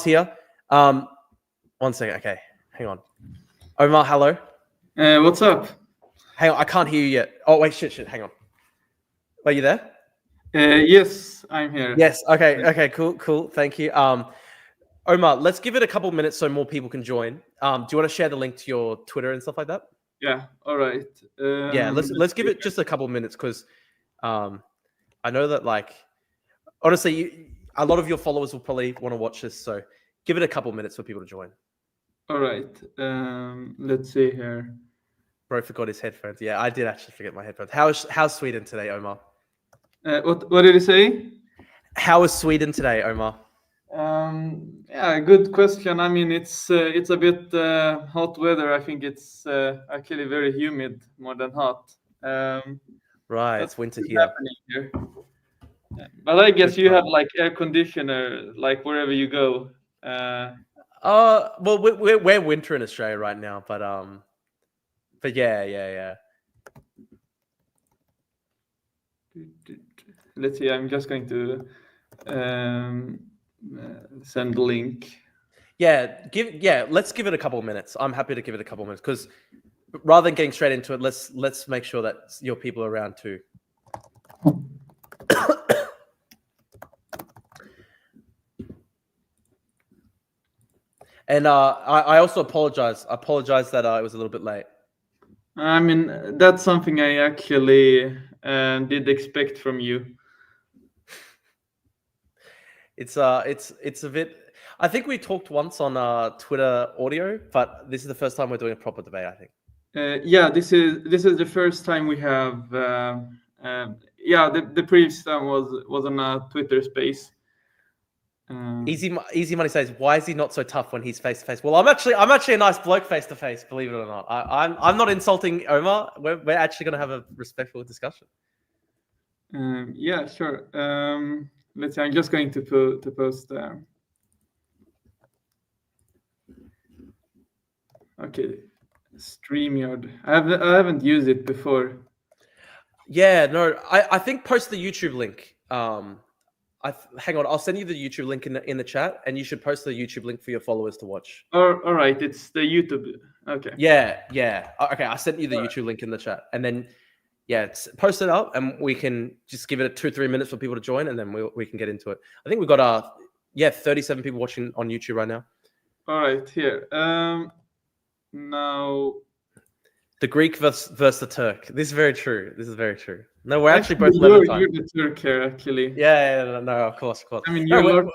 here. One second. Okay, hang on. Omar, hello. What's up? Hang on, I can't hear you yet. Oh wait, shit. Hang on. Are you there? Yes, I'm here. Yes. Okay. Cool. Thank you. Omar, let's give it a couple minutes so more people can join. Do you want to share the link to your Twitter and stuff like that? Yeah. All right. Yeah. Let's give it just a couple minutes because, I know that honestly, a lot of your followers will probably want to watch this. So give it a couple minutes for people to join. All right. Let's see here. Bro forgot his headphones. Yeah, I did actually forget my headphones. How's Sweden today, Omar? What did you say? How is Sweden today, Omar? Yeah, good question. I mean, it's a bit hot weather. I think it's actually very humid, more than hot. Right, it's winter here. Here. But I guess you have like air conditioner, like wherever you go. Well, we're winter in Australia right now, but yeah. Let's see. I'm just going to send the link. Let's give it a couple of minutes. I'm happy to give it a couple of minutes because rather than getting straight into it, let's make sure that your people are around too. And I also apologize. I apologize that it was a little bit late. I mean, that's something I actually did expect from you. It's a bit. I think we talked once on Twitter audio, but this is the first time we're doing a proper debate. I think. Yeah, this is the first time we have. The previous time was on a Twitter space. Easy Money says, "Why is he not so tough when he's face to face?" Well, I'm actually a nice bloke face to face. Believe it or not, I'm not insulting Omar. We're actually going to have a respectful discussion. Yeah, sure. Let's see. I'm just going to post there. Okay, StreamYard. I haven't used it before. Yeah, no. I think post the YouTube link. Hang on, I'll send you the YouTube link in the chat, and you should post the YouTube link for your followers to watch. All right, it's the YouTube. Okay. Yeah. Okay, I sent you the YouTube link in the chat, and then post it up, and we can just give it 2-3 minutes for people to join, and then we can get into it. I think we've got 37 people watching on YouTube right now. All right, here. Now. The Greek versus the Turk. This is very true. No, we're actually both level time. You're the Turk here, actually. Yeah, no, of course. I mean, you're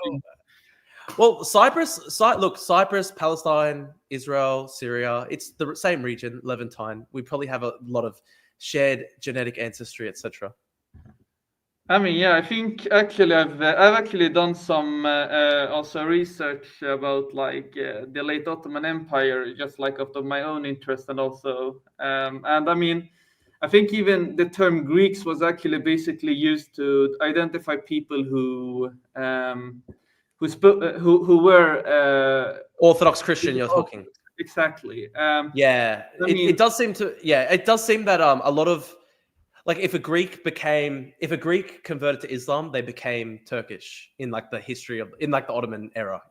well, Cyprus, Palestine, Israel, Syria. It's the same region, Levantine. We probably have a lot of shared genetic ancestry, etc. I mean, yeah, I think actually I've actually done some also research about the late Ottoman Empire, just like out of my own interest, and also and I mean, I think even the term Greeks was actually basically used to identify people who were Orthodox Christian. You're talking exactly. It does seem that a lot of. Like if a Greek converted to Islam, they became Turkish in the history of the Ottoman era,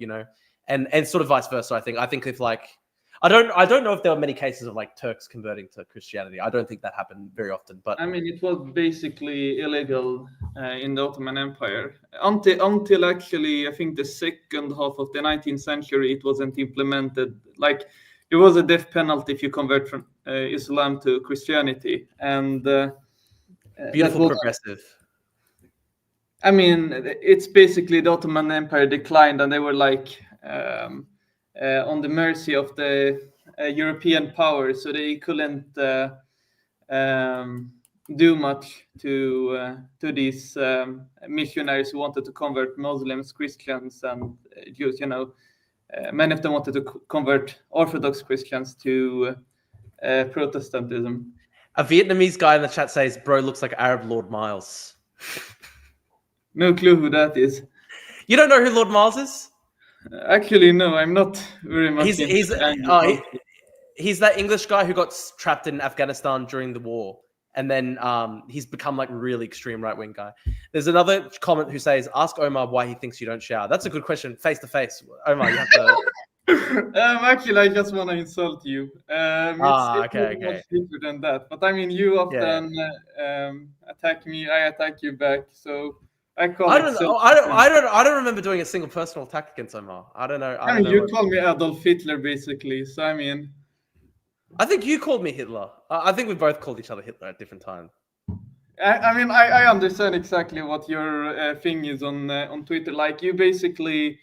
and sort of vice versa. I think if I don't know if there were many cases of Turks converting to Christianity. I don't think that happened very often. But I mean, it was basically illegal in the Ottoman Empire until actually I think the second half of the 19th century. It wasn't implemented. There was a death penalty if you convert from Islam to Christianity, and beautiful progressive. I mean, it's basically the Ottoman Empire declined, and they were on the mercy of the European powers, so they couldn't do much to these missionaries who wanted to convert Muslims, Christians, and Jews. Many of them wanted to convert Orthodox Christians to Protestantism. A Vietnamese guy in the chat says, "Bro looks like Arab Lord Miles." No clue who that is. You don't know who Lord Miles is? Actually, no, I'm not very much. He's that English guy who got trapped in Afghanistan during the war, And then he's become like really extreme right-wing guy. There's another comment who says, ask Omar why he thinks you don't shower. That's a good question, face to face. Omar, you have to... Actually, I just want to insult you. It's okay. much deeper than that. But I mean, you often attack me, I attack you back. So I call I it don't know. self-defense. I don't remember doing a single personal attack against Omar. I don't know. I mean, you call me Adolf Hitler, basically. So I mean, I think you called me Hitler. I think we both called each other Hitler at different times. I understand exactly what your thing is on Twitter. Like you basically.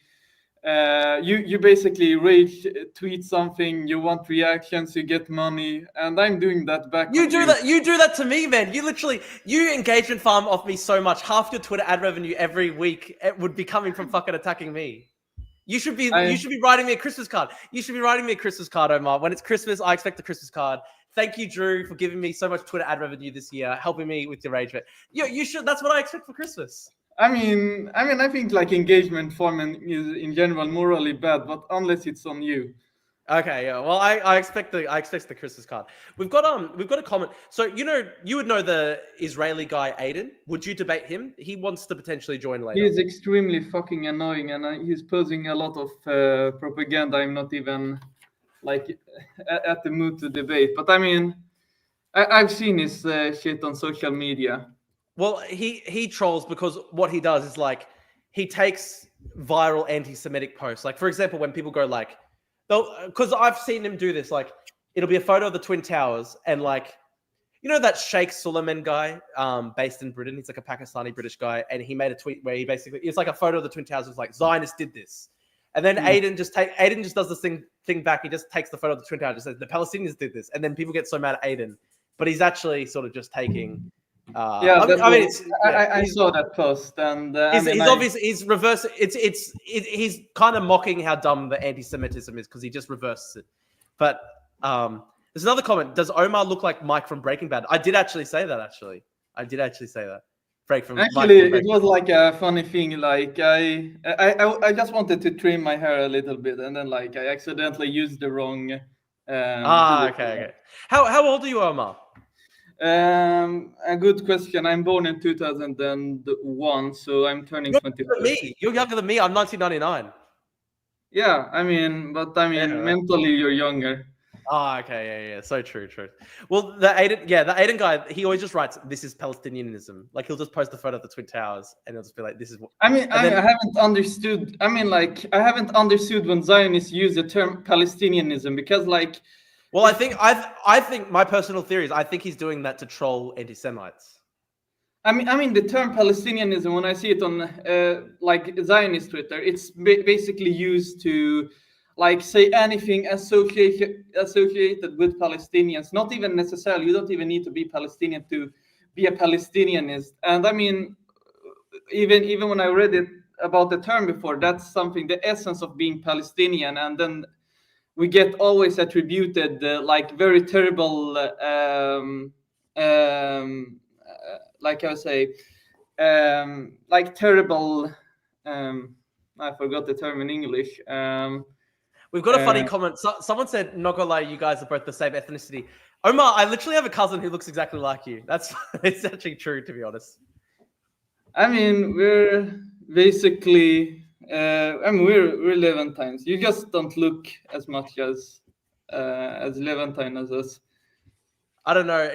You basically rage tweet something, you want reactions, you get money, and I'm doing that back. You do that to me, man. You engagement farm off me so much. Half your Twitter ad revenue every week would be coming from fucking attacking me. You should be writing me a Christmas card. You should be writing me a Christmas card, Omar. When it's Christmas, I expect a Christmas card. Thank you, Drew, for giving me so much Twitter ad revenue this year, helping me with your rage. You should. That's what I expect for Christmas. I think like engagement farming is in general morally bad, but unless it's on you. Okay, yeah. Well, I expect the Christmas card. We've got a comment. So you would know the Israeli guy Aiden. Would you debate him? He wants to potentially join later. He's extremely fucking annoying, and he's posing a lot of propaganda. I'm not even like at the mood to debate. But I mean, I've seen his shit on social media. Well, he trolls because what he does is like he takes viral anti-Semitic posts. Like, for example, when people go like, because I've seen him do this, like it'll be a photo of the Twin Towers and like, that Sheikh Suleiman guy based in Britain. He's like a Pakistani British guy. And he made a tweet where it's like a photo of the Twin Towers. It's like Zionists did this. And then Aiden just does this thing back. He just takes the photo of the Twin Towers, just says the Palestinians did this. And then people get so mad at Aiden, but he's actually sort of just taking... I saw that post, and he's reversing. He's kind of mocking how dumb the anti-Semitism is because he just reverses it. But there's another comment. Does Omar look like Mike from Breaking Bad? I did actually say that. I did actually say that. It was like a funny thing. Like I just wanted to trim my hair a little bit, and then like I accidentally used the wrong. Okay. How old are you, Omar? A good question. I'm born in 2001, so I'm turning 24. You're younger than me. I'm 1999. Yeah, mentally you're younger. Okay, yeah. So true. Well, the Aiden guy, he always just writes, "This is Palestinianism." Like he'll just post a photo of the Twin Towers, and he'll just be like, "This is." I haven't understood. I haven't understood when Zionists use the term Palestinianism because, like. Well, I think my personal theory is I think he's doing that to troll anti-Semites. I mean the term Palestinianism, when I see it on like Zionist Twitter, it's basically used to like say anything associated with Palestinians. Not even necessarily. You don't even need to be Palestinian to be a Palestinianist. And I mean, even when I read it about the term before, that's something, the essence of being Palestinian, and then. We get always attributed like very terrible, like I would say, like terrible. I forgot the term in English. We've got a funny comment. Someone said, "Not gonna lie, you guys are both the same ethnicity." Omar, I literally have a cousin who looks exactly like you. It's actually true, to be honest. I mean, we're basically. We're Levantines. You just don't look as much as Levantine as us. I don't know.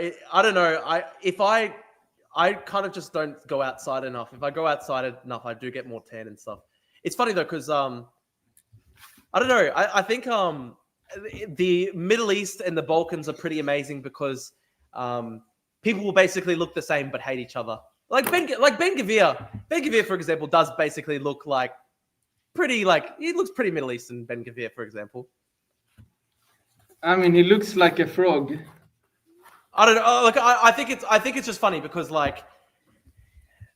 I kind of just don't go outside enough. If I go outside enough, I do get more tan and stuff. It's funny though, because I don't know. I think the Middle East and the Balkans are pretty amazing because people will basically look the same but hate each other. Like Ben Gvir. Ben Gvir, for example, does basically look like. He looks pretty Middle Eastern, Ben Gvir, for example. I mean, he looks like a frog. I don't know. Like, I think it's just funny because like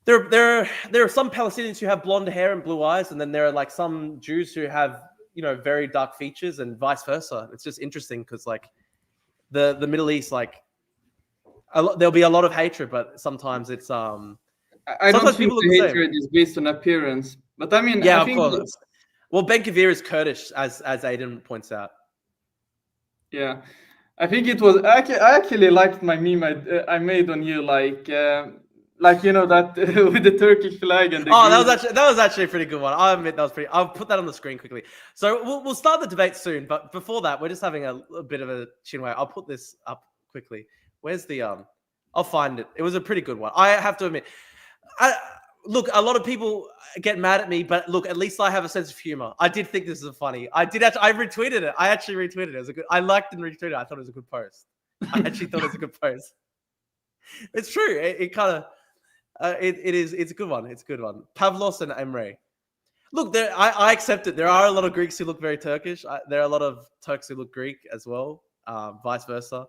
there are some Palestinians who have blonde hair and blue eyes, and then there are like some Jews who have very dark features, and vice versa. It's just interesting because like the Middle East, like there'll be a lot of hatred, but sometimes it's I don't think the hatred is based on appearance. But I mean, yeah, of course. Well, Ben Gvir is Kurdish, as Aiden points out. Yeah, I think it was I actually liked my meme I made on you, like you know that with the Turkish flag and the Oh, green. that was actually a pretty good one. I admit that was pretty. I'll put that on the screen quickly. So we'll start the debate soon, but before that, we're just having a bit of a chinwag. I'll put this up quickly. Where's the I'll find it. It was a pretty good one. I have to admit. Look, a lot of people get mad at me, but look, at least I have a sense of humor. I did think this was funny. I retweeted it. I actually retweeted it. It was a good. I liked and retweeted it. I thought it was a good post. I actually thought it was a good post. It's true. It kind of. It is. It's a good one. It's a good one. Pavlos and Emre. Look, I accept it. There are a lot of Greeks who look very Turkish. There are a lot of Turks who look Greek as well. Vice versa.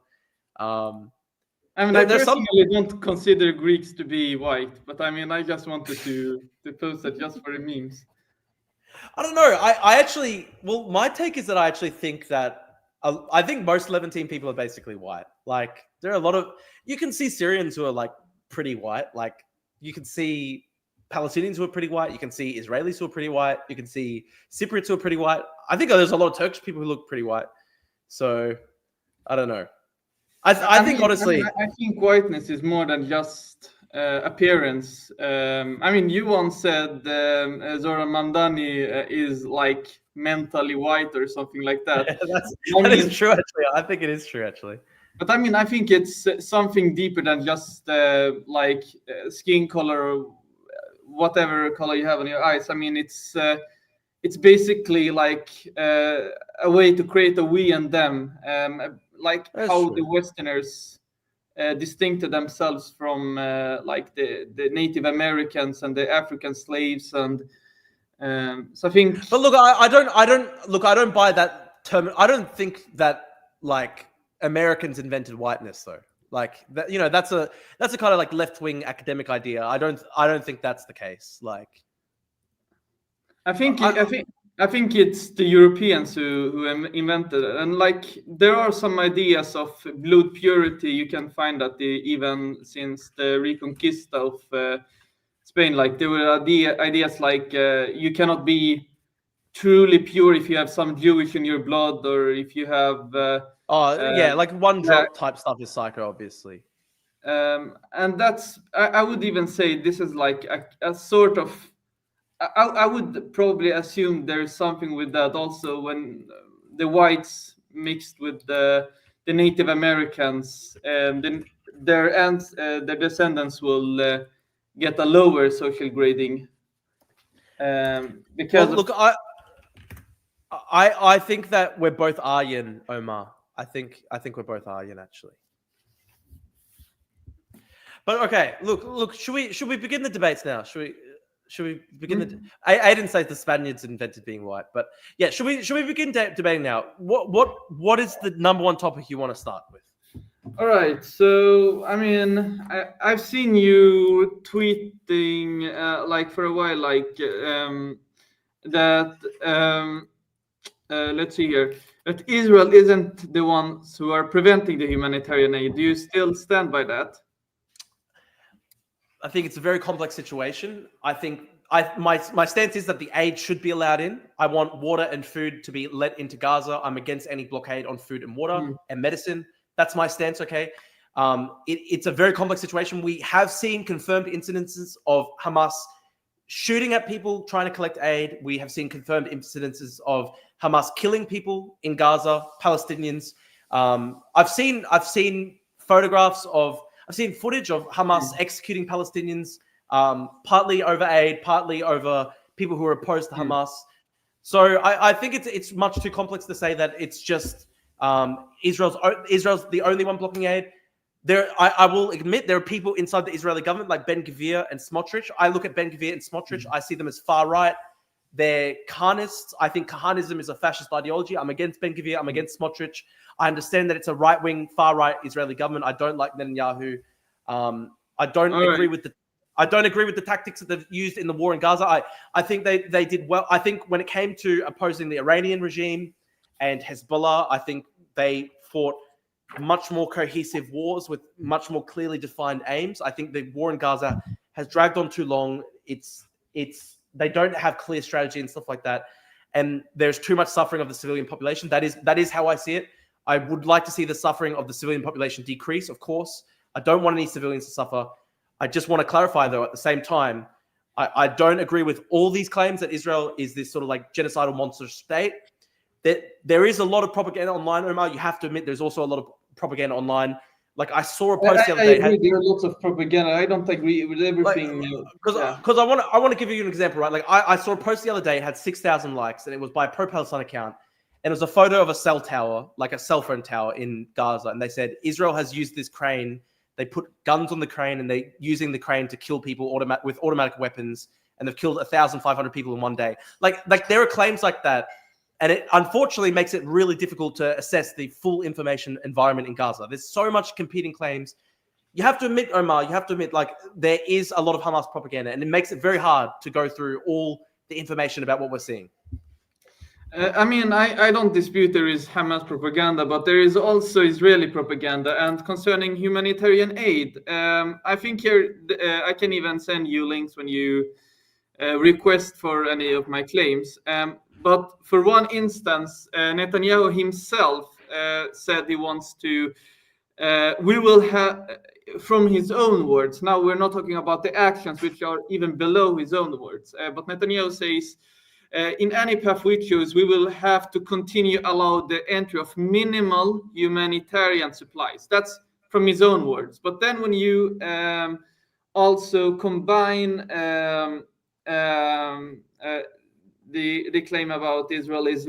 I mean, I personally don't consider Greeks to be white, but I mean, I just wanted to post that just for the memes. I don't know. I actually, well, my take is that I actually think that I think most Levantine people are basically white. Like, there are a lot of, you can see Syrians who are like pretty white. Like, you can see Palestinians who are pretty white. You can see Israelis who are pretty white. You can see Cypriots who are pretty white. I think there's a lot of Turkish people who look pretty white. So, I don't know. I think honestly, I think whiteness is more than just appearance. I mean, you once said Zoran Mandani is like mentally white or something like that. Yeah, that is true. Actually, I think it is true. Actually, but I mean, I think it's something deeper than just like skin color or whatever color you have on your eyes. I mean, it's basically like a way to create a we and them. Like that's how true. The Westerners distincted themselves from like the Native Americans and the African slaves, and so I think. But look, I don't buy that term. I don't think that like Americans invented whiteness though. Like that, you know, that's a kind of like left wing academic idea. I don't think that's the case. Like, I think it's the Europeans who invented it, and like there are some ideas of blood purity. You can find that even since the Reconquista of Spain, like there were ideas like you cannot be truly pure if you have some Jewish in your blood, or if you have like one drop type stuff is psycho, obviously. And that's I would even say this is like a sort of. I would probably assume there's something with that also when the whites mixed with the Native Americans, then their descendants will get a lower social grading. Because look, I think that we're both Aryan, Omar. I think we're both Aryan actually. But okay, look. Should we begin the debates now? Should we begin I didn't say the Spaniards invented being white, but yeah, should we begin debating now? What is the number one topic you want to start with? All right, so I mean, I've seen you tweeting like for a while, like that. Let's see here. That Israel isn't the ones who are preventing the humanitarian aid. Do you still stand by that? I think it's a very complex situation. I think my stance is that the aid should be allowed in. I want water and food to be let into Gaza. I'm against any blockade on food and water and medicine. That's my stance, okay? It's a very complex situation. We have seen confirmed incidences of Hamas shooting at people trying to collect aid. We have seen confirmed incidences of Hamas killing people in Gaza, Palestinians. I've seen photographs of I've seen footage of Hamas executing Palestinians, partly over aid, partly over people who are opposed to Hamas. So I think it's much too complex to say that it's just Israel's the only one blocking aid. I will admit there are people inside the Israeli government like Ben Gvir and Smotrich. I look at Ben Gvir and Smotrich. I see them as far right. They're Kahanists. I think Kahanism is a fascist ideology. I'm against Ben Gvir. I'm against Smotrich. I understand that it's a right-wing, far-right Israeli government. I don't like Netanyahu. I don't agree with the tactics that they've used in the war in Gaza. I think they did well. I think when it came to opposing the Iranian regime and Hezbollah, I think they fought much more cohesive wars with much more clearly defined aims. I think the war in Gaza has dragged on too long. They don't have clear strategy and stuff like that. And there's too much suffering of the civilian population. That is how I see it. I would like to see the suffering of the civilian population decrease, of course. I don't want any civilians to suffer. I just want to clarify, though, at the same time, I don't agree with all these claims that Israel is this sort of like genocidal monster state. There is a lot of propaganda online, Omar. You have to admit there's also a lot of propaganda online. Like I saw a post the other day. I agree. There are lots of propaganda. I don't agree with everything. Because I want to give you an example, right? Like I saw a post the other day. It had 6,000 likes, and it was by a pro-Palestine account. And it was a photo of a cell tower, like a cell phone tower in Gaza. And they said Israel has used this crane. They put guns on the crane, and they're using the crane to kill people with automatic weapons. And they've killed 1,500 people in one day. Like there are claims like that. And it unfortunately makes it really difficult to assess the full information environment in Gaza. There's so much competing claims. You have to admit, Omar, like there is a lot of Hamas propaganda, and it makes it very hard to go through all the information about what we're seeing. I mean, I don't dispute there is Hamas propaganda, but there is also Israeli propaganda. And concerning humanitarian aid, I think here I can even send you links when you request for any of my claims. But for one instance, Netanyahu himself said he wants to, we will have, from his own words, now we're not talking about the actions which are even below his own words, but Netanyahu says, in any path we choose, we will have to continue allow the entry of minimal humanitarian supplies. That's from his own words. But then when you also combine the claim about Israel is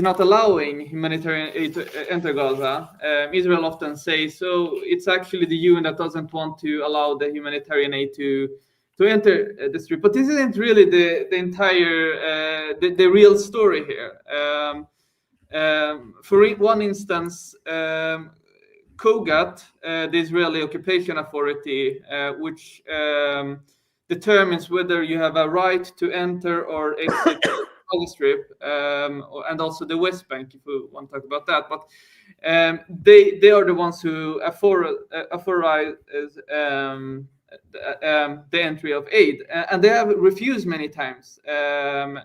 not allowing humanitarian aid to enter Gaza. Israel often says, so it's actually the UN that doesn't want to allow the humanitarian aid to enter the strip. But this isn't really the entire, the real story here. For one instance, Kogat, the Israeli occupation authority, which determines whether you have a right to enter or exit the Gaza Strip, and also the West Bank, if we want to talk about that. But they are the ones who authorize the entry of aid, and they have refused many times the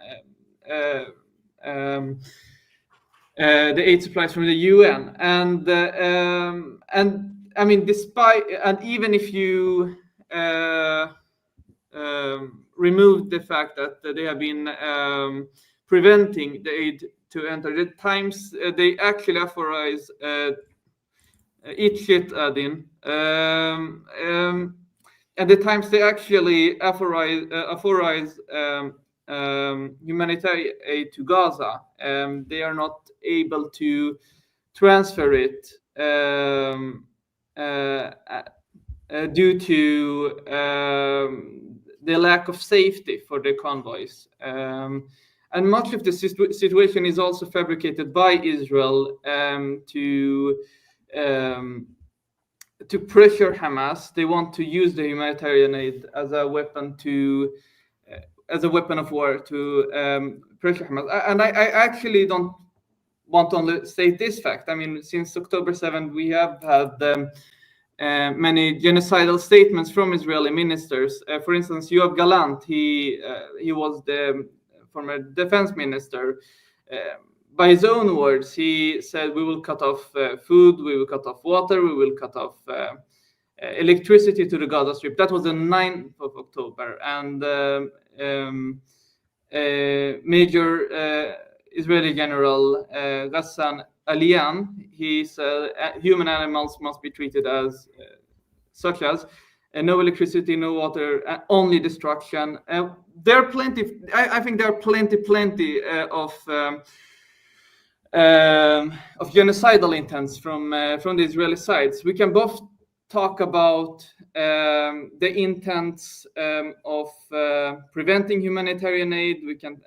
aid supplies from the UN. And I mean, despite, and even if you remove the fact that they have been preventing the aid to enter, the times they actually authorize each shit adin, and the times they actually authorize humanitarian aid to Gaza, they are not able to transfer it due to the lack of safety for the convoys. And much of the situation is also fabricated by Israel to pressure Hamas. They want to use the humanitarian aid as a weapon of war to pressure Hamas. And I actually don't want to only state this fact. I mean, since October 7th, we have had many genocidal statements from Israeli ministers. For instance, Yoav Gallant, he was the former defense minister. By his own words, he said, we will cut off food, we will cut off water, we will cut off electricity to the Gaza Strip. That was the 9th of October. And Major Israeli General Ghassan Alian, he said human animals must be treated as such as no electricity, no water, only destruction. There are plenty. I think there are plenty of genocidal intents from the Israeli sides. We can both talk about the intents of preventing humanitarian aid. We can,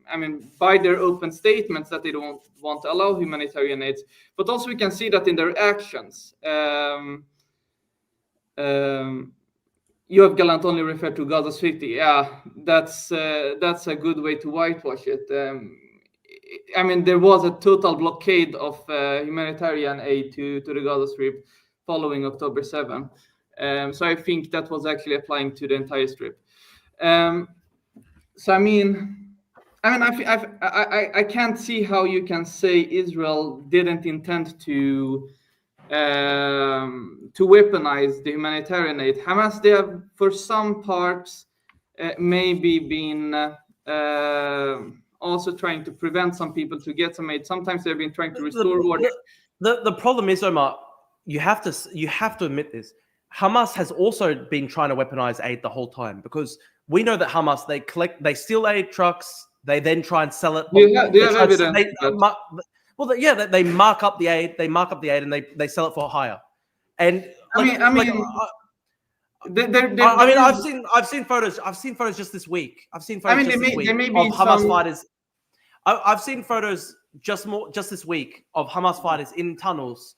I mean, by their open statements that they don't want to allow humanitarian aid, but also we can see that in their actions. Yoav Gallant only referred to Gaza City. Yeah, that's a good way to whitewash it. I mean, there was a total blockade of humanitarian aid to the Gaza Strip following October 7th. So I think that was actually applying to the entire strip. So I mean, I mean, I can't see how you can say Israel didn't intend to weaponize the humanitarian aid. Hamas, they have, for some parts, maybe been also trying to prevent some people to get some aid. Sometimes they've been trying to restore order. The problem is, Omar, you have to admit this. Hamas has also been trying to weaponize aid the whole time, because we know that Hamas, they steal aid trucks, they then try and sell it. Do you have evidence of that? They mark up the aid, and they sell it for higher. And I've seen photos. I've seen photos just this week. Of Hamas fighters. I've seen photos just this week of Hamas fighters in tunnels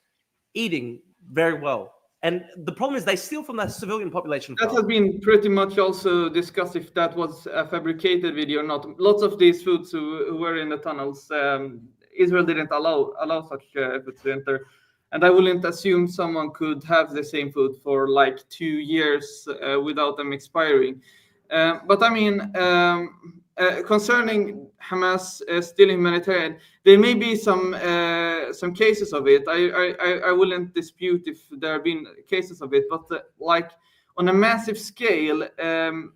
eating very well. And the problem is they steal from the civilian population. That has been pretty much also discussed, if that was a fabricated video or not. Lots of these foods who were in the tunnels, Israel didn't allow such foods to enter. And I wouldn't assume someone could have the same food for like 2 years without them expiring. But I mean, concerning Hamas stealing humanitarian, there may be some cases of it. I wouldn't dispute if there have been cases of it, but like on a massive scale,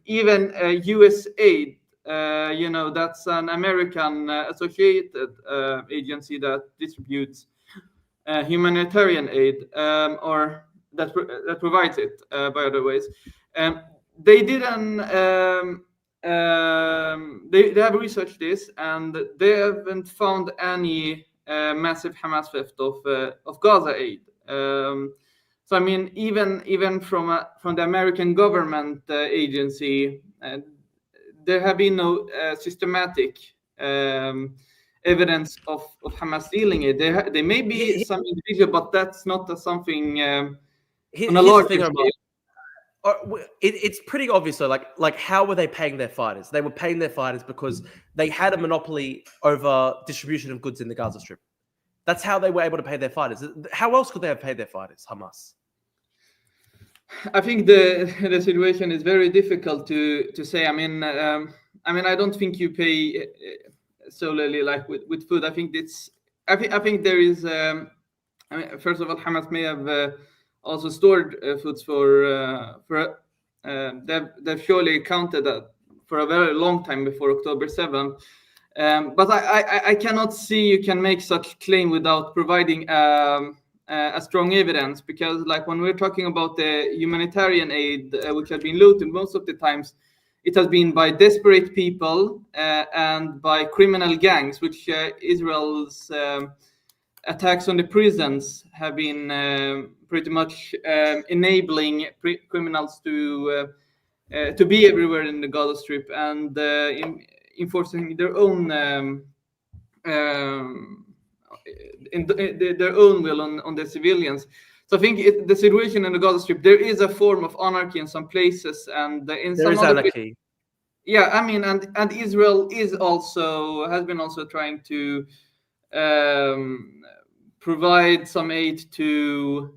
even U.S. aid, that's an American associated agency that distributes humanitarian aid, or that provides it by other ways. They didn't. They have researched this, and they haven't found any massive Hamas theft of Gaza aid. So I mean, even from the American government agency, there have been no systematic evidence of Hamas stealing it. There may be some individual, but that's not something on a larger scale. It's pretty obvious though. Like how were they paying their fighters? They were paying their fighters because they had a monopoly over distribution of goods in the Gaza Strip. That's how they were able to pay their fighters. How else could they have paid their fighters, Hamas? I think the situation is very difficult to say. I mean, I don't think you pay solely like with food. I think there is. First of all, Hamas may have also stored foods for they've surely counted that for a very long time before October 7th. But I cannot see you can make such claim without providing a strong evidence, because like when we're talking about the humanitarian aid which has been looted, most of the times it has been by desperate people and by criminal gangs, which Israel's attacks on the prisons have been pretty much enabling criminals to be everywhere in the Gaza Strip and enforcing their own their own will on the civilians. So I think the situation in the Gaza Strip, there is a form of anarchy in some places, and in there some is other anarchy. Yeah, I mean, and Israel has been also trying to provide some aid to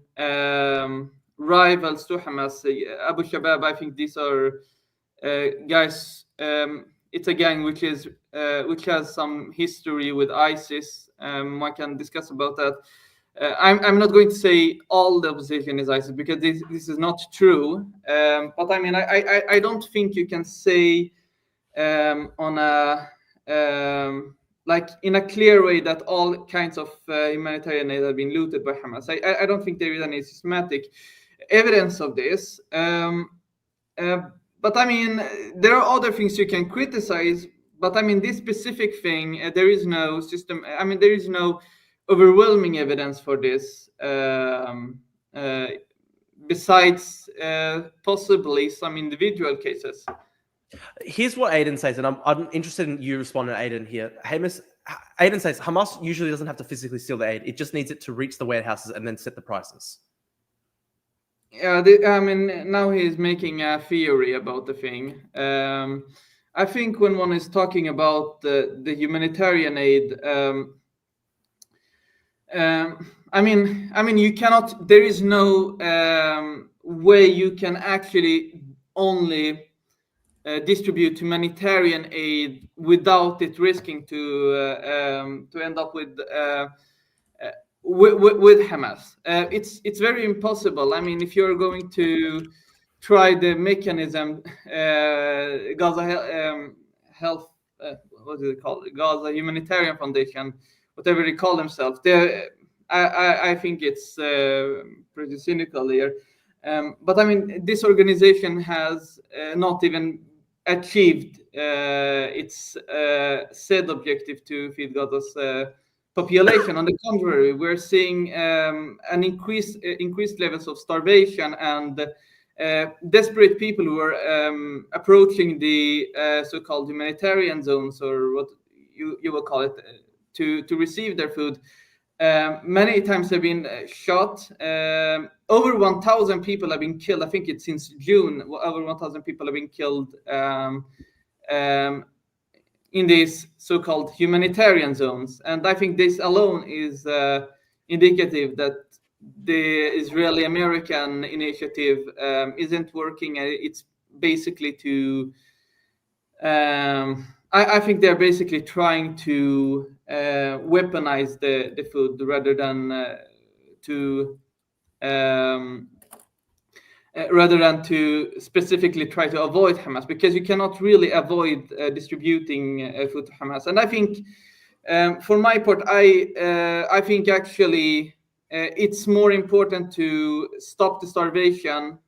rivals to Hamas. Abu Shabab, I think these are guys. It's a gang which has some history with ISIS. One can discuss about that. I'm not going to say all the opposition is ISIS, because this is not true. But I mean, I don't think you can say on a like in a clear way that all kinds of humanitarian aid have been looted by Hamas. I don't think there is any systematic evidence of this. But I mean, there are other things you can criticize. But I mean, this specific thing, there is no system. I mean, there is no overwhelming evidence for this, besides possibly some individual cases. Here's what Aiden says, and I'm interested in you responding to Aiden here. Aiden says Hamas usually doesn't have to physically steal the aid; it just needs it to reach the warehouses and then set the prices. Yeah, I mean, now he's making a theory about the thing. I think when one is talking about the humanitarian aid, I mean, you cannot. There is no way you can actually only distribute humanitarian aid without it risking to end up with Hamas. It's very impossible. I mean, if you're going to try the mechanism, Gaza Health, what do they call it? Gaza Humanitarian Foundation, whatever they call themselves. I think it's pretty cynical here. But I mean, this organization has not even achieved its said objective to feed Gaza's population. On the contrary, we're seeing an increased levels of starvation and desperate people who are approaching the so-called humanitarian zones, or what you will call it, to receive their food. Many times have been shot. Over 1,000 people have been killed. I think it's since June. Over 1,000 people have been killed in these so-called humanitarian zones, and I think this alone is indicative that the Israeli-American initiative isn't working. It's basically to I think they're basically trying to weaponize the food rather than to specifically try to avoid Hamas, because you cannot really avoid distributing food to Hamas. And I think, for my part, I think actually it's more important to stop the starvation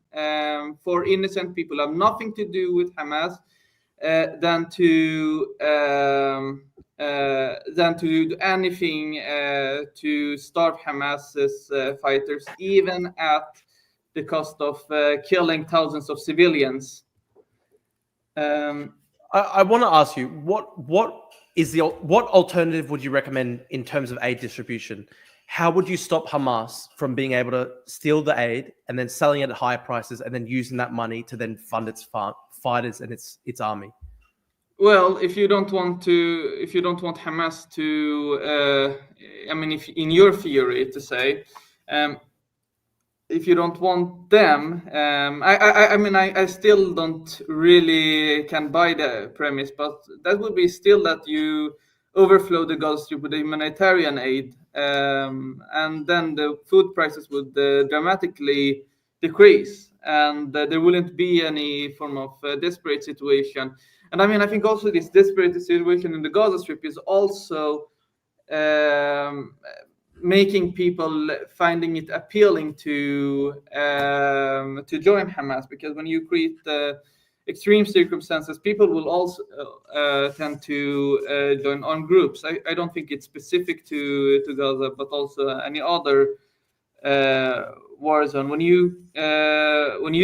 for innocent people who have nothing to do with Hamas than to do anything to starve Hamas's fighters, even at the cost of killing thousands of civilians. I want to ask you, what alternative would you recommend in terms of aid distribution? How would you stop Hamas from being able to steal the aid and then selling it at higher prices and then using that money to then fund its fighters and its army? Well, if you don't want Hamas to, I mean, if in your theory to say, if you don't want them, I mean, I still don't really can buy the premise, but that would be still that you overflow the Gaza Strip with the humanitarian aid, and then the food prices would dramatically decrease, and there wouldn't be any form of desperate situation. And I mean, I think also this desperate situation in the Gaza Strip is also making people finding it appealing to join Hamas, because when you create extreme circumstances, people will also tend to join armed groups. I don't think it's specific to Gaza, but also any other war zone. When you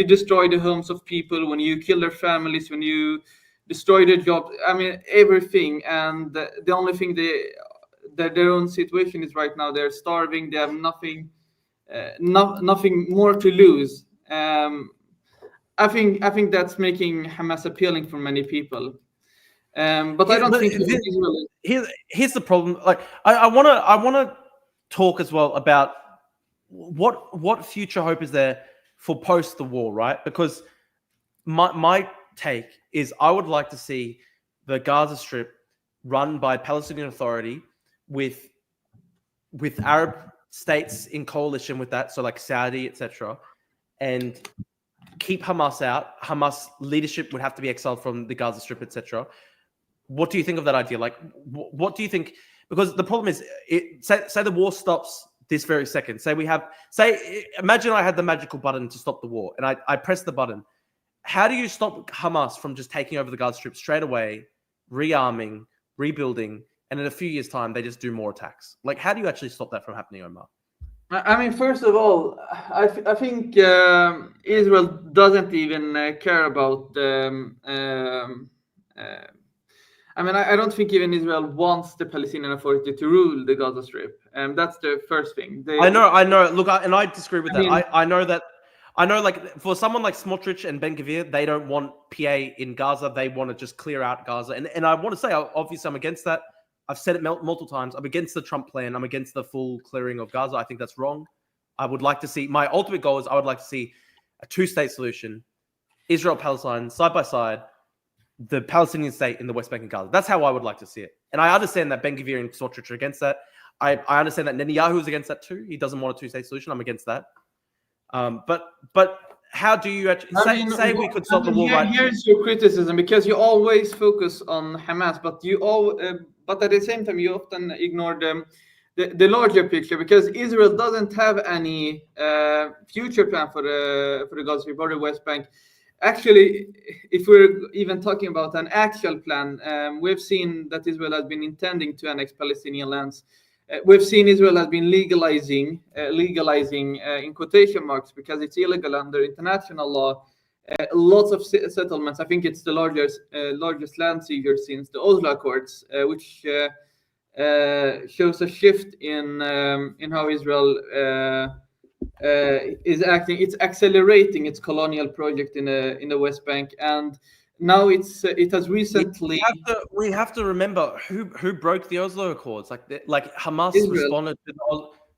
destroy the homes of people, when you kill their families, when you destroy their jobs, I mean everything, and the only thing their own situation is right now, they're starving, they have nothing more to lose. I think that's making Hamas appealing for many people, but I don't think here's the problem. Like I want to talk as well about what future hope is there for post the war, right? Because my take is I would like to see the Gaza Strip run by Palestinian Authority with Arab states in coalition with that, so like Saudi, etc., and keep Hamas out. Hamas leadership would have to be exiled from the Gaza Strip, etc. What do you think of that idea? Like, what do you think? Because the problem is, say the war stops this very second. Imagine I had the magical button to stop the war, and I press the button. How do you stop Hamas from just taking over the Gaza Strip straight away, rearming, rebuilding, and in a few years' time, they just do more attacks? Like, how do you actually stop that from happening, Omar? I mean, first of all, I think Israel doesn't even care about. I mean, I don't think even Israel wants the Palestinian Authority to rule the Gaza Strip, and that's the first thing. I know. Look, and I disagree with that. I know that. I know, like, for someone like Smotrich and Ben Gvir, they don't want PA in Gaza. They want to just clear out Gaza. And I want to say, obviously, I'm against that. I've said it multiple times. I'm against the Trump plan. I'm against the full clearing of Gaza. I think that's wrong. I would like to see, my ultimate goal is I would like to see a two-state solution, Israel-Palestine, side by side, the Palestinian state in the West Bank and Gaza. That's how I would like to see it. And I understand that Ben Gvir and Smotrich are against that. I understand that Netanyahu is against that too. He doesn't want a two-state solution. I'm against that. But how do you actually say we could stop the war? Here's your criticism, because you always focus on Hamas, but but at the same time you often ignore the larger picture, because Israel doesn't have any future plan for the Gaza Strip or the West Bank. Actually, if we're even talking about an actual plan, we've seen that Israel has been intending to annex Palestinian lands. We've seen Israel has been legalizing in quotation marks, because it's illegal under international law, lots of settlements. I think it's the largest land seizure since the Oslo Accords, which shows a shift in how Israel is acting. It's accelerating its colonial project in the West Bank, and now it has recently. We have to remember who broke the Oslo Accords. Like Hamas Israel. responded to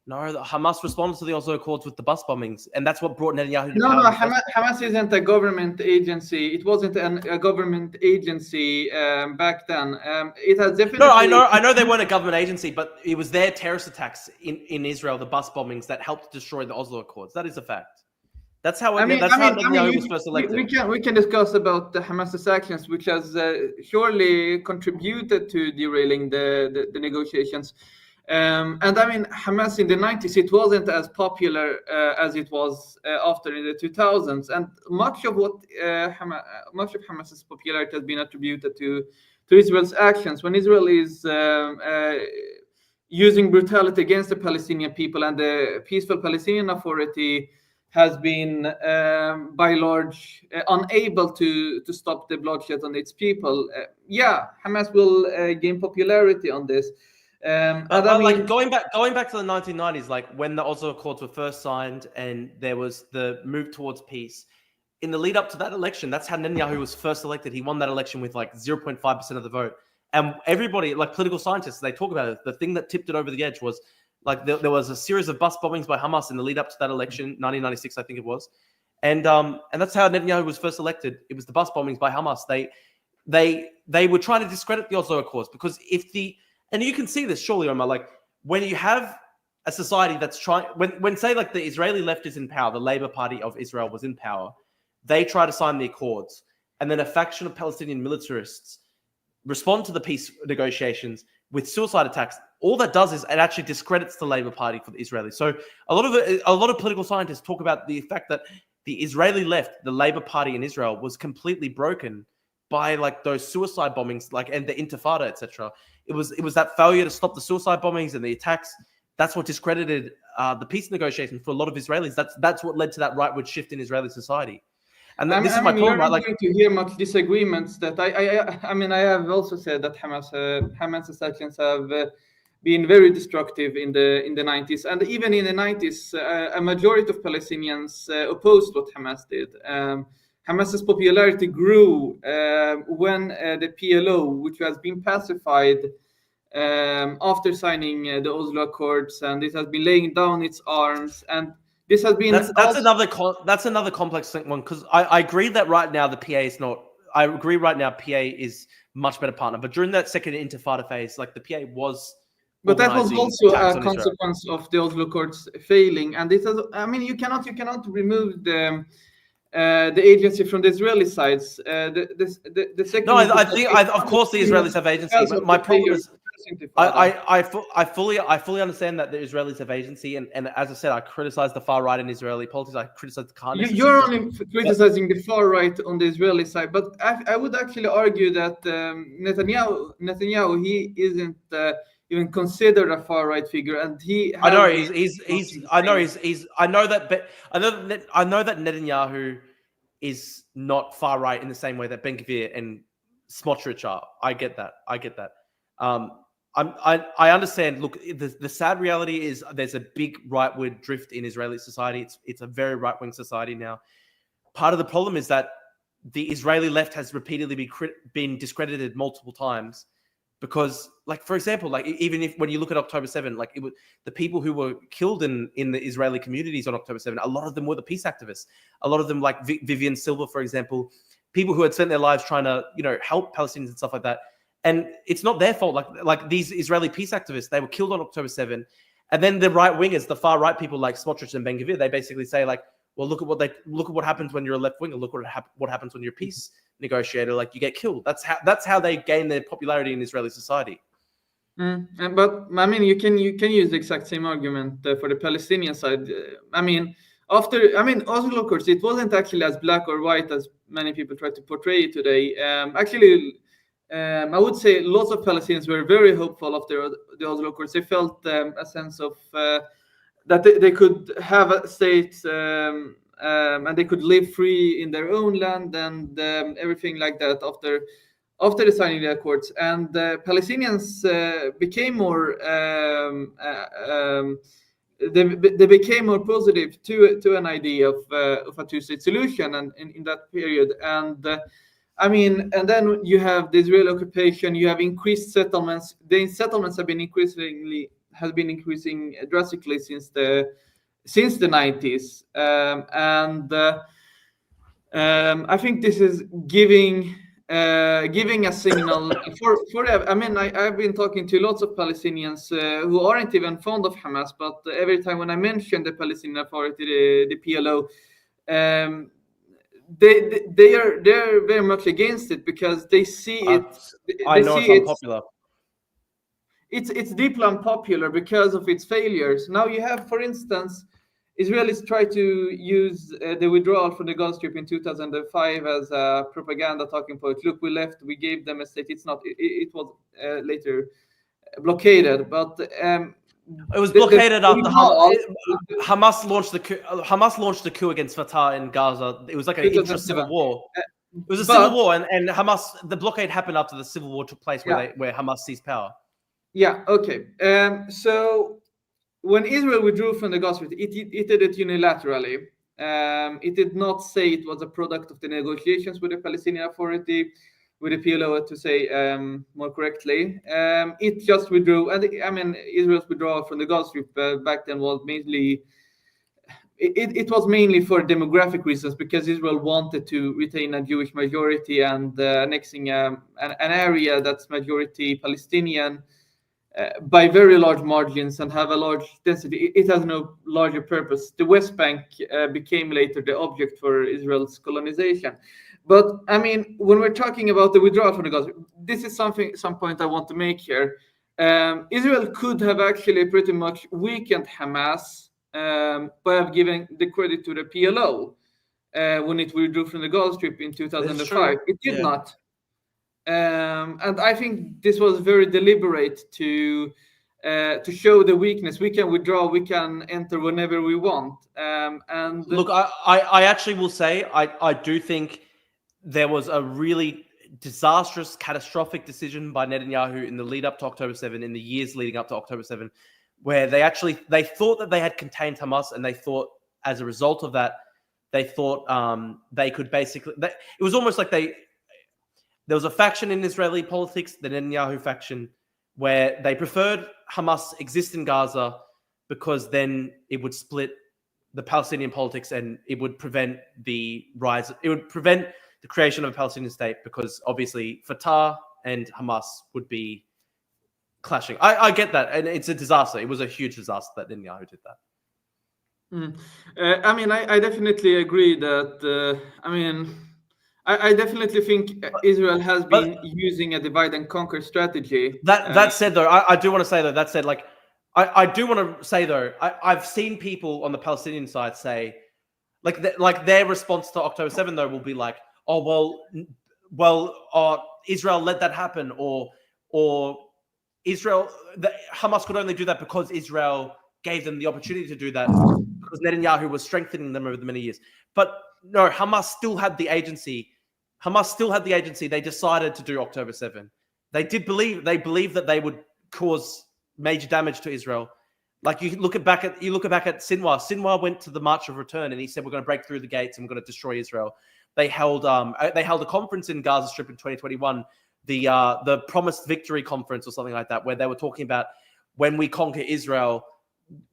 Hamas responded to the Oslo Accords with the bus bombings, and that's what brought Netanyahu to power. No, Hamas isn't a government agency. It wasn't a government agency back then. It has definitely. No, I know they weren't a government agency, but it was their terrorist attacks in Israel, the bus bombings, that helped destroy the Oslo Accords. That is a fact. That's how Netanyahu was first elected. We can discuss about the Hamas's actions, which has surely contributed to derailing the negotiations. And I mean, Hamas in the 90s, it wasn't as popular as it was after in the 2000s, and much of Hamas's popularity has been attributed to Israel's actions. When Israel is using brutality against the Palestinian people, and the peaceful Palestinian Authority has been by large unable to stop the bloodshed on its people. Hamas will gain popularity on this. Going back to the 1990s, like when the Oslo Accords were first signed and there was the move towards peace, in the lead up to that election, that's how Netanyahu was first elected. He won that election with like 0.5% of the vote. And everybody, like political scientists, they talk about it. The thing that tipped it over the edge was like there was a series of bus bombings by Hamas in the lead up to that election, 1996, I think it was. And that's how Netanyahu was first elected. It was the bus bombings by Hamas. They were trying to discredit the Oslo Accords, because and you can see this surely, Omar, like when you have a society that's trying, when say like the Israeli left is in power, the Labour Party of Israel was in power, they try to sign the Accords, and then a faction of Palestinian militarists respond to the peace negotiations with suicide attacks. All that does is it actually discredits the Labour Party for the Israelis. So a lot of political scientists talk about the fact that the Israeli left, the Labour Party in Israel, was completely broken by like those suicide bombings, like, and the Intifada, etc. It was that failure to stop the suicide bombings and the attacks. That's what discredited the peace negotiations for a lot of Israelis. That's what led to that rightward shift in Israeli society. And this is my point, right? Like, going to hear much disagreements. That I have also said that Hamas's actions have been very destructive in the 90s, and even in the 90s, a majority of Palestinians opposed what Hamas did. Hamas's popularity grew when the PLO, which has been pacified after signing the Oslo Accords, and it has been laying down its arms, and this has been that's another complex one, because I agree that right now the PA is not. I agree right now PA is much better partner, but during that second Intifada phase, like the PA was. But that was also a consequence of the Oslo Accords failing, and it has. I mean, you cannot remove the agency from the Israeli sides. The second. No, I think of course the Israelis have agency, but my problem is I fully understand that the Israelis have agency, and as I said, I criticize the far right in Israeli politics. I criticize the kindness. You're only criticizing the far right on the Israeli side, but I would actually argue that Netanyahu he isn't even considered a far right figure, and I know that Netanyahu is not far right in the same way that Ben Gvir and Smotrich are. I get that. I understand. Look, the sad reality is there's a big rightward drift in Israeli society. It's a very right-wing society now. Part of the problem is that the Israeli left has repeatedly been discredited multiple times, because, like, for example, like even if when you look at October 7, like it was the people who were killed in the Israeli communities on October 7, a lot of them were the peace activists. A lot of them, like Vivian Silva, for example, people who had spent their lives trying to, help Palestinians and stuff like that. And it's not their fault. Like these Israeli peace activists, they were killed on October 7. And then the right wingers, the far right people like Smotrich and Ben-Gvir, they basically say like, well, look at what happens when you're a left winger. Look what happens when you're a peace negotiator. Like, you get killed. That's how they gain their popularity in Israeli society. But I mean, you can use the exact same argument for the Palestinian side. Oslo Accords, it wasn't actually as black or white as many people try to portray it today. I would say lots of Palestinians were very hopeful after the Oslo Accords. They felt a sense of that they could have a state and they could live free in their own land and everything like that after the signing of the Accords. And the Palestinians became more they became more positive to an idea of a two-state solution and in that period. And and then you have the Israeli occupation. You have increased settlements. The settlements have been increasing drastically since the 90s. I think this is giving a signal for I've been talking to lots of Palestinians who aren't even fond of Hamas, but every time when I mention the Palestinian Authority, the PLO, they're very much against it because they see it. I know it's unpopular. It's deeply unpopular because of its failures. Now you have, for instance, Israelis try to use the withdrawal from the Gaza Strip in 2005 as a propaganda talking point. Look, we left, we gave them a state. It was later blockaded, but it was blockaded after Hamas launched the coup. Hamas launched the coup against Fatah in Gaza. It was like an intra-civil war. It was a civil war, and Hamas. The blockade happened after the civil war took place, where Hamas seized power. Yeah. Okay. So when Israel withdrew from the Gaza Strip, it did it unilaterally. It did not say it was a product of the negotiations with the Palestinian Authority, with the PLO, to say more correctly. It just withdrew. And Israel's withdrawal from the Gaza Strip back then was mainly it was mainly for demographic reasons, because Israel wanted to retain a Jewish majority and annexing an area that's majority Palestinian by very large margins and have a large density. It has no larger purpose. The West Bank became later the object for Israel's colonization. But when we're talking about the withdrawal from the Gaza, this is some point I want to make here. Israel could have actually pretty much weakened Hamas by giving the credit to the PLO when it withdrew from the Gaza Strip in 2005. It did not. And I think this was very deliberate to show the weakness. We can withdraw, we can enter whenever we want. And look, I actually will say I do think there was a really disastrous, catastrophic decision by Netanyahu in the lead up to October 7, in the years leading up to October 7, where they thought that they had contained Hamas, and they thought as a result of that, they thought they could basically. It was almost like there was a faction in Israeli politics, the Netanyahu faction, where they preferred Hamas exist in Gaza because then it would split the Palestinian politics and it would prevent the rise. It would prevent the creation of a Palestinian state, because obviously Fatah and Hamas would be clashing. I get that, and it's a disaster. It was a huge disaster that Netanyahu did that. I definitely agree that. I definitely think Israel has been using a divide and conquer strategy. That said, though, I do want to say, though, that said, like, I do want to say, though, I've seen people on the Palestinian side say, like their response to October 7, though, will be like, oh, Israel let that happen, or Hamas could only do that because Israel gave them the opportunity to do that, because Netanyahu was strengthening them over the many years. But no, Hamas still had the agency. They decided to do October 7. They believed that they would cause major damage to Israel. Like, you look back at Sinwar. Sinwar went to the March of Return, and he said, we're going to break through the gates and we're going to destroy Israel. They held a conference in Gaza Strip in 2021, the Promised Victory Conference or something like that, where they were talking about, when we conquer Israel,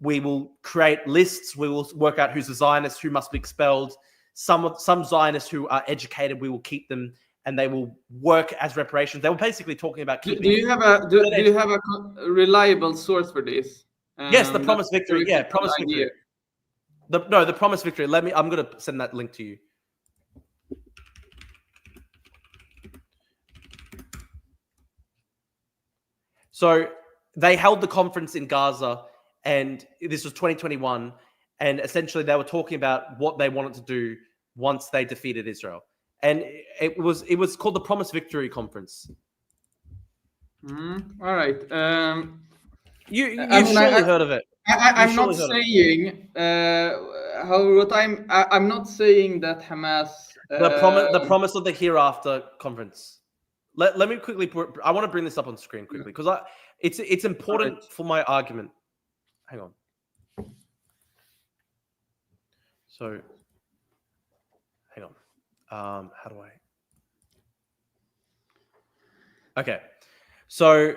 we will create lists. We will work out who's a Zionist, who must be expelled. some Zionists who are educated, we will keep them and they will work as reparations. They were basically talking about keeping. Do you have a reliable source for this? Yes, the Promised Victory. Yeah, Promised Victory. The Promised Victory. I'm going to send that link to you. So they held the conference in Gaza, and this was 2021, and essentially they were talking about what they wanted to do once they defeated Israel. And it was called the Promised Victory Conference. All right. You've surely heard of it. I'm not saying. I'm not saying that Hamas. The promise of the hereafter conference. Let me quickly. I want to bring this up on screen quickly because it's important for my argument. Hang on. So, hang on. How do I? Okay. So,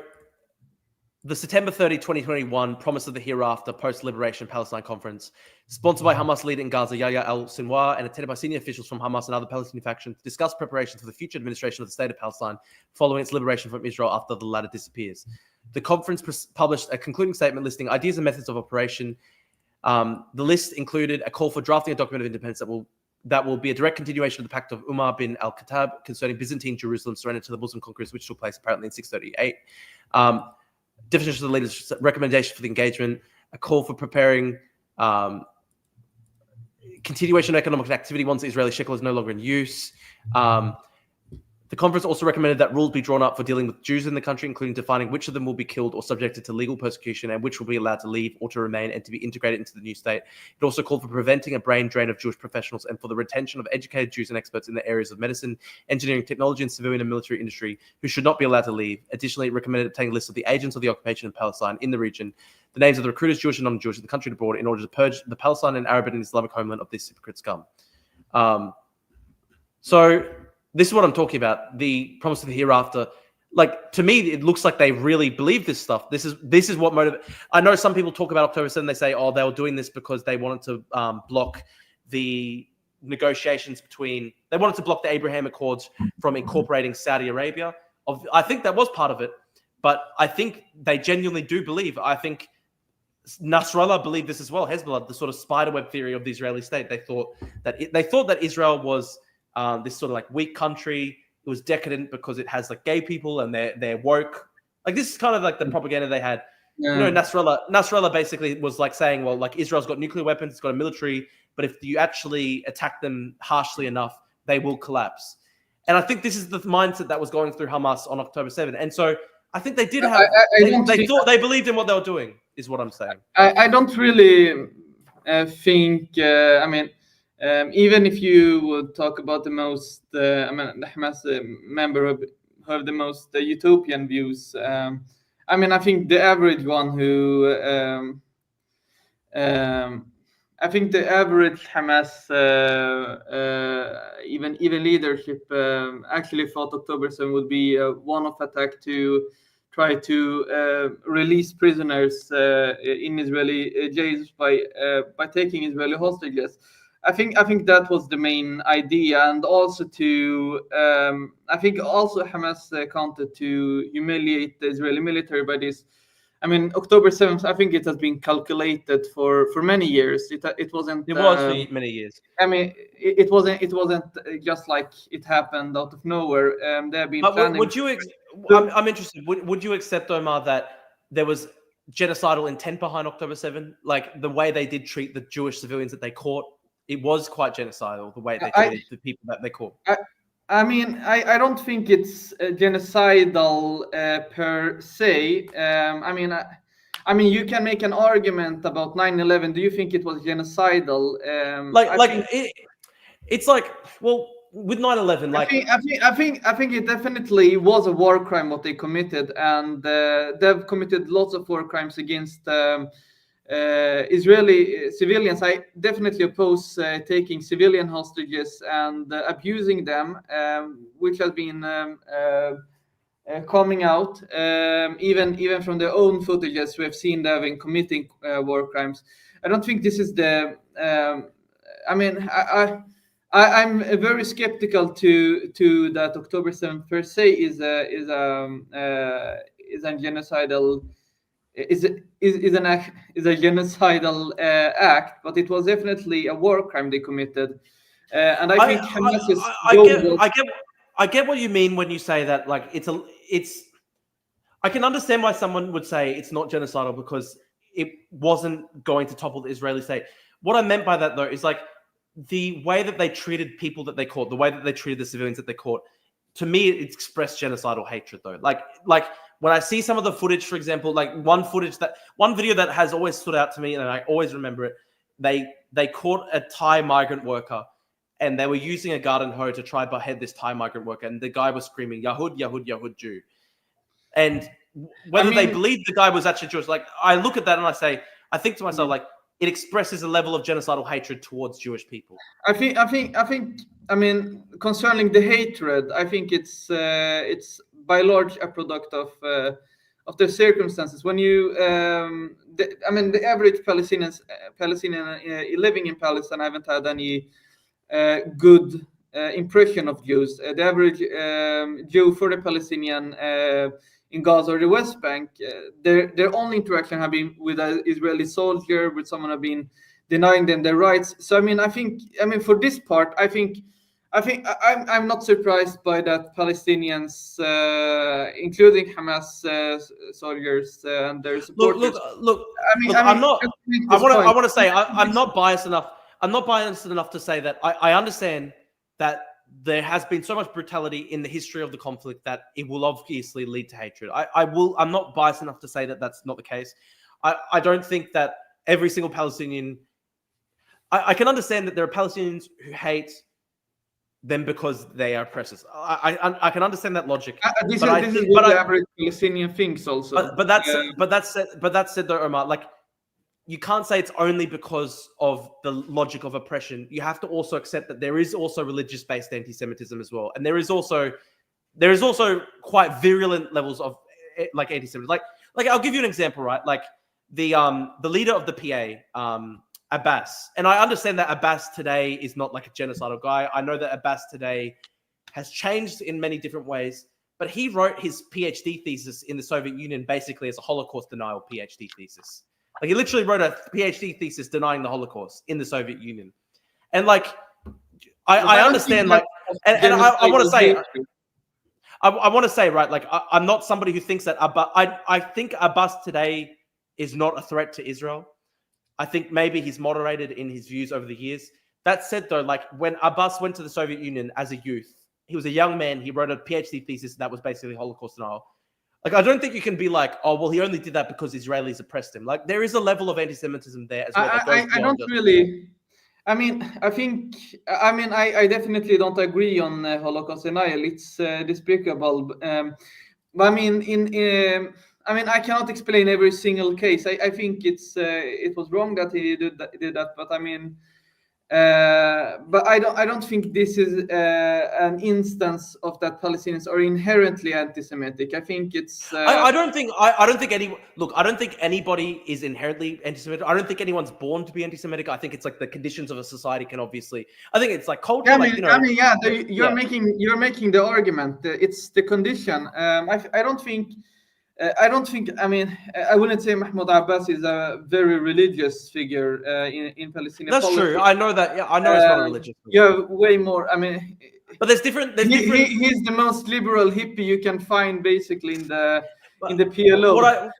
the September 30, 2021 Promise of the Hereafter Post-Liberation Palestine Conference, sponsored by Hamas leader in Gaza, Yahya al-Sinwar, and attended by senior officials from Hamas and other Palestinian factions, to discuss preparations for the future administration of the state of Palestine following its liberation from Israel after the latter disappears. The conference published a concluding statement listing ideas and methods of operation. The list included a call for drafting a document of independence that will be a direct continuation of the pact of Umar bin al-Khattab concerning Byzantine Jerusalem surrender to the Muslim conquerors, which took place apparently in 638. Definition of the leaders' recommendation for the engagement, a call for preparing continuation of economic activity once the Israeli shekel is no longer in use. The conference also recommended that rules be drawn up for dealing with Jews in the country, including defining which of them will be killed or subjected to legal persecution and which will be allowed to leave or to remain and to be integrated into the new state. It also called for preventing a brain drain of Jewish professionals and for the retention of educated Jews and experts in the areas of medicine, engineering, technology, and civilian and military industry who should not be allowed to leave. Additionally, it recommended obtaining a list of the agents of the occupation in Palestine in the region, the names of the recruiters, Jewish and non-Jewish, in the country and abroad, in order to purge the Palestinian, Arab, and Islamic homeland of this hypocrite scum. So this is what I'm talking about. The promise of the hereafter. Like, to me, it looks like they really believe this stuff. This is what motivates. I know some people talk about October 7. They say, oh, they were doing this because they wanted to block the negotiations between. They wanted to block the Abraham Accords from incorporating Saudi Arabia. I think that was part of it, but I think they genuinely do believe. I think Nasrallah believed this as well. Hezbollah, the sort of spiderweb theory of the Israeli state. They thought that Israel was this sort of like weak country. It was decadent because it has like gay people and they're woke. Like, this is kind of like the propaganda they had. Yeah. You know, Nasrallah basically was like saying, well, like, Israel's got nuclear weapons, it's got a military, but if you actually attack them harshly enough, they will collapse. And I think this is the mindset that was going through Hamas on October 7. And so I think they did have. They believed in what they were doing, is what I'm saying. I don't really think. I mean, even if you would talk about the most, the Hamas member who have the most utopian views. I mean, I think the average one who, I think the average Hamas, even leadership, actually thought October 7 would be a one-off attack to try to release prisoners in Israeli jails by taking Israeli hostages. I think that was the main idea, and also to I think also Hamas counted to humiliate the Israeli military by this. I mean, October 7th, I think it has been calculated for many years. It wasn't. It was for many years. I mean, it wasn't just like it happened out of nowhere. They have been planning. Would you? I'm interested. Would you accept, Omar, that there was genocidal intent behind October 7? Like, the way they did treat the Jewish civilians that they caught, it was quite genocidal. The way they treated the people that they caught. I mean, I don't think it's genocidal per se. I mean, you can make an argument about 9/11. Do you think it was genocidal? It's like, well, with 9/11, like I think it definitely was a war crime what they committed, and they've committed lots of war crimes against Israeli civilians. I definitely oppose taking civilian hostages and abusing them, which has been coming out even from their own footages. We have seen them in committing war crimes. I don't think this is the. I mean, I'm very skeptical to that October 7th per se is a genocidal is a genocidal act, but it was definitely a war crime they committed, and I think Hamas's goal was. I get what you mean when you say that. Like it's. I can understand why someone would say it's not genocidal because it wasn't going to topple the Israeli state. What I meant by that, though, is like the way that they treated people that they caught, the way that they treated the civilians that they caught. To me, it expressed genocidal hatred, though. Like when I see some of the footage, for example, like one video that has always stood out to me, and I always remember it. They caught a Thai migrant worker, and they were using a garden hoe to try behead this Thai migrant worker, and the guy was screaming "Yahud, Yahud, Yahud, Jew." And whether they believe the guy was actually Jewish, like I look at that and I think to myself, like it expresses a level of genocidal hatred towards Jewish people. I mean, concerning the hatred, I think it's by large a product of the circumstances. When you, the average Palestinian living in Palestine haven't had any good impression of Jews. The average Jew for the Palestinian in Gaza or the West Bank, their only interaction have been with an Israeli soldier, with someone have been denying them their rights. So for this part, I'm not surprised by that Palestinians, including Hamas soldiers and their supporters. Look. I want to say I'm not biased enough. I'm not biased enough to say that I understand that there has been so much brutality in the history of the conflict that it will obviously lead to hatred. I'm not biased enough to say that that's not the case. I don't think that every single Palestinian. I can understand that there are Palestinians who hate them because they are oppressors. I can understand that logic. This is what the average Palestinian thinks also. But that's said though, Omar, like you can't say it's only because of the logic of oppression. You have to also accept that there is also religious-based anti-Semitism as well, and there is also quite virulent levels of like anti-Semitism. Like I'll give you an example, right? Like the leader of the PA, Abbas, and I understand that Abbas today is not like a genocidal guy. I know that Abbas today has changed in many different ways, but he wrote his PhD thesis in the Soviet Union basically as a Holocaust denial PhD thesis. Like he literally wrote a PhD thesis denying the Holocaust in the Soviet Union. And like, I understand, like, and I want to say, I want to say, right, like, I'm not somebody who thinks that, but I think Abbas today is not a threat to Israel. I think maybe he's moderated in his views over the years. That said, though, like when Abbas went to the Soviet Union as a youth, he was a young man. He wrote a PhD thesis that was basically Holocaust denial. Like, I don't think you can be like, oh, well, he only did that because Israelis oppressed him. Like, there is a level of anti-Semitism there as well. I don't really. I definitely don't agree on Holocaust denial. It's despicable. But I cannot explain every single case. I think it was wrong that he did that. But I don't think this is an instance of that Palestinians are inherently anti-Semitic. I think it's. I don't think anybody is inherently anti-Semitic. I don't think anyone's born to be anti-Semitic. I think it's like the conditions of a society can obviously. I think it's like culture. You're making the argument. It's the condition. I don't think. I wouldn't say Mahmoud Abbas is a very religious figure in Palestinian That's politics. true. I know that. Yeah, I know it's not a religious figure. Yeah, way more. But there's different. He's the most liberal hippie you can find, basically in the PLO.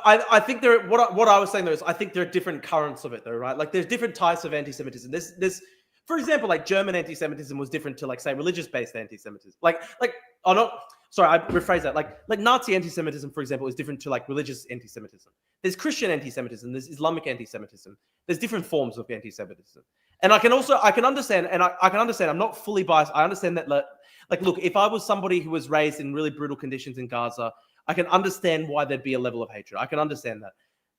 I think what I was saying though is I think there are different currents of it though, right? Like there's different types of anti-Semitism. There's for example, like German anti-Semitism was different to like say religious-based anti-Semitism. I rephrase that. Like Nazi anti-Semitism, for example, is different to like religious anti-Semitism. There's Christian anti-Semitism. There's Islamic anti-Semitism. There's different forms of anti-Semitism. And I can understand. I'm not fully biased. I understand that. Like, look, if I was somebody who was raised in really brutal conditions in Gaza, I can understand why there'd be a level of hatred. I can understand that.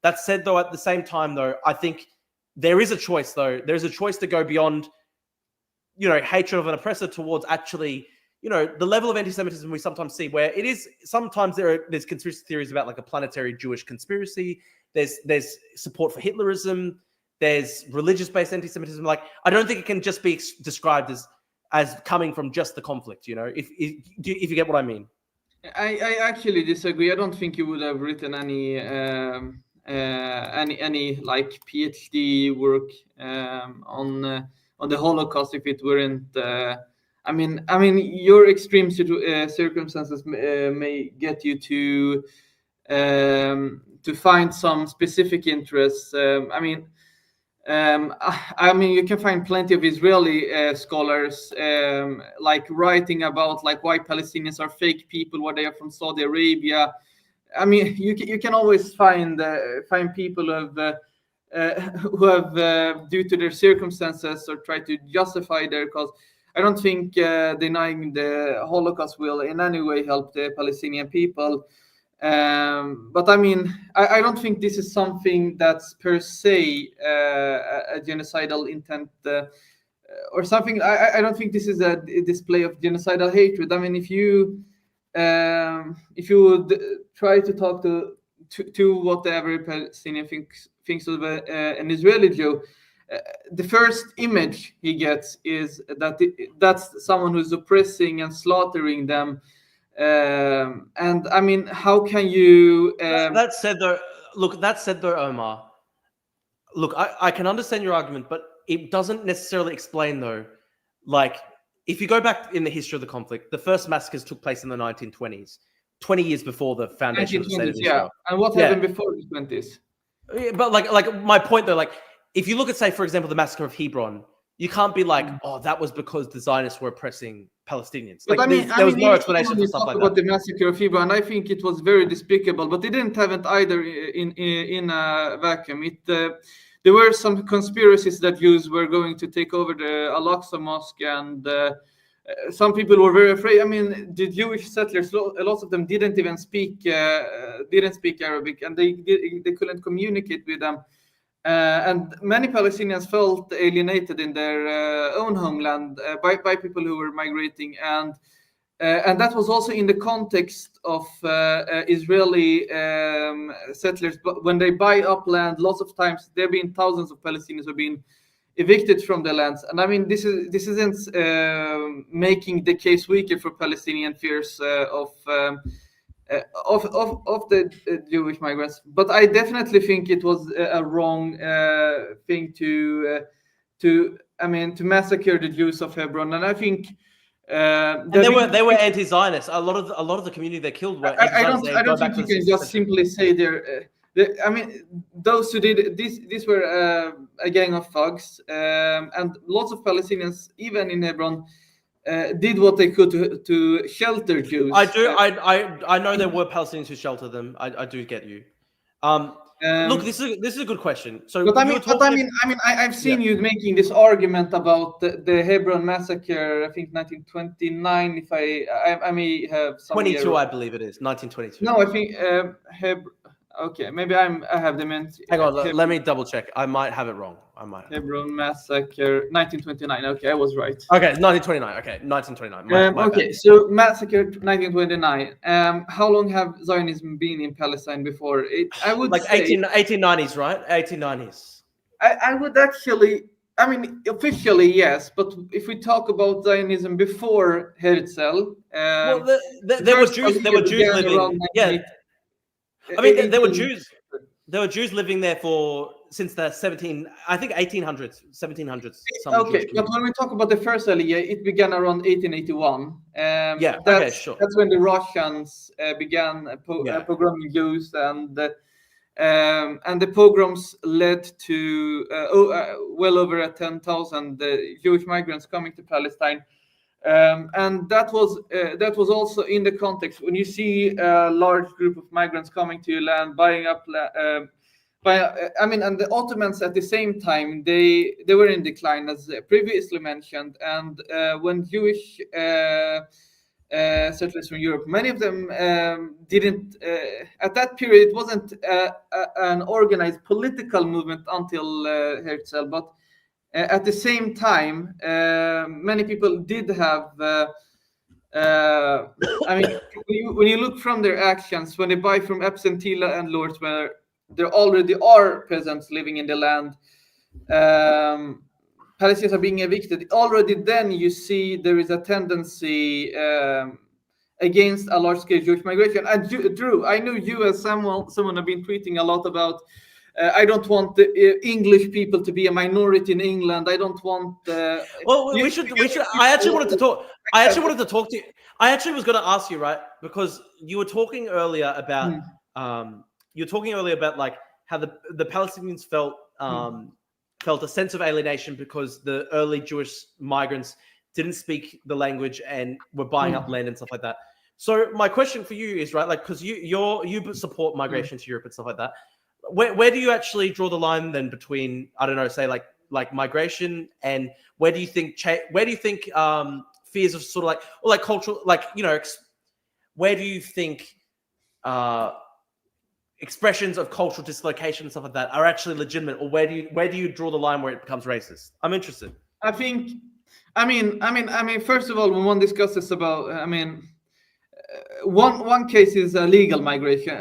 That said, though, at the same time, though, I think there is a choice, though. There's a choice to go beyond, hatred of an oppressor towards actually. The level of anti-Semitism we sometimes see where it is sometimes there's conspiracy theories about like a planetary Jewish conspiracy. There's support for Hitlerism. there's religious-based anti-Semitism. Like, I don't think it can just be described as coming from just the conflict. If you get what I mean. I actually disagree. I don't think you would have written any like PhD work on the Holocaust if it weren't. I mean, your extreme circumstances may get you to find some specific interests. I mean, you can find plenty of Israeli scholars like writing about like why Palestinians are fake people, why they are from Saudi Arabia. I mean, you can always find people who have due to their circumstances or try to justify their cause. I don't think denying the Holocaust will in any way help the Palestinian people. But I mean, I don't think this is something that's per se a genocidal intent or something. I don't think this is a display of genocidal hatred. I mean, if you would try to talk to whatever Palestinian thinks of an Israeli Jew, the first image he gets is that that's someone who's oppressing and slaughtering them. And I mean, how can you? That said, though, Omar. Look, I can understand your argument, but it doesn't necessarily explain, though. Like, if you go back in the history of the conflict, the first massacres took place in the 1920s, 20 years before the foundation of the state of Israel. Yeah. And what happened before the 20s? But like my point, though, like if you look at, say, for example, the massacre of Hebron, you can't be like, oh, that was because the Zionists were oppressing Palestinians. Like, there was no explanation for stuff like that. About the massacre of Hebron, I think it was very despicable, but they didn't have it either in a vacuum. There were some conspiracies that Jews were going to take over the Al-Aqsa Mosque, and some people were very afraid. I mean, the Jewish settlers, lots of them didn't even speak Arabic, and they couldn't communicate with them. And many Palestinians felt alienated in their own homeland by people who were migrating, and that was also in the context of Israeli settlers. But when they buy up land, lots of times there have been thousands of Palestinians who have been evicted from their lands. And I mean, this isn't making the case weaker for Palestinian fears of the Jewish migrants, but I definitely think it was a wrong thing to massacre the Jews of Hebron, and I think they were anti-Zionist. A lot of the community they killed were. I don't think you can just simply say I mean, those who did these were a gang of thugs, and lots of Palestinians, even in Hebron, did what they could to shelter Jews. I know there were Palestinians who sheltered them. I do get you. Look, this is a good question. So, I've seen you making this argument about the Hebron massacre. I think 1929. If I may have some 22, I believe it is 1922. No, I think okay, maybe I have the meant. Hang on, let me double check. I might have it wrong. Hebron massacre, 1929. Okay, I was right. Okay, 1929. Okay, 1929. Okay, so massacre 1929. How long have Zionism been in Palestine before? I would like say 1890s, right? 1890s. I would actually. I mean, officially yes, but if we talk about Zionism before Herzl, well, there were Jews. There were Jews living. Yeah. I mean, there were Jews. There were Jews living there since the 1700s. Okay, but when we talk about the first Aliyah, it began around 1881. That's when the Russians began pogroming Jews, and the pogroms led to well over 10,000 Jewish migrants coming to Palestine. And that was also in the context when you see a large group of migrants coming to your land, buying up. And the Ottomans at the same time they were in decline, as previously mentioned. And when Jewish settlers from Europe, many of them didn't. At that period, it wasn't an organized political movement until Herzl, but. At the same time, many people did have. When you look from their actions, when they buy from absentee landlords, where there already are peasants living in the land, Palestinians are being evicted, already then you see there is a tendency against a large-scale Jewish migration. And Drew, I know you as someone have been tweeting a lot about. I don't want the English people to be a minority in England. I don't want. Well, we should. I actually wanted to talk. I actually wanted to talk to you. I actually was going to ask you, right? Because you were talking earlier about. You're talking earlier about like how the Palestinians felt a sense of alienation because the early Jewish migrants didn't speak the language and were buying up land and stuff like that. So my question for you is, right, like, because you support migration to Europe and stuff like that. Where do you actually draw the line then between, I don't know, say like migration, and where do you think fears of sort of like, or like cultural, like, you know, where do you think expressions of cultural dislocation and stuff like that are actually legitimate, or where do you draw the line where it becomes racist? I'm interested. I mean, first of all, when one discusses about, one case is a legal migration,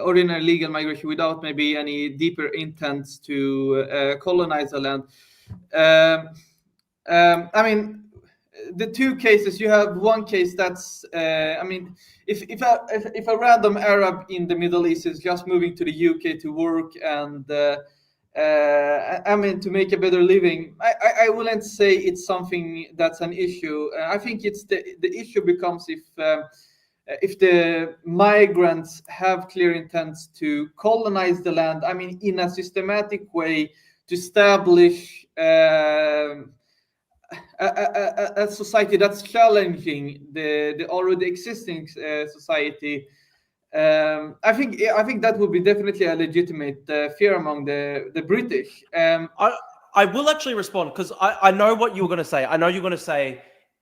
ordinary legal migration without maybe any deeper intents to colonize the land. I mean, the two cases, you have one case that's, if a random Arab in the Middle East is just moving to the UK to work and to make a better living, I wouldn't say it's something that's an issue. I think it's the issue becomes if the migrants have clear intents to colonize the land, I mean, in a systematic way to establish a society that's challenging the already existing society. I think that would be definitely a legitimate fear among the British. I will actually respond, because I know what you were going to say. I know you're going to say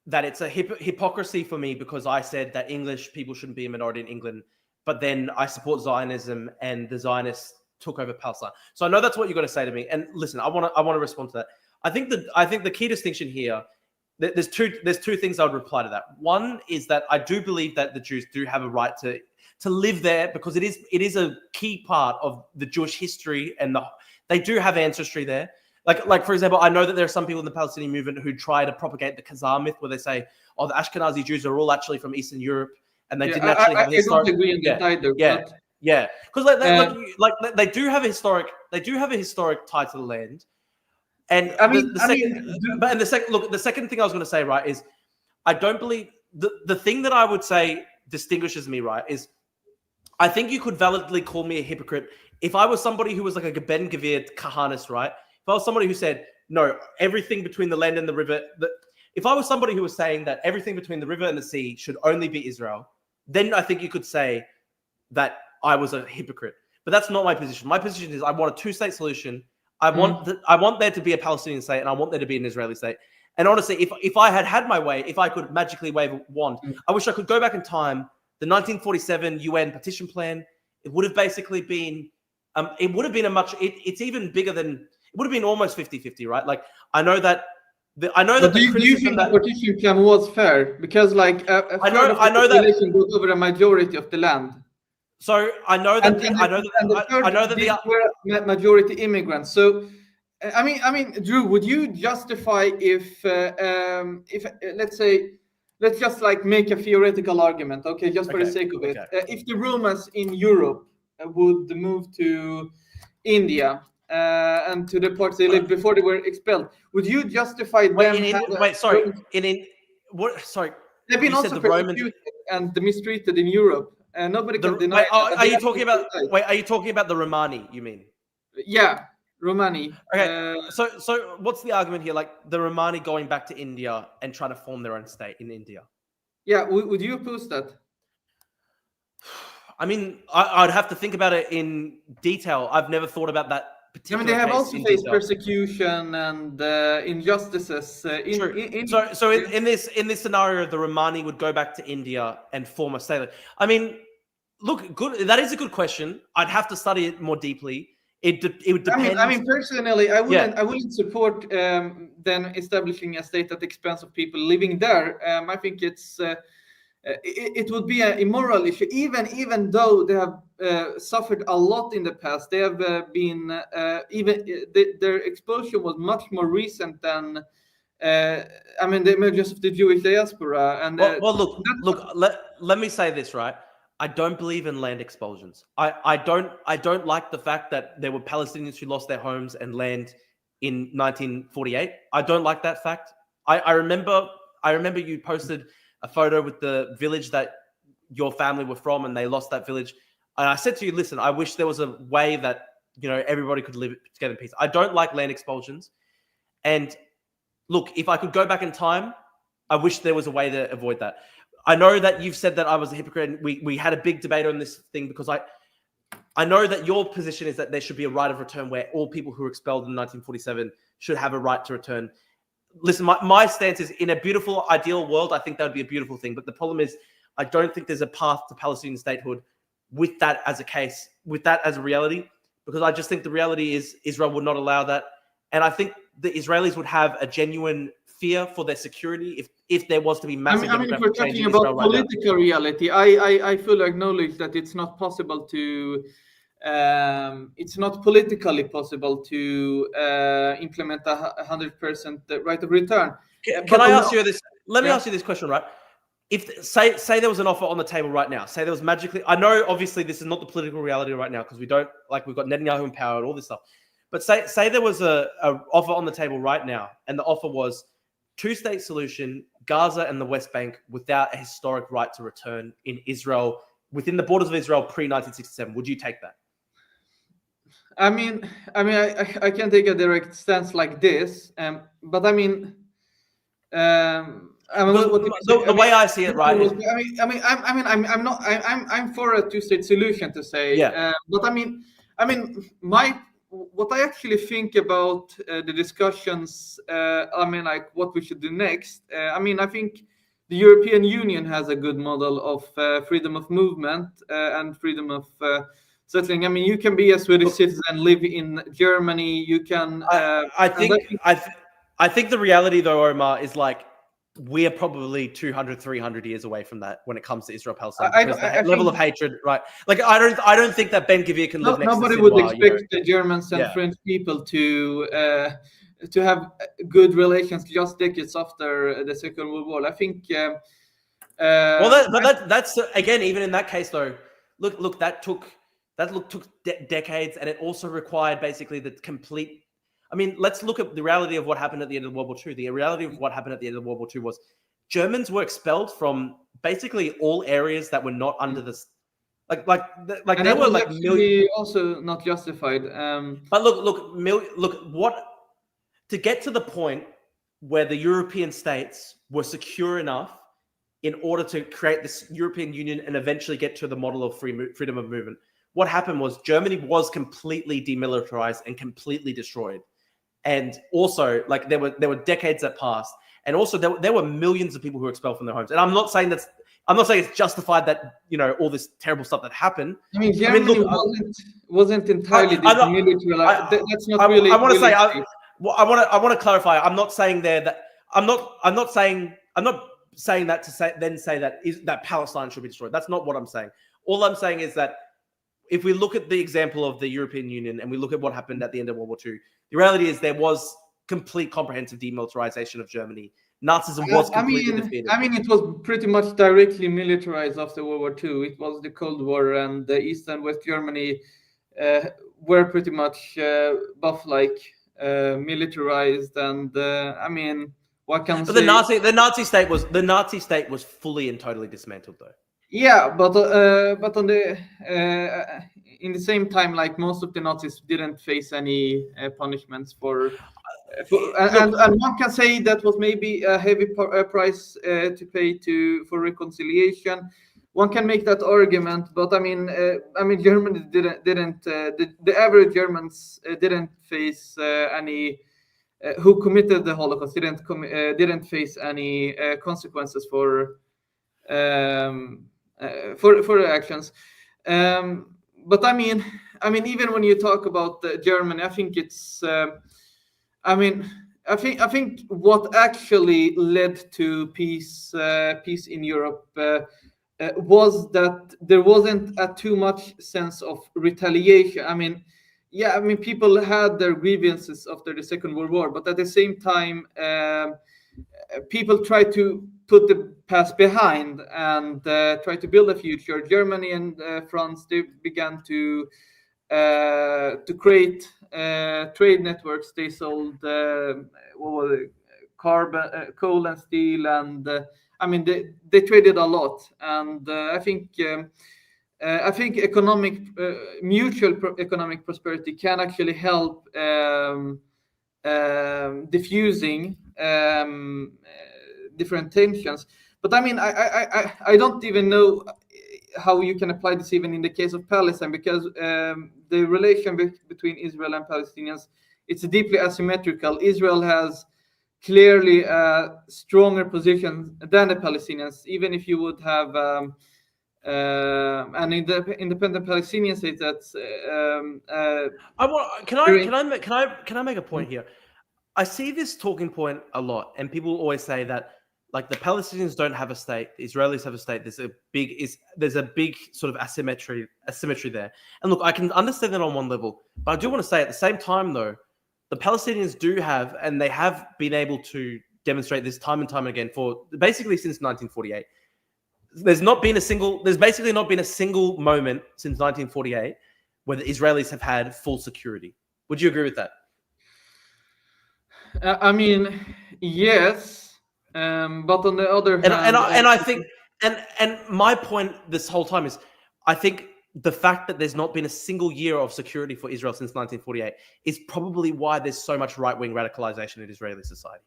that it's a hypocrisy for me because I said that English people shouldn't be a minority in England, but then I support Zionism and the Zionists took over Palestine. So I know that's what you're going to say to me. And listen, I want to respond to that. I think the key distinction here, there's two things I would reply to that. One is that I do believe that the Jews do have a right to live there, because it is a key part of the Jewish history, and they do have ancestry there. Like for example, I know that there are some people in the Palestinian movement who try to propagate the Khazar myth, where they say, "Oh, the Ashkenazi Jews are all actually from Eastern Europe," and they didn't actually have a historic. I don't agree on that either. Yeah, because they do have a historic tie to the land. And the second thing I was going to say, right, is I don't believe the thing that I would say distinguishes me, right, is I think you could validly call me a hypocrite if I was somebody who was like a Ben Gvir Kahanist, right? If I was somebody who said, no, everything between the land and the river, if I was somebody who was saying that everything between the river and the sea should only be Israel, then I think you could say that I was a hypocrite. But that's not my position. My position is I want a two-state solution. I want there to be a Palestinian state, and I want there to be an Israeli state. And honestly, if I had my way, if I could magically wave a wand, I wish I could go back in time. The 1947 UN petition plan, it would have basically been, it would have been it's even bigger than, it would have been almost 50-50, right? Like, I know that do you think the partition plan was fair? Because like I know that goes over a majority of the land. So I know that they were majority immigrants. So I mean, Drew, would you justify if let's just like make a theoretical argument, okay, just for the sake of it, if the Romans in Europe would move to India and to the parts they lived before they were expelled, would you justify them? Sorry. They've been also persecuted and mistreated in Europe. Nobody can deny. Are you talking about the Romani? You mean? Yeah, Romani. Okay. So what's the argument here? Like the Romani going back to India and trying to form their own state in India? Yeah. Would you oppose that? I mean, I'd have to think about it in detail. I've never thought about that. I mean, they have also faced persecution and injustices. So in this scenario, the Romani would go back to India and form a state. I mean, look, good. That is a good question. I'd have to study it more deeply. It would depend. I mean, personally, I wouldn't support them establishing a state at the expense of people living there. I think it's it would be an immoral issue, even though they have suffered a lot in the past. They have been their expulsion was much more recent than the emergence of the Jewish diaspora. And let me say this, right? I don't believe in land expulsions. I don't like the fact that there were Palestinians who lost their homes and land in 1948. I don't like that fact. I remember you posted a photo with the village that your family were from, and they lost that village. And I said to you, listen, I wish there was a way that everybody could live together in peace. I don't like land expulsions. And look, if I could go back in time, I wish there was a way to avoid that. I know that you've said that I was a hypocrite, and we had a big debate on this thing, because I know that your position is that there should be a right of return where all people who were expelled in 1947 should have a right to return. Listen, my stance is, in a beautiful, ideal world, I think that would be a beautiful thing. But the problem is, I don't think there's a path to Palestinian statehood with that as a case, with that as a reality, because I just think the reality is Israel would not allow that. And I think the Israelis would have a genuine fear for their security if there was to be massive if we're talking about political reality, I fully acknowledge that it's not possible to it's not politically possible to implement 100% right of return. Can I ask you this? Let me ask you this question, right? If say there was an offer on the table right now, say there was magically, I know obviously this is not the political reality right now, because we've got Netanyahu in power and all this stuff. But say there was a offer on the table right now, and the offer was two-state solution, Gaza and the West Bank, without a historic right to return in Israel, within the borders of Israel pre-1967. Would you take that? I can take a direct stance like this, but the way I see it, right? I'm for a two-state solution, to say. Yeah. What I actually think about the discussions, what we should do next. I think the European Union has a good model of freedom of movement and freedom of settling. You can be a Swedish citizen, live in Germany. You can. I think the reality, though, Omar, is we are probably 200, 300 years away from that when it comes to Israel-Palestine. The level of hatred, right? I don't think that Ben Gvir can live next to Nobody would expect the Germans and French people to have good relations just decades after the Second World War. I think. That's again, even in that case, though. Look, that took decades, and it also required basically the complete. Let's look at the reality of what happened at the end of World War II. The reality of what happened at the end of World War II was Germans were expelled from basically all areas that were not under this. They were also not justified. But look, to get to the point where the European states were secure enough in order to create this European Union and eventually get to the model of freedom of movement. What happened was Germany was completely demilitarized and completely destroyed. And also, there were decades that passed, and also there were millions of people who were expelled from their homes. And I'm not saying it's justified that all this terrible stuff that happened. Germany wasn't entirely demilitarized. That's not really. I want to say. I want to clarify. I'm not saying that. I'm not saying that to say that Palestine should be destroyed. That's not what I'm saying. All I'm saying is that if we look at the example of the European Union and we look at what happened at the end of World War II, the reality is there was complete comprehensive demilitarization of Germany. Nazism was completely defeated. It was pretty much directly militarized after World War II. It was the Cold War, and the East and West Germany were pretty much both militarized. And what can I say? But the Nazi state was fully and totally dismantled, though. Yeah, but on the in the same time, most of the Nazis didn't face any punishments and one can say that was maybe a heavy price to pay for reconciliation. One can make that argument, but Germany didn't the average Germans didn't face any who committed the Holocaust didn't face any consequences for their actions. But even when you talk about Germany, I think it's I think what actually led to peace in Europe was that there wasn't a too much sense of retaliation. I mean, people had their grievances after the Second World War, but at the same time, people tried to put the past behind and try to build a future. Germany and France, they began to create trade networks. They sold what was it? Carbon, coal and steel, and they traded a lot. And I think economic prosperity can actually help diffusing different tensions. But I don't even know how you can apply this even in the case of Palestine, because the relation between Israel and Palestinians, it's deeply asymmetrical. Israel has clearly a stronger position than the Palestinians, even if you would have an independent Palestinian state that's Can I make a point here? I see this talking point a lot, and people always say that like the Palestinians don't have a state, the Israelis have a state. There's a big sort of asymmetry there. And look, I can understand that on one level, but I do want to say at the same time though, the Palestinians do have, and they have been able to demonstrate this time and time again for basically since 1948. There's basically not been a single moment since 1948 where the Israelis have had full security. Would you agree with that? Yes, but on the other hand, I think, and my point this whole time is, I think the fact that there's not been a single year of security for Israel since 1948 is probably why there's so much right-wing radicalization in Israeli society.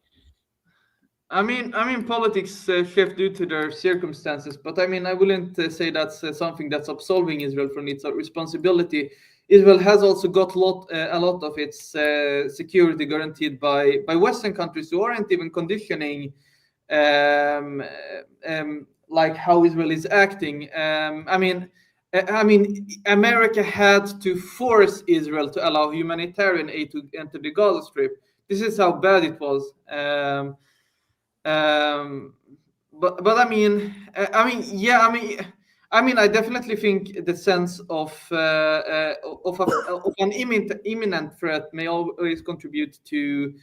Politics shift due to their circumstances, but I wouldn't say that's something that's absolving Israel from its responsibility. Israel has also got a lot of its security guaranteed by Western countries who aren't even conditioning like how Israel is acting. America had to force Israel to allow humanitarian aid to enter the Gaza Strip. This is how bad it was. I definitely think the sense of an imminent threat may always contribute to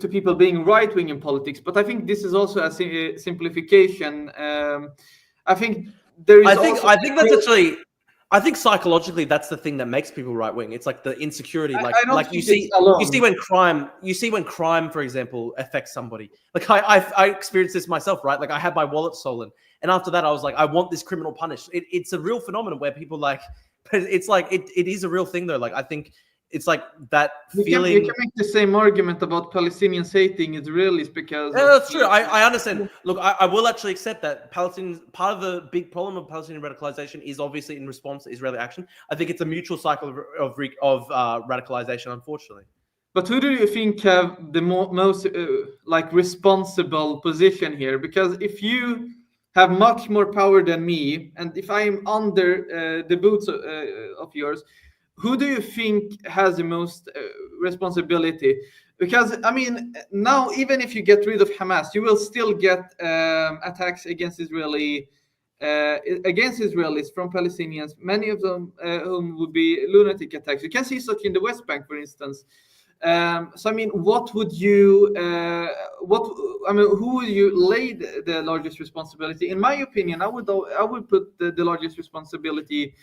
people being right wing in politics. But I think this is also a simplification. I think there is. I think psychologically that's the thing that makes people right wing. It's like the insecurity, you see when crime, for example, affects somebody. Like I experienced this myself, right? Like I had my wallet stolen, and after that I was like, I want this criminal punished. It's a real phenomenon where people like, it's like it is a real thing though. Like I think it's like that feeling. You can make the same argument about Palestinians hating Israelis because. Yeah, that's true. I understand. Look, I will actually accept that Palestinians, part of the big problem of Palestinian radicalization is obviously in response to Israeli action. I think it's a mutual cycle of radicalization, unfortunately. But who do you think have the most responsible position here? Because if you have much more power than me, and if I am under the boots of yours, who do you think has the most responsibility? Because now even if you get rid of Hamas, you will still get attacks against Israelis from Palestinians. Many of them whom would be lunatic attacks. You can see such in the West Bank, for instance. What would you? Who would you lay the largest responsibility? In my opinion, I would put the largest responsibility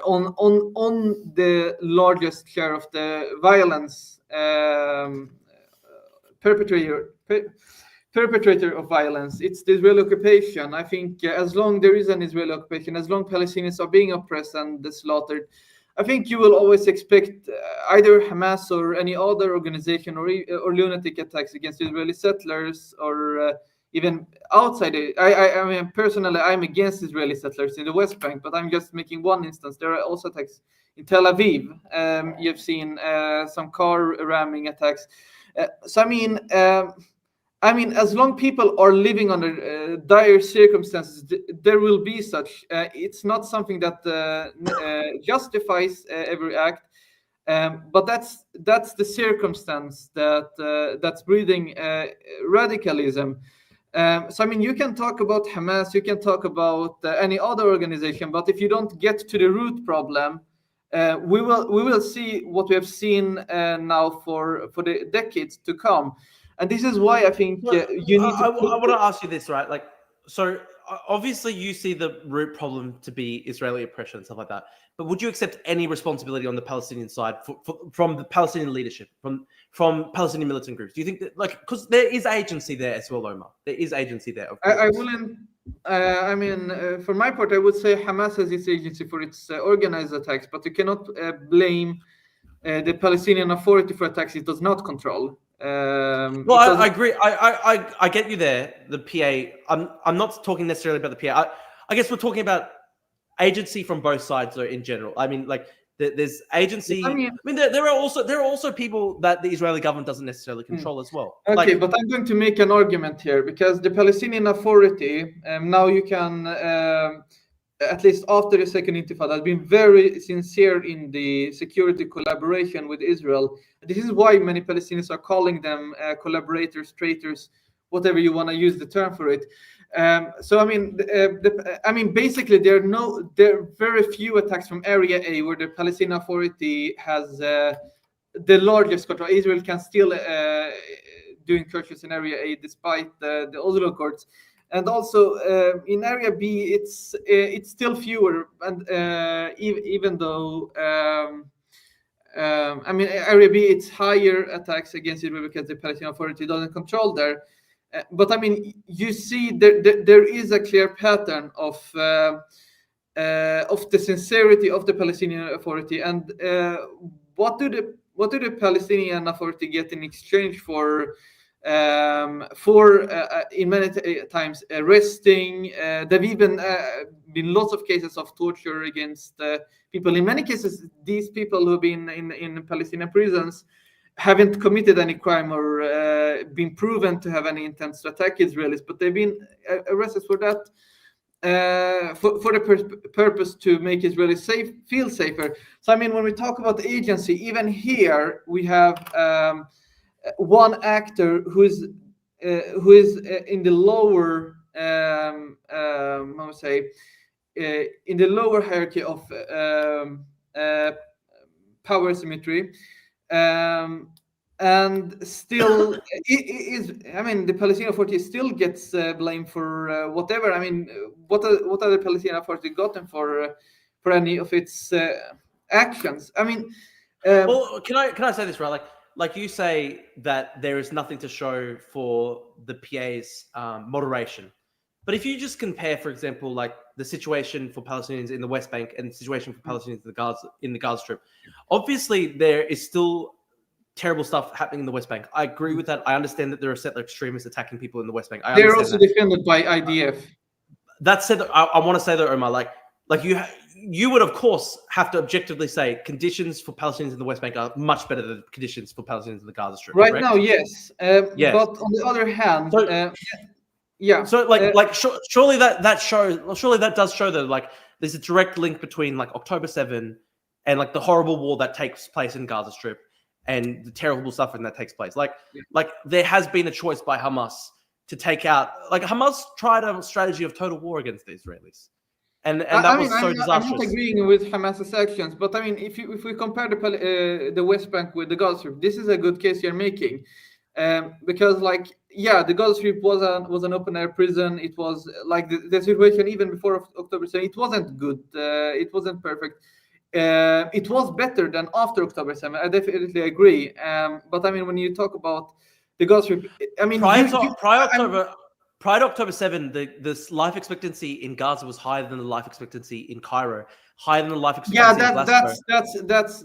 on the largest share of the violence perpetrator of violence. It's the Israeli occupation. I think as long there is an Israeli occupation, as long Palestinians are being oppressed and slaughtered, I think you will always expect either Hamas or any other organization or lunatic attacks against Israeli settlers or even outside it. Personally, I'm against Israeli settlers in the West Bank, but I'm just making one instance. There are also attacks in Tel Aviv. You've seen some car ramming attacks. As long people are living under dire circumstances, there will be such. It's not something that justifies every act. But that's the circumstance that's breeding radicalism. So I mean, you can talk about Hamas, you can talk about any other organization, but if you don't get to the root problem, we will see what we have seen now for the decades to come. And this is why I think you need to. I want to ask you this, right? Like, so obviously you see the root problem to be Israeli oppression and stuff like that. But would you accept any responsibility on the Palestinian side from the Palestinian leadership, from Palestinian militant groups? Do you think that, like, because there is agency there as well, Omar? There is agency there. Of course. I wouldn't. I mean, for my part, I would say Hamas has its agency for its organized attacks, but you cannot blame the Palestinian Authority for attacks it does not control. Well, I agree. I get you there. The PA. I'm not talking necessarily about the PA. I guess we're talking about agency from both sides, though. In general, I mean, like there's agency. I mean, there are also people that the Israeli government doesn't necessarily control as well. Okay, but I'm going to make an argument here because the Palestinian Authority now you can. At least after the second intifada, has been very sincere in the security collaboration with Israel. This is why many Palestinians are calling them collaborators, traitors, whatever you want to use the term for it. So I mean, basically, there are very few attacks from Area A where the Palestinian Authority has the largest control. Israel can still do incursions in Area A despite the Oslo Accords. And also in Area B, it's still fewer, and even though I mean Area B, it's higher attacks against Israel because the Palestinian Authority doesn't control there. But I mean, you see there is a clear pattern of the sincerity of the Palestinian Authority, and what do the Palestinian Authority get in exchange for in many times arresting? There've even been lots of cases of torture against people. In many cases, these people who've been in Palestinian prisons haven't committed any crime or been proven to have any intent to attack Israelis, but they've been arrested for that, for the purpose to make Israelis feel safer. So I mean, when we talk about agency, even here we have one actor who is in the lower, how would say, in the lower hierarchy of power symmetry, and still I mean, the Palestinian Authority still gets blamed for whatever. I mean, what are the Palestinian Authority gotten for any of its actions? I mean, well, can I say this, right? Like you say that there is nothing to show for the PA's moderation. But if you just compare, for example, like the situation for Palestinians in the West Bank and the situation for Palestinians in the Gaza Strip, obviously there is still terrible stuff happening in the West Bank. I agree with that. I understand that there are settler extremists attacking people in the West Bank. They're also defended by IDF. That said, I want to say that, Omar, like you would, of course, have to objectively say conditions for Palestinians in the West Bank are much better than conditions for Palestinians in the Gaza Strip. Right now, yes. Yes. But on the other hand, yeah. So surely that does show that like there's a direct link between like October 7 and like the horrible war that takes place in Gaza Strip and the terrible suffering that takes place. Like there has been a choice by Hamas to take out. Like Hamas tried a strategy of total war against the Israelis. And that was so disastrous. I'm not agreeing with Hamas's actions, but I mean, if we compare the West Bank with the Gaza Strip, this is a good case you're making, because the Gaza Strip was an open air prison. It was like the situation even before October 7. It wasn't good. It wasn't perfect. It was better than after October 7. I definitely agree. But I mean, when you talk about the Gaza Strip, I mean, prior to October 7, the life expectancy in Gaza was higher than the life expectancy in Cairo, higher than the life expectancy in Glasgow.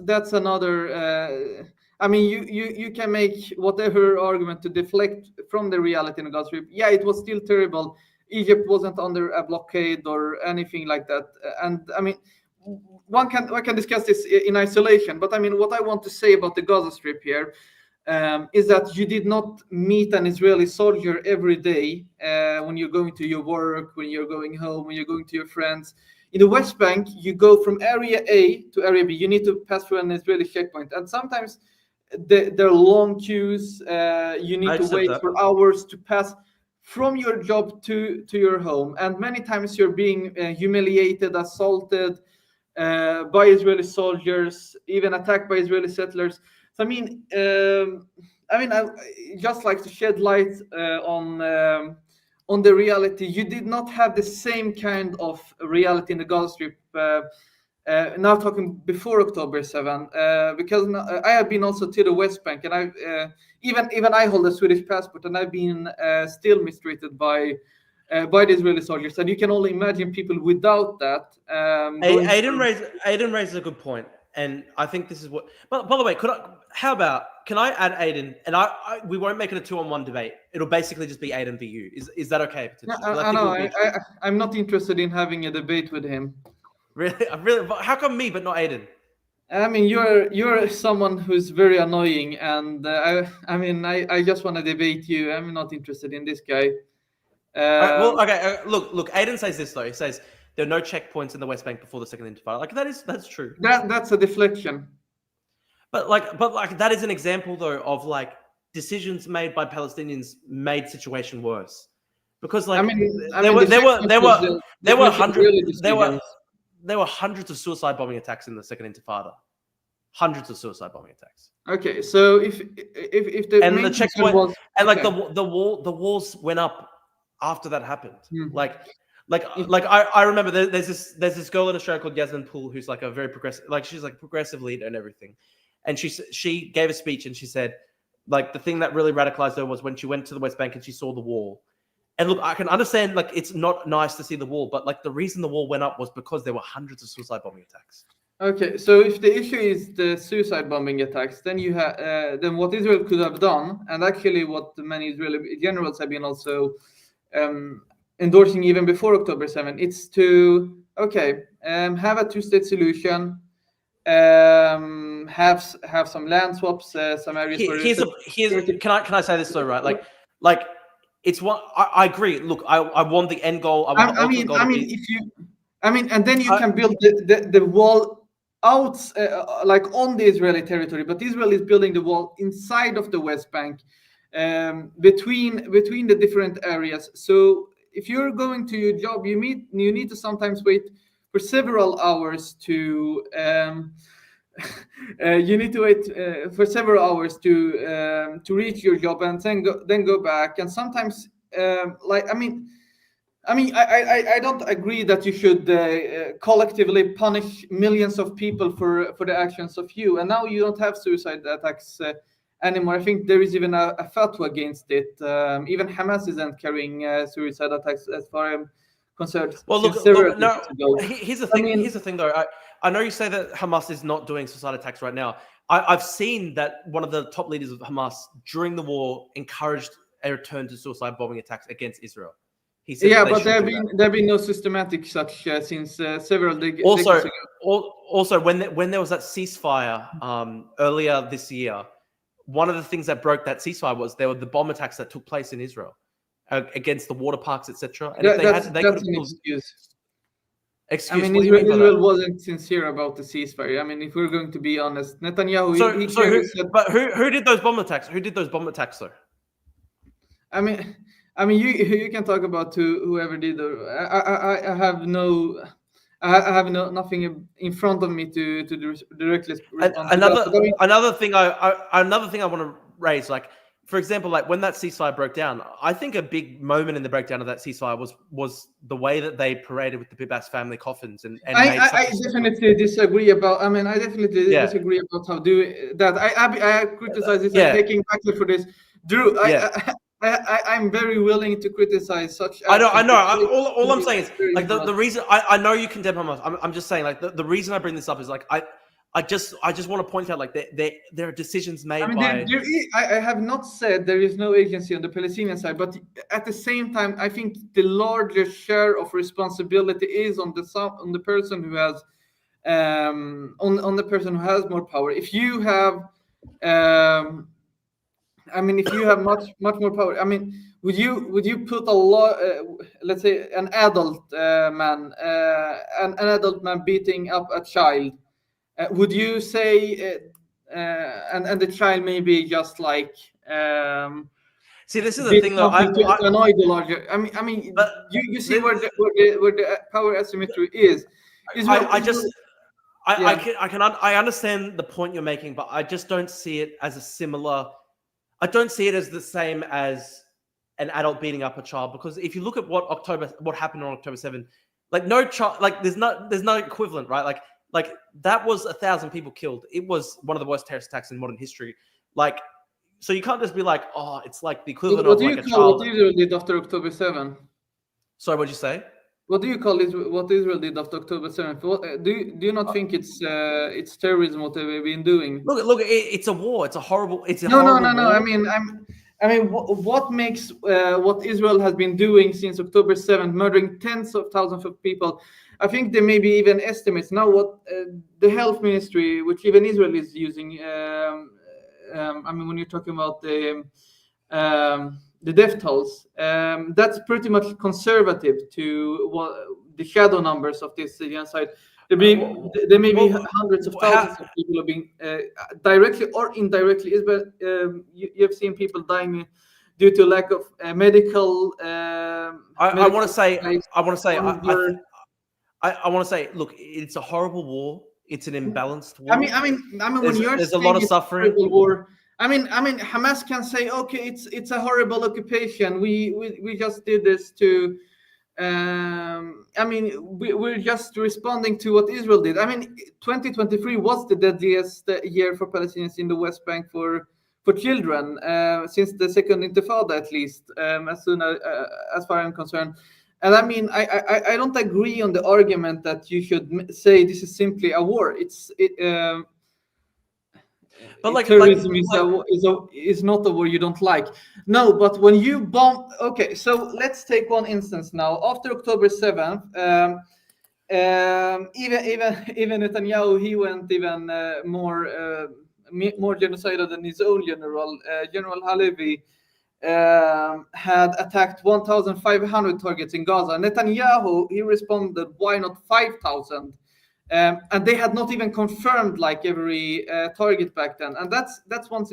That's another. I mean, you can make whatever argument to deflect from the reality in the Gaza Strip. Yeah, it was still terrible. Egypt wasn't under a blockade or anything like that. And I mean, one can discuss this in isolation. But I mean, what I want to say about the Gaza Strip here is that you did not meet an Israeli soldier every day when you're going to your work, when you're going home, when you're going to your friends. in the West Bank, you go from area A to area B. You need to pass through an Israeli checkpoint, and sometimes there are long queues. You need to wait for hours to pass from your job to your home, and many times you're being humiliated, assaulted by Israeli soldiers, even attacked by Israeli settlers. So I just like to shed light on the reality. You did not have the same kind of reality in the Gaza Strip. Now talking before October 7, because I have been also to the West Bank, and I even I hold a Swedish passport, and I've been still mistreated by the Israeli soldiers, and you can only imagine people without that. Aiden raised a good point, and I think this is what. But by the way, can I add Aiden? And we won't make it a 2-on-1 debate. It'll basically just be Aiden v you. Is that okay? I'm not interested in having a debate with him. Really? How come me but not Aiden? I mean, you're someone who's very annoying, and I just want to debate you. I'm not interested in this guy. Look. Aiden says this though. He says there are no checkpoints in the West Bank before the Second Intifada. Like that's true. That's a deflection. But that is an example though of like decisions made by Palestinians made situation worse. Because there were hundreds of suicide bombing attacks in the Second Intifada. Hundreds of suicide bombing attacks. Okay, so if the checkpoint was, and like the walls went up after that happened. I remember there's this girl in Australia called Yasmin Poole who's like a very progressive, like she's like a progressive leader and everything, and she gave a speech and she said like the thing that really radicalized her was when she went to the West Bank and she saw the wall. And look, I can understand like it's not nice to see the wall, but like the reason the wall went up was because there were hundreds of suicide bombing attacks. Okay, so if the issue is the suicide bombing attacks, then you have then what Israel could have done, and actually what many Israeli generals have been also endorsing even before October 7, it's to have a two-state solution, have some land swaps, some areas. Can I say this though, right? Like. It's what I agree. Look, I want the end goal. And then you can build the wall out like on the Israeli territory, but Israel is building the wall inside of the West Bank, between the different areas. So if you're going to your job, you need to sometimes wait for several hours to. You need to wait for several hours to reach your job and then go back. And sometimes, I don't agree that you should collectively punish millions of people for the actions of you. And now you don't have suicide attacks anymore. I think there is even a fatwa against it. Even Hamas isn't carrying suicide attacks as far as I'm concerned. Well, look, here's the thing. Here's the thing, though. I know you say that Hamas is not doing suicide attacks right now. I've seen that one of the top leaders of Hamas during the war encouraged a return to suicide bombing attacks against Israel. He said but there have been no systematic such since several decades ago. Also, when there was that ceasefire earlier this year, one of the things that broke that ceasefire was there were the bomb attacks that took place in Israel against the water parks, etc. And that's an excuse. Israel wasn't sincere about the ceasefire. I mean, if we're going to be honest, Netanyahu. Who did those bomb attacks? Who did those bomb attacks, though? I mean, you can talk about whoever did. I have nothing in front of me to directly. Another thing I want to raise, like. For example, like when that ceasefire broke down, I think a big moment in the breakdown of that ceasefire was the way that they paraded with the Bibas family coffins and I definitely disagree about. I mean, I definitely disagree about how do that. I criticize this. I'm taking back for this, Drew. I'm very willing to criticize such. I know. All I'm saying is like the reason I know you condemn Hamas. I'm just saying like the reason I bring this up is like I just want to point out like there are decisions made by. I have not said there is no agency on the Palestinian side, but at the same time, I think the largest share of responsibility is on the person who has on the person who has more power. If you have I mean, if you have much more power, I mean, would you put a lot, let's say, an adult man, an adult man beating up a child? Would you say, and the child maybe just like See, this is the did thing, though. something to annoy the larger? I mean, But you see th- where the power asymmetry is. Israel, I just Israel, yeah. I understand the point you're making, but I just don't see it as a similar. I don't see it as the same as an adult beating up a child, because if you look at what happened on October 7th, like no child, like there's no equivalent, right? Like that was 1,000 people killed. It was one of the worst terrorist attacks in modern history. Like, so you can't just be like, oh, it's like the equivalent What of do you like a call child. what Israel did after October 7th? Sorry, what'd you say? What do you call it? What Israel did after October 7th? Do you not think it's terrorism what they've been doing? Look, it's a war. It's a horrible No. war. I mean, what makes what Israel has been doing since October 7th, murdering tens of thousands of people? I think there may be even estimates now what the health ministry, which even Israel is using. I mean, when you're talking about the death tolls, that's pretty much conservative to what the shadow numbers of this genocide. There may be hundreds of thousands of people have been directly or indirectly. You have seen people dying due to lack of medical. I want to say, I want to say, hunger. I want to say, look, it's a horrible war. It's an imbalanced war. I mean, when you're There's a saying lot of it's a suffering. horrible war, I mean, Hamas can say, okay, it's a horrible occupation. We just did this to. I mean, we're just responding to what Israel did. I mean, 2023 was the deadliest year for Palestinians in the West Bank for children since the second Intifada, at least, as far as I'm concerned. And I mean, I don't agree on the argument that you should say this is simply a war. But like Terrorism is not a word you don't like. No, but when you bomb, okay, so let's take one instance now. After October 7th, even Netanyahu, he went even more genocidal than his own general. General Halevi had attacked 1,500 targets in Gaza. Netanyahu, he responded, why not 5,000? And they had not even confirmed like every target back then. And that's one.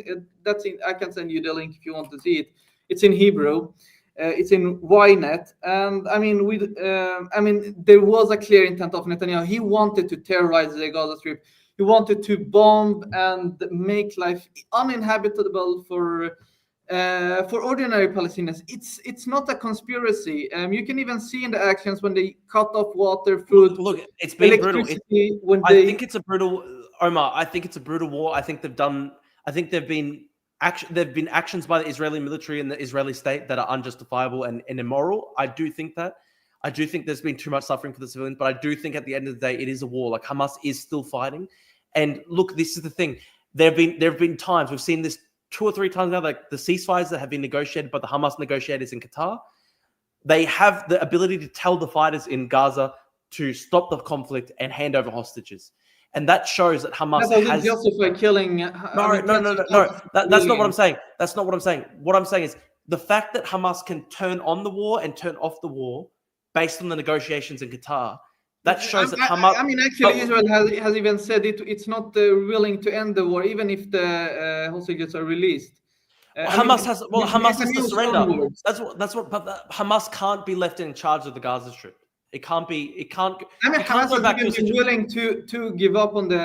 I can send you the link if you want to see it. It's in Hebrew. It's in Ynet. And I mean, there was a clear intent of Netanyahu. He wanted to terrorize the Gaza Strip. He wanted to bomb and make life uninhabitable for ordinary Palestinians. It's not a conspiracy. You can even see in the actions when they cut off water, food, look, it's been brutal. I think it's a brutal, Omar. I think it's a brutal war. I think there've been actions by the Israeli military and the Israeli state that are unjustifiable and immoral. I do think that. I do think there's been too much suffering for the civilians, but I do think at the end of the day, it is a war. Like Hamas is still fighting. And look, this is the thing. There have been times we've seen this 2 or 3 times now, like the ceasefires that have been negotiated by the Hamas negotiators in Qatar. They have the ability to tell the fighters in Gaza to stop the conflict and hand over hostages. And that shows that Hamas has justify killing. No. That's not what I'm saying. That's not what I'm saying. What I'm saying is the fact that Hamas can turn on the war and turn off the war based on the negotiations in Qatar. That shows that Hamas. I mean, actually, Israel has even said it's not willing to end the war, even if the hostages are released. Hamas has to surrender. That's what. But Hamas can't be left in charge of the Gaza Strip. It can't be. It can't. I mean, Hamas has been willing to give up on the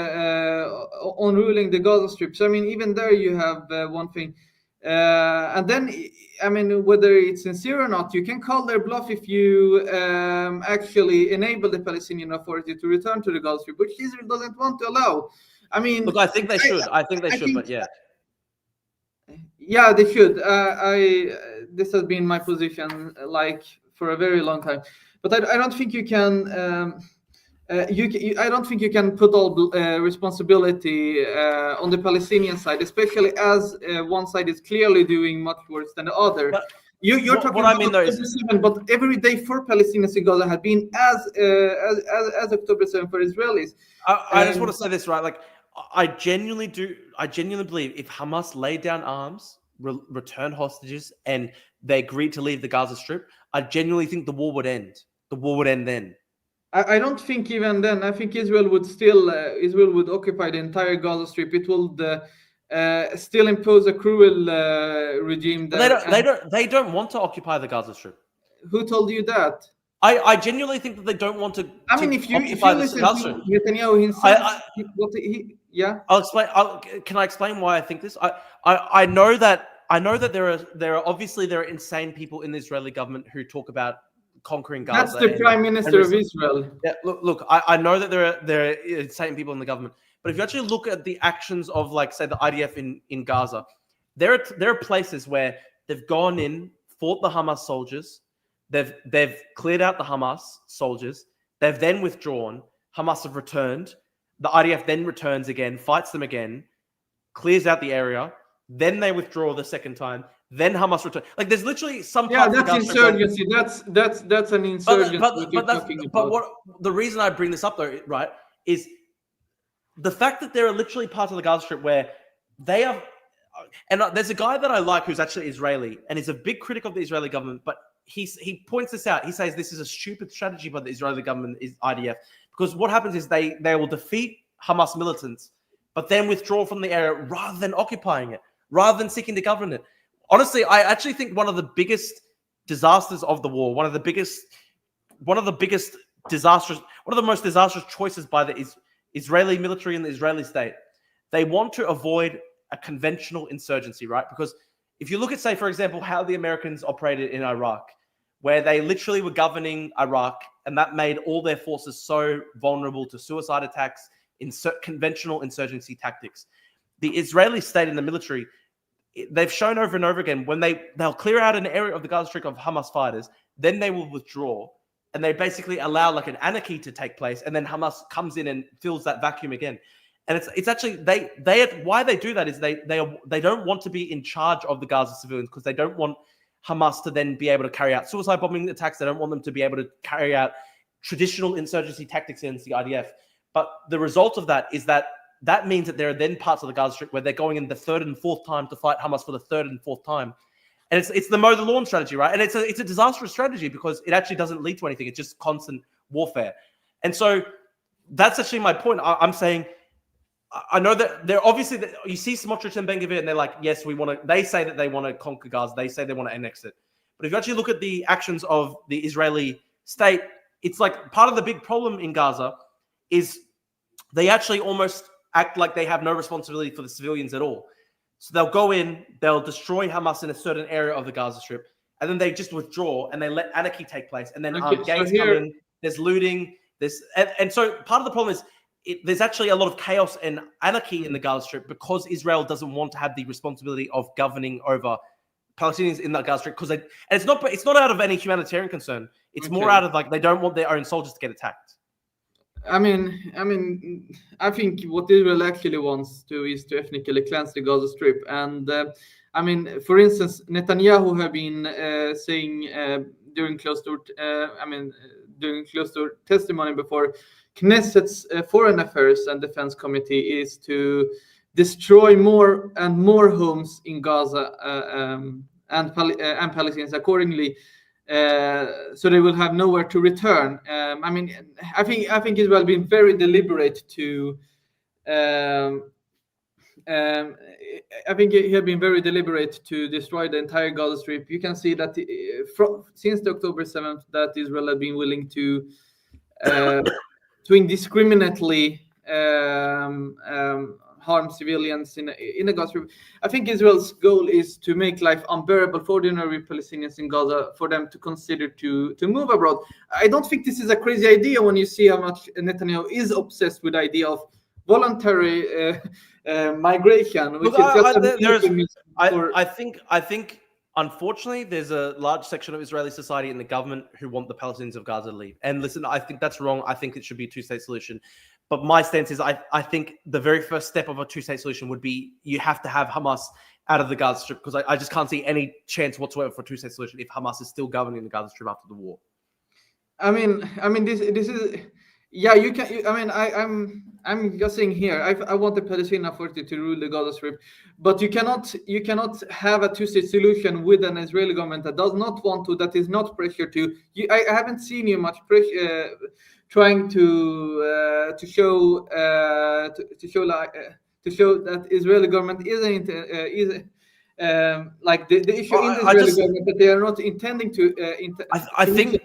on ruling the Gaza Strip. So I mean, even there you have one thing. And then, I mean, whether it's sincere or not, you can call their bluff if you actually enable the Palestinian Authority to return to the Gaza Strip, which Israel doesn't want to allow. I mean, look, I think they should. But yeah. Yeah, they should. This has been my position like for a very long time, but I don't think you can. I don't think you can put all responsibility on the Palestinian side, especially as one side is clearly doing much worse than the other. But you're talking about October 7, but every day for Palestinians in Gaza had been as October 7 for Israelis. I just want to say this, right? Like, I genuinely believe if Hamas laid down arms, returned hostages and they agreed to leave the Gaza Strip, I genuinely think the war would end. The war would end then. I don't think even then. I think Israel would occupy the entire Gaza Strip. It would still impose a cruel regime there. They don't want to occupy the Gaza Strip. Who told you that? I genuinely think that they don't want to. I mean, if you listen to Netanyahu himself, I'll explain. Can I explain why I think this? I know that there are insane people in the Israeli government who talk about conquering Gaza. That's the Prime Minister of Israel. Yeah, look. I know that there are insane people in the government, but if you actually look at the actions of, like, say, the IDF in Gaza, there are places where they've gone in, fought the Hamas soldiers. They've cleared out the Hamas soldiers. They've then withdrawn. Hamas have returned. The IDF then returns again, fights them again, clears out the area. Then they withdraw the second time. Then Hamas return. Like, there's literally some parts that's insurgency. That's an insurgency. But what the reason I bring this up, though, right, is the fact that there are literally parts of the Gaza Strip where they are. And there's a guy that I like who's actually Israeli, and he's a big critic of the Israeli government, but he points this out. He says this is a stupid strategy by the Israeli government, is IDF, because what happens is they will defeat Hamas militants, but then withdraw from the area rather than occupying it, rather than seeking to govern it. Honestly, I actually think one of the biggest disasters of the war, one of the most disastrous choices by the Israeli military and the Israeli state, they want to avoid a conventional insurgency, right? Because if you look at, say, for example, how the Americans operated in Iraq, where they literally were governing Iraq, and that made all their forces so vulnerable to suicide attacks, conventional insurgency tactics. The Israeli state and the military, they've shown over and over again, when they'll clear out an area of the Gaza Strip of Hamas fighters, then they will withdraw, and they basically allow like an anarchy to take place, and then Hamas comes in and fills that vacuum again. And it's actually why they do that is they don't want to be in charge of the Gaza civilians, because they don't want Hamas to then be able to carry out suicide bombing attacks. They don't want them to be able to carry out traditional insurgency tactics against the IDF. But the result of that is that means that there are then parts of the Gaza Strip where they're going in the third and fourth time to fight Hamas for the third and fourth time. And it's the mow the lawn strategy, right? And it's a disastrous strategy because it actually doesn't lead to anything. It's just constant warfare. And so that's actually my point. I'm saying, I know that they're obviously, you see Smotrich and Ben-Gvir, and they're like, yes, they say that they want to conquer Gaza. They say they want to annex it. But if you actually look at the actions of the Israeli state, it's like part of the big problem in Gaza is they actually almost act like they have no responsibility for the civilians at all. So they'll go in, they'll destroy Hamas in a certain area of the Gaza Strip, and then they just withdraw and they let anarchy take place. And then gangs come in, there's looting, and so part of the problem is there's actually a lot of chaos and anarchy in the Gaza Strip because Israel doesn't want to have the responsibility of governing over Palestinians in that Gaza Strip, because it's not out of any humanitarian concern. It's more out of like they don't want their own soldiers to get attacked. I think what Israel actually wants to is to ethnically cleanse the Gaza Strip. And for instance, Netanyahu have been saying during closed-door testimony before Knesset's Foreign Affairs and Defense Committee is to destroy more and more homes in Gaza and Palestinians accordingly. So they will have nowhere to return. I think Israel has been very deliberate to. I think he has been very deliberate to destroy the entire Gaza Strip. You can see that since the October 7th, that Israel has been willing to indiscriminately harm civilians in the Gaza Strip. I think Israel's goal is to make life unbearable for ordinary Palestinians in Gaza, for them to consider to move abroad. I don't think this is a crazy idea when you see how much Netanyahu is obsessed with the idea of voluntary migration, which I think unfortunately there's a large section of Israeli society and the government who want the Palestinians of Gaza to leave. And listen, I think that's wrong. I think it should be a two-state solution. But my stance is I think the very first step of a two-state solution would be you have to have Hamas out of the Gaza Strip, because I just can't see any chance whatsoever for a two-state solution if Hamas is still governing the Gaza Strip after the war. This is, yeah, you can. I'm just saying here, I want the Palestinian Authority to rule the Gaza Strip, but you cannot have a two-state solution with an Israeli government that does not want to, that is not pressure to. I haven't seen you much pressure trying to show to show that Israeli government isn't like the issue in the Israeli government that they are not intending to. I think.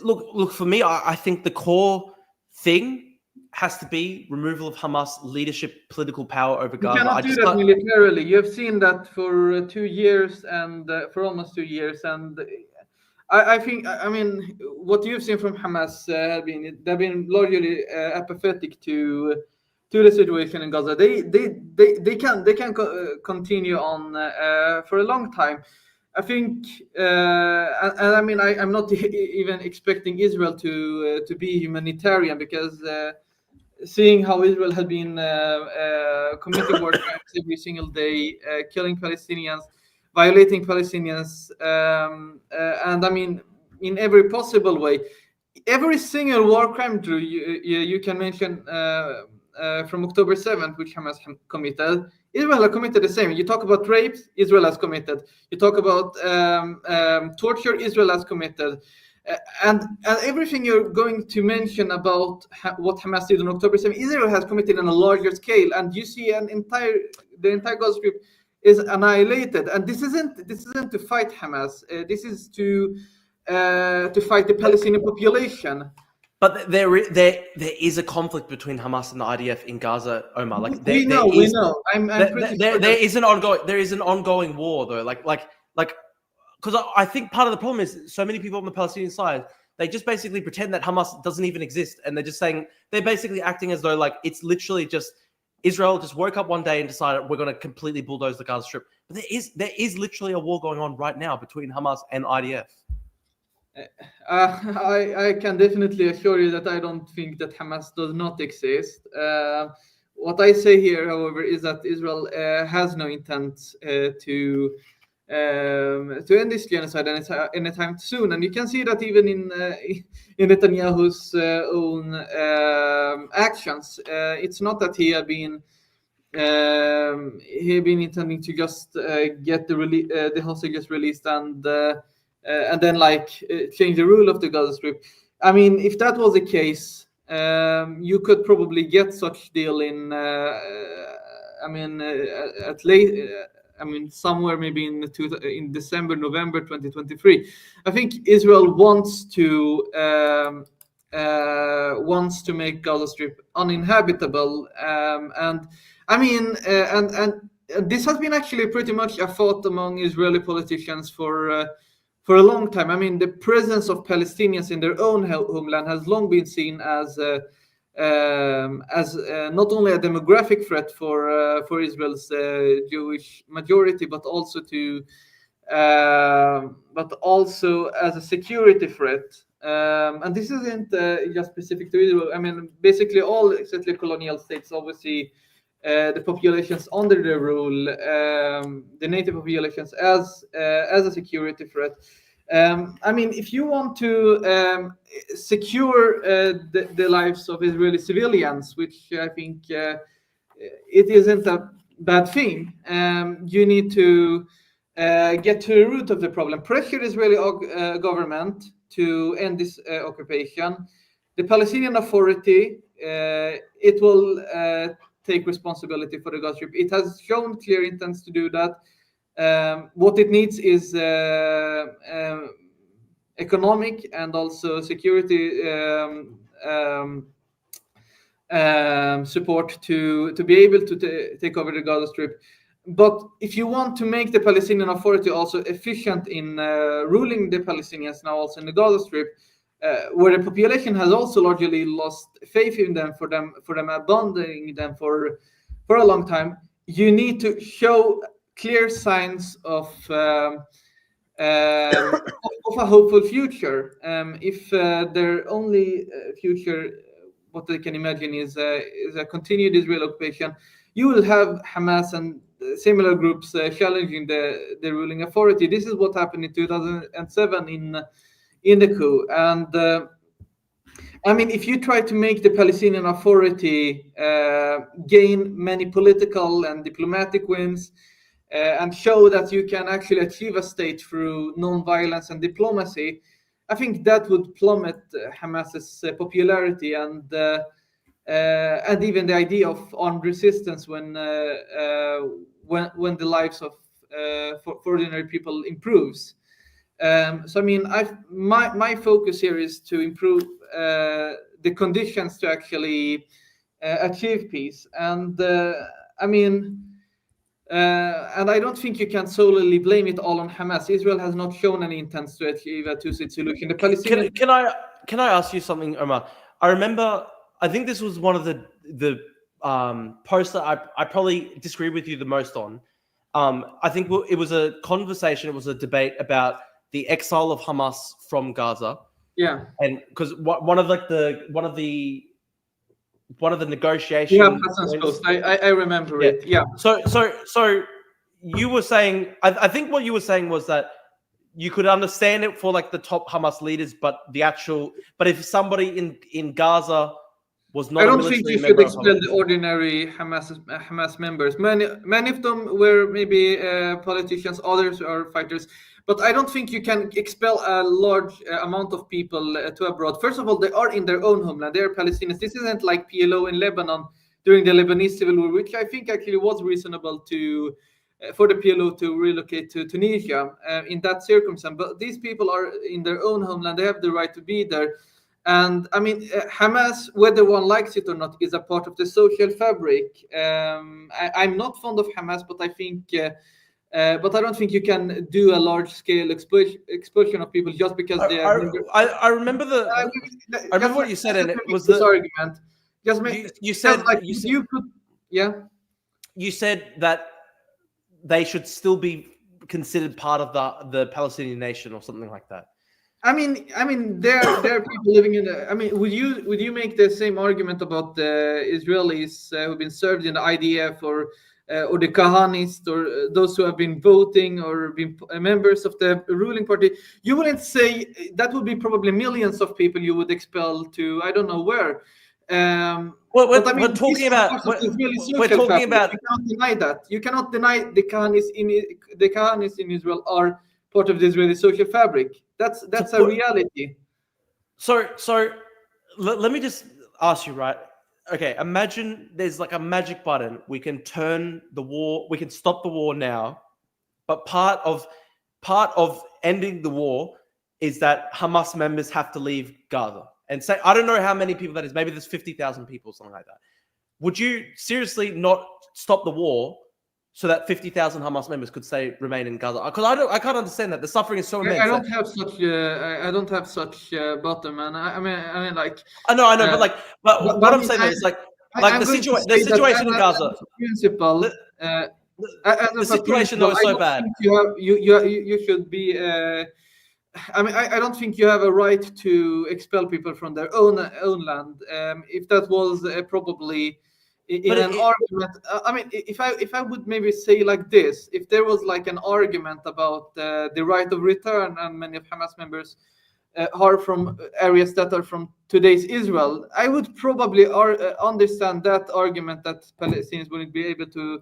Look. For me, I think the core thing has to be removal of Hamas leadership, political power over Gaza. You cannot do that militarily. You have seen that for 2 years and for almost 2 years, and I think, I mean, what you've seen from Hamas they've been largely apathetic to the situation in Gaza. They can continue on for a long time. I think, and I mean, I'm not even expecting Israel to be humanitarian, because seeing how Israel has been committing war crimes every single day, killing Palestinians, violating Palestinians, and I mean, in every possible way. Every single war crime, Drew, you can mention from October 7th, which Hamas committed, Israel has committed the same. You talk about rapes, Israel has committed. You talk about torture, Israel has committed. And everything you're going to mention about what Hamas did on October 7th, Israel has committed on a larger scale. And you see the entire Gaza Strip is annihilated. And this isn't to fight Hamas. This is to fight the Palestinian population. But there is a conflict between Hamas and the IDF in Gaza, Omar. Like we know. I'm pretty sure there is an ongoing war though. Like because I think part of the problem is so many people on the Palestinian side, they just basically pretend that Hamas doesn't even exist, and they're just saying, they're basically acting as though like it's literally just Israel just woke up one day and decided we're going to completely bulldoze the Gaza Strip. But there is literally a war going on right now between Hamas and IDF. I can definitely assure you that I don't think that Hamas does not exist. What I say here, however, is that Israel has no intent to end this genocide anytime soon, and you can see that even in Netanyahu's own actions. It's not that he had been intending to just get the hostages released and then change the rule of the Gaza Strip. I mean, if that was the case, you could probably get such deal in. Somewhere maybe in December, November 2023. I think Israel wants to make Gaza Strip uninhabitable, and this has been actually pretty much a thought among Israeli politicians for a long time. I mean, the presence of Palestinians in their own homeland has long been seen as not only a demographic threat for Israel's Jewish majority, but also as a security threat. And this isn't just specific to Israel. I mean, basically all settler colonial states obviously the populations under their rule, the native populations as a security threat. I mean, if you want to secure the lives of Israeli civilians, which I think it isn't a bad thing, you need to get to the root of the problem. Pressure the Israeli government to end this occupation. The Palestinian Authority, it will take responsibility for the Gaza Strip. It has shown clear intents to do that. What it needs is economic and also security support to be able to take over the Gaza Strip. But if you want to make the Palestinian Authority also efficient in ruling the Palestinians now also in the Gaza Strip, where the population has also largely lost faith in them for them abandoning them for a long time, you need to show clear signs of a hopeful future. If their only future, what they can imagine is a continued Israeli occupation, you will have Hamas and similar groups challenging the ruling authority. This is what happened in 2007 in the coup, and I mean, if you try to make the Palestinian Authority gain many political and diplomatic wins and show that you can actually achieve a state through non-violence and diplomacy, I think that would plummet Hamas's popularity and even the idea of armed resistance when the lives of for ordinary people improves. So I mean, my focus here is to improve the conditions to actually achieve peace, and I mean, and I don't think you can solely blame it all on Hamas. Israel has not shown any intent to achieve a two-state solution. The Palestinians. Can I ask you something, Omar? I remember. I think this was one of the posts that I probably disagree with you the most on. I think it was a conversation. It was a debate about the exile of Hamas from Gaza. Yeah, and because one of the negotiations. Yeah, Hassan's post. I remember it. Yeah. So you were saying. I think what you were saying was that you could understand it for like the top Hamas leaders, but if somebody in Gaza was not, I don't think you should expel the ordinary Hamas members. Many of them were maybe politicians, others are fighters. But I don't think you can expel a large amount of people to abroad. First of all, they are in their own homeland. They are Palestinians. This isn't like PLO in Lebanon during the Lebanese civil war, which I think actually was reasonable for the PLO to relocate to Tunisia in that circumstance. But these people are in their own homeland. They have the right to be there. And I mean, Hamas, whether one likes it or not, is a part of the social fabric. I'm not fond of Hamas, but I think... but I don't think you can do a large-scale expulsion of people just because they are. I remember I remember what you said, and it was this argument. Just you said like you could, yeah. You said that they should still be considered part of the Palestinian nation or something like that. I mean, there are people living in the. I mean, would you make the same argument about the Israelis who've been served in the IDF or the Kahanists or those who have been voting or been members of the ruling party? You wouldn't say that would be probably millions of people you would expel to I don't know where. We're talking about. You cannot deny that. You cannot deny the Kahanists in Israel are part of the Israeli social fabric. That's a reality. So let me just ask you, right? Okay, imagine there's like a magic button. We can turn the war. We can stop the war now, but part of ending the war is that Hamas members have to leave Gaza. And say, I don't know how many people that is. Maybe there's 50,000 people, something like that. Would you seriously not stop the war so that 50,000 Hamas members could remain in Gaza? Because I can't understand that. The suffering is so immense. I don't have such bottom, man. I mean, like. I know, but what I'm saying is like the situation in Gaza. Principle. The situation though is so bad. You should be. I mean, I don't think you have a right to expel people from their own land. If that was probably in an argument, I mean, if I would maybe say like this, if there was like an argument about the right of return, and many of Hamas members are from areas that are from today's Israel, I would probably understand that argument that Palestinians wouldn't be able to.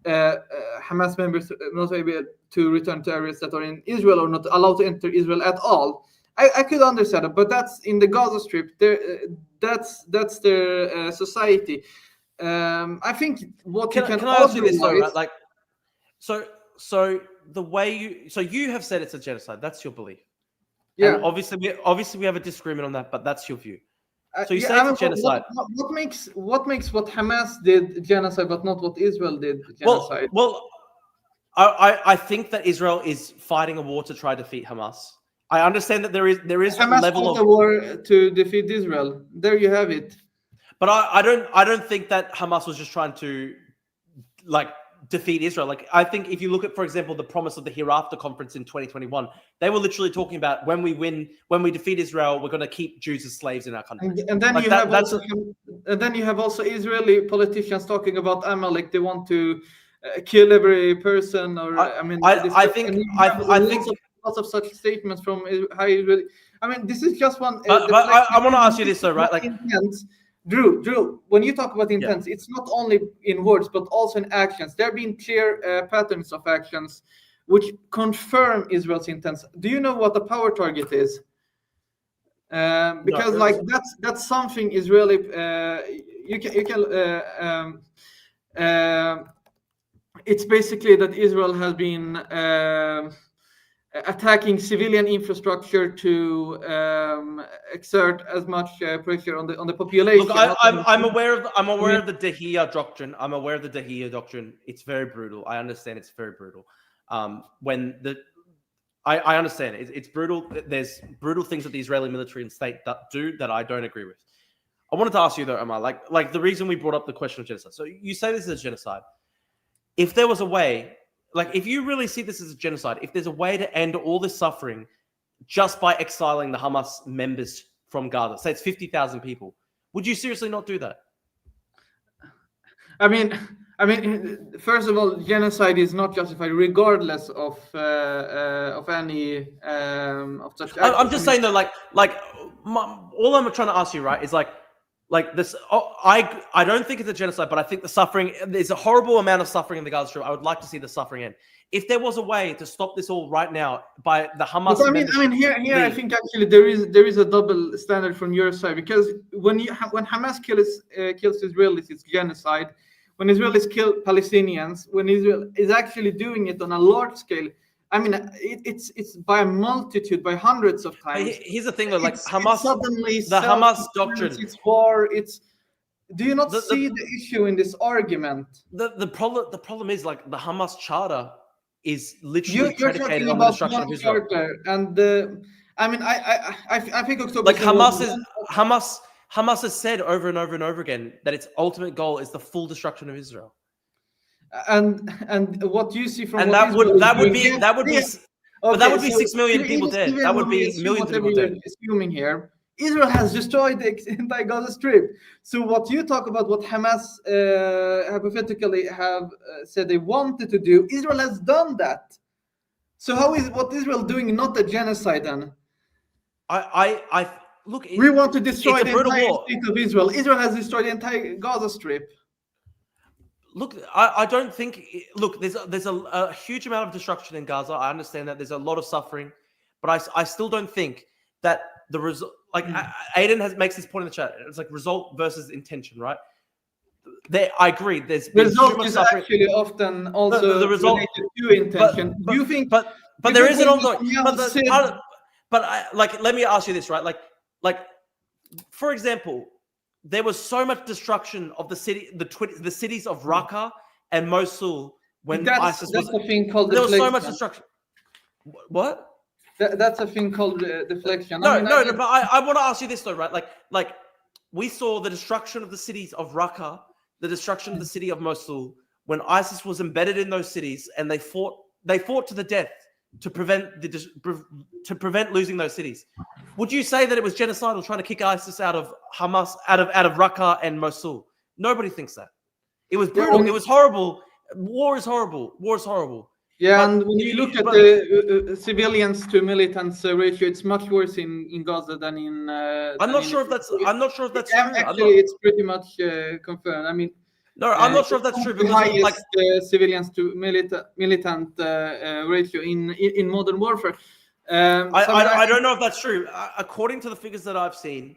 Hamas members not able to return to areas that are in Israel or not allowed to enter Israel at all. I could understand it, but that's in the Gaza Strip. That's their society. I think what can I ask you this though, right? Like, so the way you have said it's a genocide. That's your belief. Yeah. And obviously we have a disagreement on that, but that's your view. So you say it's a genocide. What makes what Hamas did genocide, but not what Israel did genocide? Well, I think that Israel is fighting a war to try to defeat Hamas. I understand that there is Hamas a level fought a war to defeat Israel. There you have it. But I don't think that Hamas was just trying to like defeat Israel. Like, I think if you look at, for example, the promise of the Hereafter conference in 2021, they were literally talking about when we defeat Israel, we're going to keep Jews as slaves in our country. And then you have also Israeli politicians talking about Amalek. They want to kill every person, or I think lots of such statements from high Israeli. I mean, this is just one. But I want to ask you this though, right? Like intents. Drew, when you talk about intents, it's not only in words but also in actions. There have been clear patterns of actions which confirm Israel's intents. Do you know what the power target is? Because like that's something Israeli. It's basically that Israel has been attacking civilian infrastructure to exert as much pressure on the population. Look, I'm aware of the Dahiyya doctrine. I'm aware of the Dahiyya doctrine. It's very brutal. I understand it's very brutal. I understand it's brutal. There's brutal things that the Israeli military and state do that I don't agree with. I wanted to ask you though, Omar, like the reason we brought up the question of genocide. So you say this is a genocide. If there was a way, like if you really see this as a genocide, if there's a way to end all this suffering just by exiling the Hamas members from Gaza, say it's 50,000 people, would you seriously not do that? I mean, first of all, genocide is not justified, regardless of any of such. I'm just saying though, all I'm trying to ask you, right, is like this. I don't think it's a genocide, but I think the suffering. There's a horrible amount of suffering in the Gaza Strip. I would like to see the suffering end. If there was a way to stop this all right now by the Hamas, here I think actually there is a double standard from your side, because when Hamas kills Israelis, it's genocide. When Israelis kill Palestinians, when Israel is actually doing it on a large scale, I mean, it's by a multitude, by hundreds of times. Here's the thing, though, like Hamas, suddenly the Hamas doctrine. It's war. Do you not see the issue in this argument? The problem is like the Hamas charter is literally predicated on the destruction of Israel. And I mean, I think October. Like Hamas has said over and over and over again that its ultimate goal is the full destruction of Israel. And what you see from that would be 6 million people dead. That would be millions of people dead. Assuming here, Israel has destroyed the entire Gaza Strip. So what you talk about, what Hamas hypothetically have said they wanted to do, Israel has done that. So how is what Israel doing not a genocide then? Look, we want to destroy the entire state of Israel. Israel has destroyed the entire Gaza Strip. Look, I don't think. Look, there's a huge amount of destruction in Gaza. I understand that there's a lot of suffering, but I still don't think that the result. Like Aiden makes this point in the chat. It's like result versus intention, right? I agree. There's been result too much is suffering. Actually often also the result related to intention. But you think? But there is an ongoing. Let me ask you this, right? Like, for example, there was so much destruction of the cities of Raqqa and Mosul when ISIS was. That's a thing called there deflection. was so much destruction. What? That's a thing called deflection. No, but I want to ask you this though, right? Like we saw the destruction of the cities of Raqqa, the destruction of the city of Mosul when ISIS was embedded in those cities, and they fought to the death to prevent losing those cities. Would you say that it was genocidal trying to kick ISIS out of Hamas, out of Raqqa and Mosul? Nobody thinks that. It was brutal. It was horrible. War is horrible. Yeah, and when you look at the civilians to militants ratio, it's much worse in Gaza than in. I'm not sure if that's true. Actually, it's pretty much confirmed. I mean. No, I'm not sure if that's true. Because highest civilians to militant ratio in modern warfare. I don't know if that's true. According to the figures that I've seen,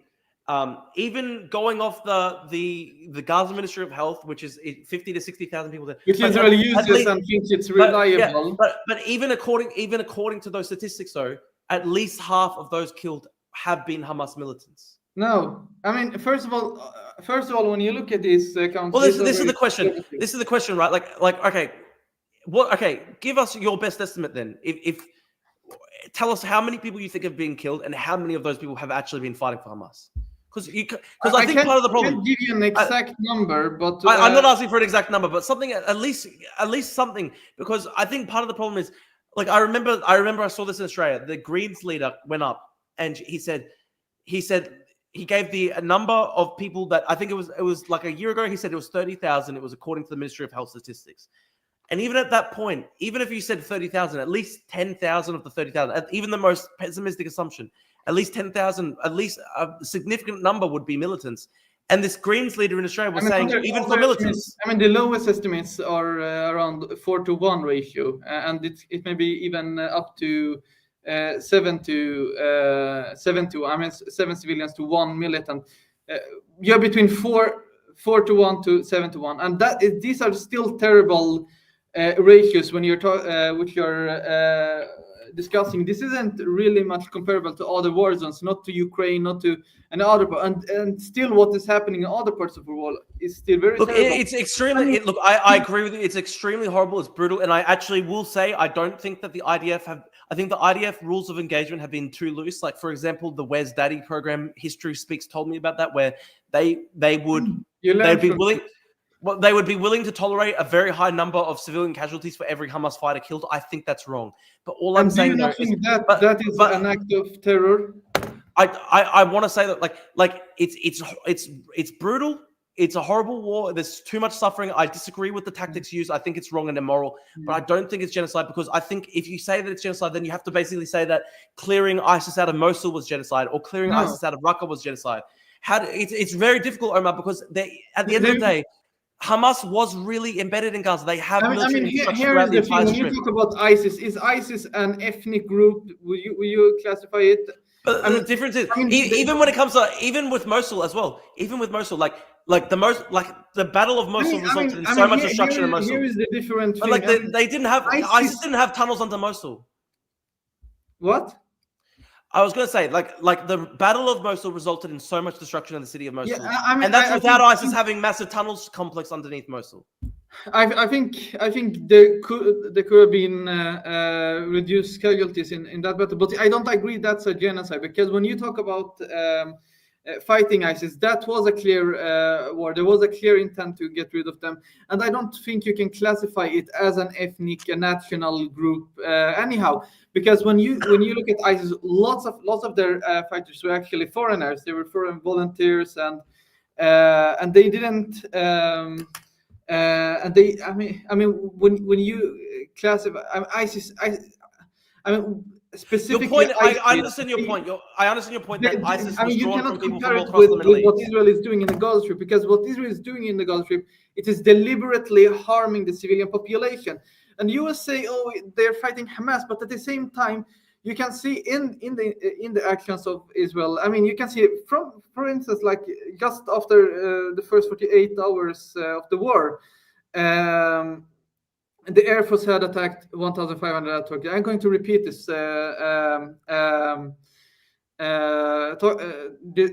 even going off the Gaza Ministry of Health, which is 50 to 60,000 people, which Israel uses and thinks it's reliable. But even according to those statistics, though, at least half of those killed have been Hamas militants. No, I mean, first of all, when you look at these accounts, well, this is the question. This is the question, right? Okay, give us your best estimate then. If tell us how many people you think have been killed and how many of those people have actually been fighting for Hamas. Because I think part of the problem. I can't give you an exact number, but I'm not asking for an exact number, but something at least something, because I think part of the problem is, like, I remember I saw this in Australia. The Greens leader went up and he said he gave the number of people that I think it was like a year ago. He said it was 30,000. It was according to the Ministry of Health statistics. And even at that point, even if you said 30,000, at least 10,000 of the 30,000, even the most pessimistic assumption, at least 10,000, at least a significant number would be militants. And this Greens leader in Australia was saying, even for militants. The lowest estimates are around 4-to-1 ratio, and it may be even up to 7 to 7 civilians to 1 militant. You're between 4-to-1 to 7-to-1, and these are still terrible ratios when you're discussing. This isn't really much comparable to other war zones, not to Ukraine, not to another part, and still what is happening in other parts of the world is still very terrible. It's extremely. I agree with you. It's extremely horrible. It's brutal, and I actually will say I don't think that the IDF have. I think the IDF rules of engagement have been too loose. Like, for example, the Where's Daddy program, History Speaks, told me about that, where they'd be willing. Well, they would be willing to tolerate a very high number of civilian casualties for every Hamas fighter killed. I think that's wrong. But all I'm saying, that is an act of terror. I want to say that like it's brutal. It's a horrible war. There's too much suffering. I disagree with the tactics used. I think it's wrong and immoral. But I don't think it's genocide, because I think if you say that it's genocide, then you have to basically say that clearing ISIS out of Mosul was genocide, or clearing ISIS out of Raqqa was genocide. It's very difficult, Omar, because at the end of the day, Hamas was really embedded in Gaza. They have military infrastructure throughout the entire strip. When you talk about ISIS, is ISIS an ethnic group? Will you classify it? But the difference is, even when it comes to, even with Mosul as well, even with Mosul, like the Battle of Mosul resulted in so much destruction in Mosul. Here is the different thing. Like they didn't have, ISIS didn't have tunnels under Mosul. What? I was going to say, like the Battle of Mosul resulted in so much destruction in the city of Mosul, and that's without ISIS having massive tunnels complex underneath Mosul. I think there could have been reduced casualties in that battle, but I don't agree that's a genocide, because when you talk about fighting ISIS, that was a clear war. There was a clear intent to get rid of them, and I don't think you can classify it as an ethnic, a national group anyhow. Because when you look at ISIS, lots of their fighters were actually foreigners. They were foreign volunteers, and they didn't. And they, when you classify ISIS, specifically. Your point, I understand your point. I understand your point that ISIS was drawn from people from all across the Middle East. What Israel is doing in the Gaza Strip, because what Israel is doing in the Gaza Strip, it is deliberately harming the civilian population. And you will say, oh, they're fighting Hamas, but at the same time, you can see in the actions of Israel. I mean, you can see for instance, like just after the first 48 hours of the war, the Air Force had attacked 1,500 targets. I'm going to repeat this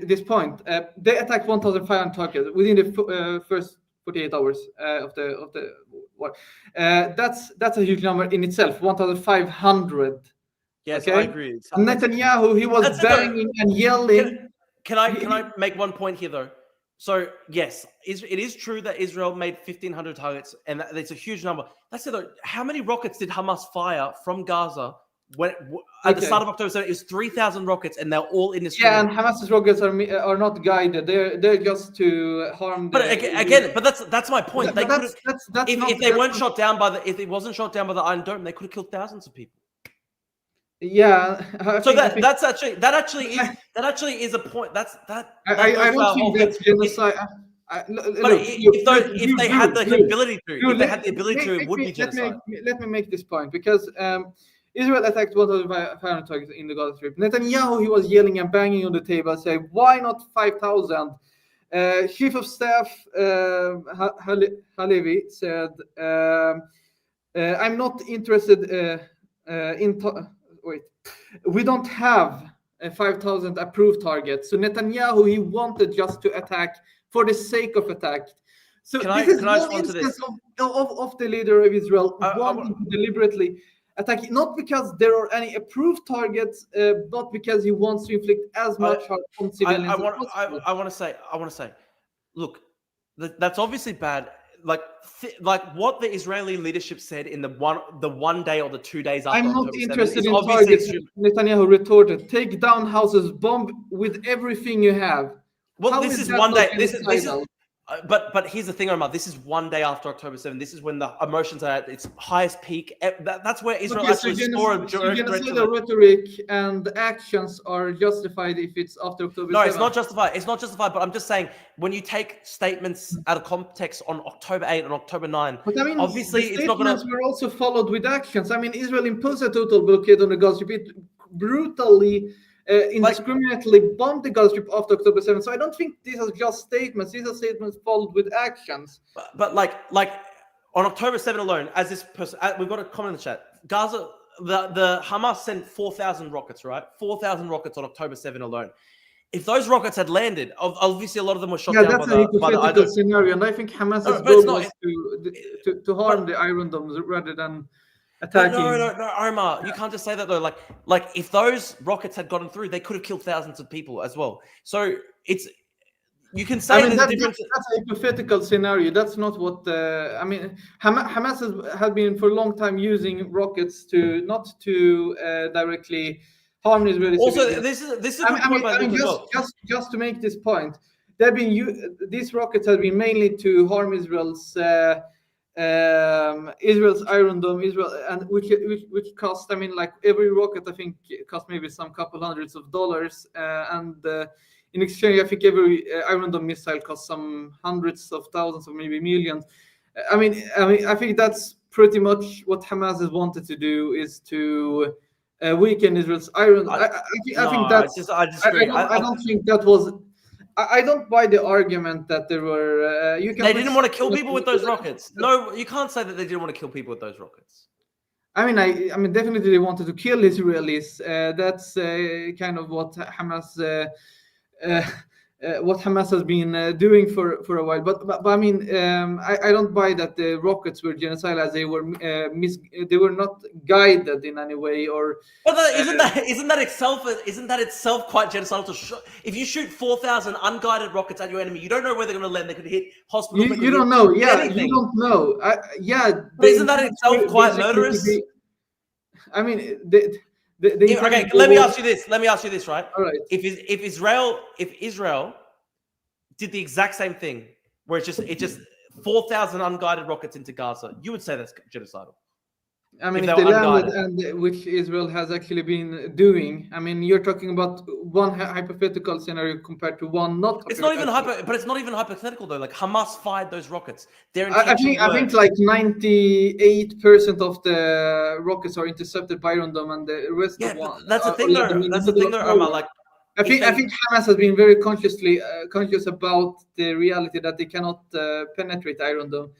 this point. They attacked 1,500 targets within the first 48 hours of the war. That's a huge number in itself. 1,500. Yes, okay? I agree. Netanyahu, he was banging and yelling. Can I make one point here though? So yes, it is true that Israel made 1,500 targets, and that's a huge number. Let's say though, how many rockets did Hamas fire from Gaza at the start of October 7th? It was 3,000 rockets, and they're all in this. Yeah, and Hamas's rockets are not guided. They're just to harm. But that's my point. They could if it wasn't shot down by the Iron Dome, they could have killed thousands of people. Yeah. That actually is a point. I don't think that's genocide. If they had the ability to, it would be genocide. Let me make this point, because Israel attacked 1,500 targets in the Gaza Strip. Netanyahu, he was yelling and banging on the table, saying, "Why not 5,000?" Chief of Staff Halevi said, "I'm not interested we don't have 5,000 approved targets." So Netanyahu, he wanted just to attack for the sake of attack. So this is one instance of the leader of Israel wanting to deliberately attack, not because there are any approved targets, but because he wants to inflict as much harm on civilians as possible. I want to say, look, that's obviously bad. Like what the Israeli leadership said in the one day or the 2 days after. I'm not interested in targets. Netanyahu retorted, "Take down houses, bomb with everything you have." Well, this is one day. This is But here's the thing, Omar. This is one day after October 7th. This is when the emotions are at its highest peak. That's where Israel actually saw a genocidal rhetoric and actions are justified if it's after October 7th. No, it's not justified. It's not justified. But I'm just saying, when you take statements out of context on October 8 and October 9, but I mean, obviously the it's not going to. Were also followed with actions. I mean, Israel imposed a total blockade on the Gaza Strip. It brutally. Indiscriminately bombed the Gaza Strip after October 7th. So I don't think these are just statements. These are statements followed with actions. But like on October 7th alone, as this person, we've got a comment in the chat. Gaza, the Hamas sent 4,000 rockets, right? 4,000 rockets on October 7 alone. If those rockets had landed, obviously a lot of them were shot down. That's a hypothetical scenario, and I think Hamas's goal was to harm the Iron Domes rather than. No, Omar, you can't just say that though. Like if those rockets had gotten through, they could have killed thousands of people as well. So you can say there's a difference. That's a hypothetical scenario. That's not what Hamas has been for a long time using rockets not to directly harm Israeli civilians. This is a good point by Luke as well. Just to make this point, these rockets have been mainly to harm Israel's Iron Dome, and which cost, I mean, like every rocket I think cost maybe some couple hundreds of dollars, and in exchange I think every Iron Dome missile cost some hundreds of thousands or maybe millions. I mean I think that's pretty much what Hamas has wanted to do, is to weaken Israel's Iron Dome. I don't think that was. I don't buy the argument that there were. They didn't want to kill people with those rockets. No, you can't say that they didn't want to kill people with those rockets. I mean, definitely they wanted to kill Israelis. That's kind of what Hamas has been doing for a while. But I mean, I don't buy that the rockets were genocidal, as they were not guided in any way. Or isn't that itself quite genocidal? If you shoot 4,000 unguided rockets at your enemy, you don't know where they're going to land. They could hit hospitals. You don't know. Yeah, anything. You don't know. But isn't that itself quite murderous? I mean, okay, let me ask you this, right? All right. If Israel did the exact same thing, where it just 4,000 unguided rockets into Gaza, you would say that's genocidal. I mean, if they landed, and which Israel has actually been doing. I mean, you're talking about one hypothetical scenario compared to one not. It's not even hypothetical though. Like Hamas fired those rockets. I think like 98% of the rockets are intercepted by Iron Dome, and the rest. Yeah, that's the thing though. That's the thing though, Omar. Like, I think Hamas has been very conscious about the reality that they cannot penetrate Iron Dome.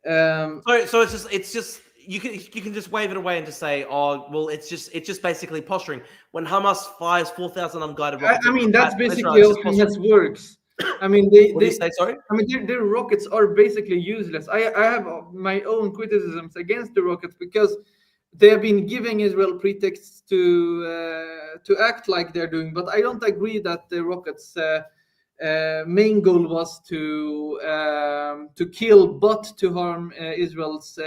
So it's just. You can just wave it away and just say, oh, well, it's just basically posturing. When Hamas fires 4,000 unguided rockets, I mean, that's basically how Hamas works. I mean, what do you say? Sorry. I mean, their rockets are basically useless. I have my own criticisms against the rockets, because they have been giving Israel pretexts to act like they're doing. But I don't agree that the rockets' main goal was to kill, but to harm Israel's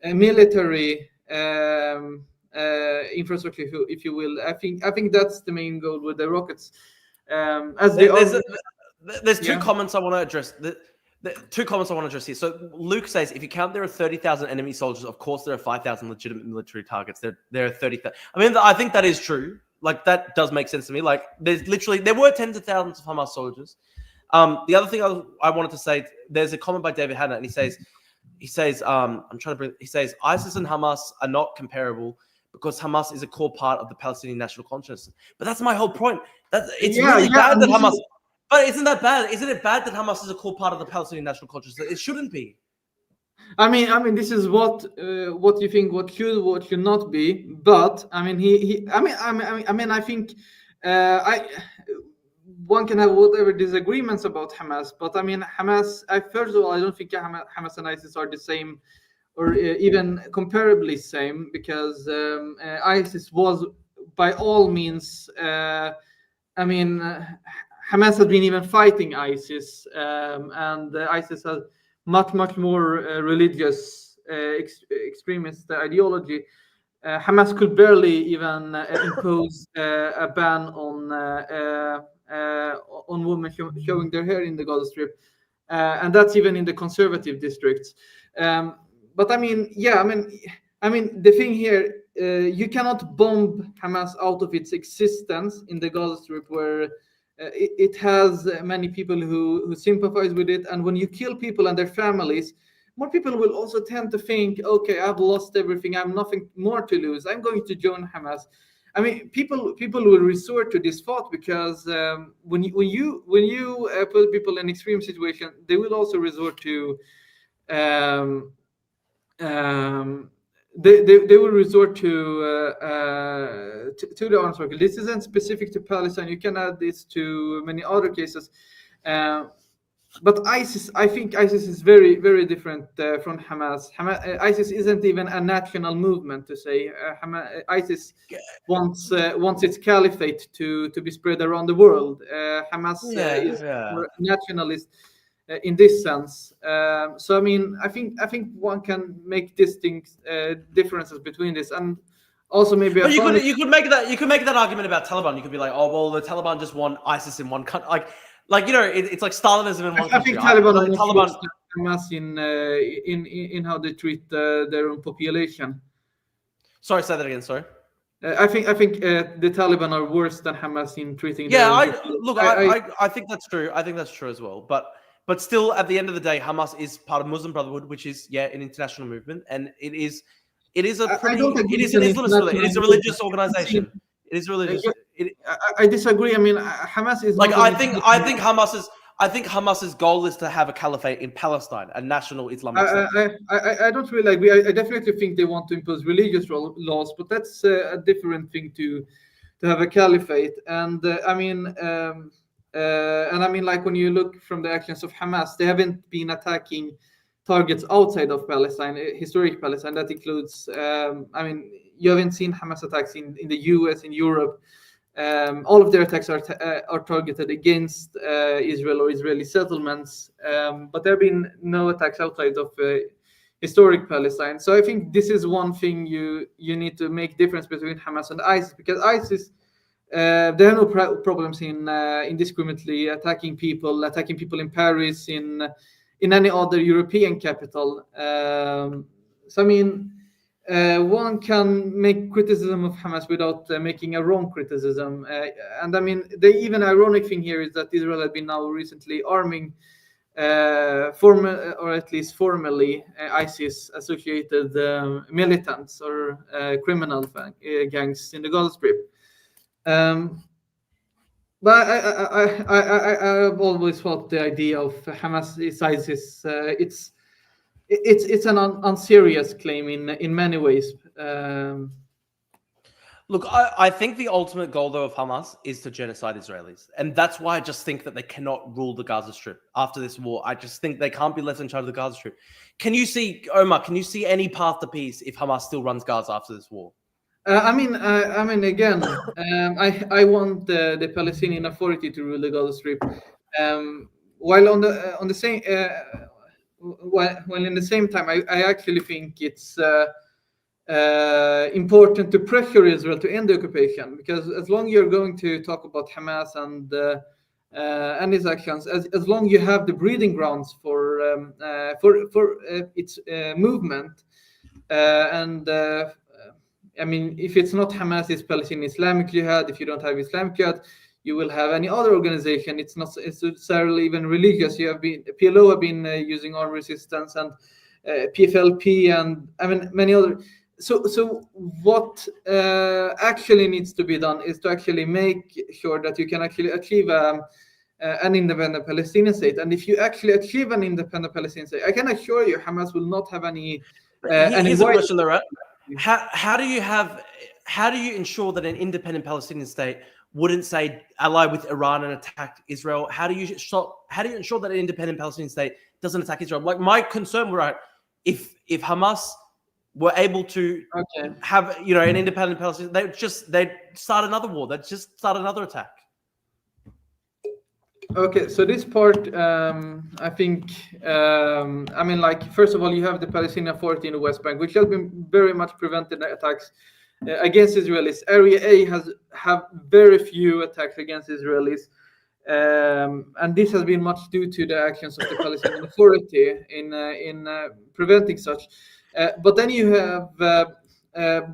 military infrastructure, if you will. I think that's the main goal with the rockets. There's two comments I want to address. Two comments I want to address here. So Luke says, if you count there are 30,000 enemy soldiers, of course there are 5,000 legitimate military targets. There are 30,000. I mean, I think that is true. Like, that does make sense to me. Like, there were tens of thousands of Hamas soldiers. The other thing I wanted to say, there's a comment by David Hanna, and he says, he says, ISIS and Hamas are not comparable because Hamas is a core part of the Palestinian national consciousness. But that's my whole point. It's really bad that Hamas. But isn't that bad? Isn't it bad that Hamas is a core part of the Palestinian national consciousness? It shouldn't be. I mean, this is what you think, what should not be. But I mean, I think one can have whatever disagreements about Hamas, but I mean, Hamas. First of all, I don't think Hamas and ISIS are the same, or even comparably same, because ISIS was by all means. I mean, Hamas has been even fighting ISIS, and ISIS has much more religious extremist ideology. Hamas could barely even impose a ban on on women showing their hair in the Gaza Strip, and that's even in the conservative districts. But I mean, yeah, I mean, the thing here, you cannot bomb Hamas out of its existence in the Gaza Strip, where it has many people who sympathize with it, and when you kill people and their families, more people will also tend to think, okay, I've lost everything, I have nothing more to lose, I'm going to join Hamas. I mean, people will resort to this thought because when you put people in extreme situation, they will also resort to they will resort to the arms circle. This isn't specific to Palestine. You can add this to many other cases. But ISIS, I think ISIS is very, very different from Hamas. ISIS isn't even a national movement, to say. ISIS wants its caliphate to be spread around the world. Hamas is more nationalist in this sense. So I mean, I think one can make distinct differences between this, and also maybe. But you could make that argument about Taliban. You could be like, oh well, the Taliban just want ISIS in one country, like you know, it's like Stalinism in one country. I think Taliban Hamas in how they treat their own population. Sorry, say that again. Sorry. I think the Taliban are worse than Hamas in treating. Yeah, I think that's true. I think that's true as well. But still, at the end of the day, Hamas is part of Muslim Brotherhood, which is an international movement, and it is an Islamist. It is a religious organization. It is religious. I disagree. I mean, Hamas is like I think Hamas's goal is to have a caliphate in Palestine, a national Islamic state. I don't really agree. I definitely think they want to impose religious laws, but that's a different thing to have a caliphate. And I mean, like when you look from the actions of Hamas, they haven't been attacking targets outside of Palestine, historic Palestine. That includes, you haven't seen Hamas attacks in the US, in Europe. All of their attacks are targeted against Israel or Israeli settlements, but there have been no attacks outside of historic Palestine. So I think this is one thing you need to make difference between Hamas and ISIS, because ISIS, there are no problems in indiscriminately attacking people in Paris, in any other European capital. So I mean, one can make criticism of Hamas without making a wrong criticism. And I mean, the even ironic thing here is that Israel has been now recently arming, or at least formally, ISIS-associated militants or criminal gangs in the Gaza Strip. But I've always thought the idea of Hamas is ISIS. It's an unserious claim in many ways. Look, I think the ultimate goal, though, of Hamas is to genocide Israelis. And that's why I just think that they cannot rule the Gaza Strip after this war. I just think they can't be left in charge of the Gaza Strip. Omar, can you see any path to peace if Hamas still runs Gaza after this war? Again, I want the Palestinian Authority to rule the Gaza Strip. While in the same time, I actually think it's important to pressure Israel to end the occupation, because as long you're going to talk about Hamas and its actions, as long you have the breeding grounds for its movement, I mean, if it's not Hamas, it's Palestinian Islamic Jihad. If you don't have Islamic Jihad, you will have any other organization. It's not necessarily even religious. You have PLO have been using armed resistance, and PFLP, and I mean many other. So what actually needs to be done is to actually make sure that you can actually achieve an independent Palestinian state. And if you actually achieve an independent Palestinian state, I can assure you, Hamas will not have any. Here's a question, though, right? How do you ensure that an independent Palestinian state wouldn't, say, ally with Iran and attack Israel? How do you ensure that an independent Palestinian state doesn't attack Israel? Like, my concern, right, if Hamas were able to have an independent Palestinian, they'd start another war. They'd just start another attack. Okay, so this part, I think, first of all, you have the Palestinian Authority in the West Bank, which has been very much prevented attacks against Israelis. Area A have very few attacks against Israelis. And this has been much due to the actions of the Palestinian Authority in preventing such. But then you have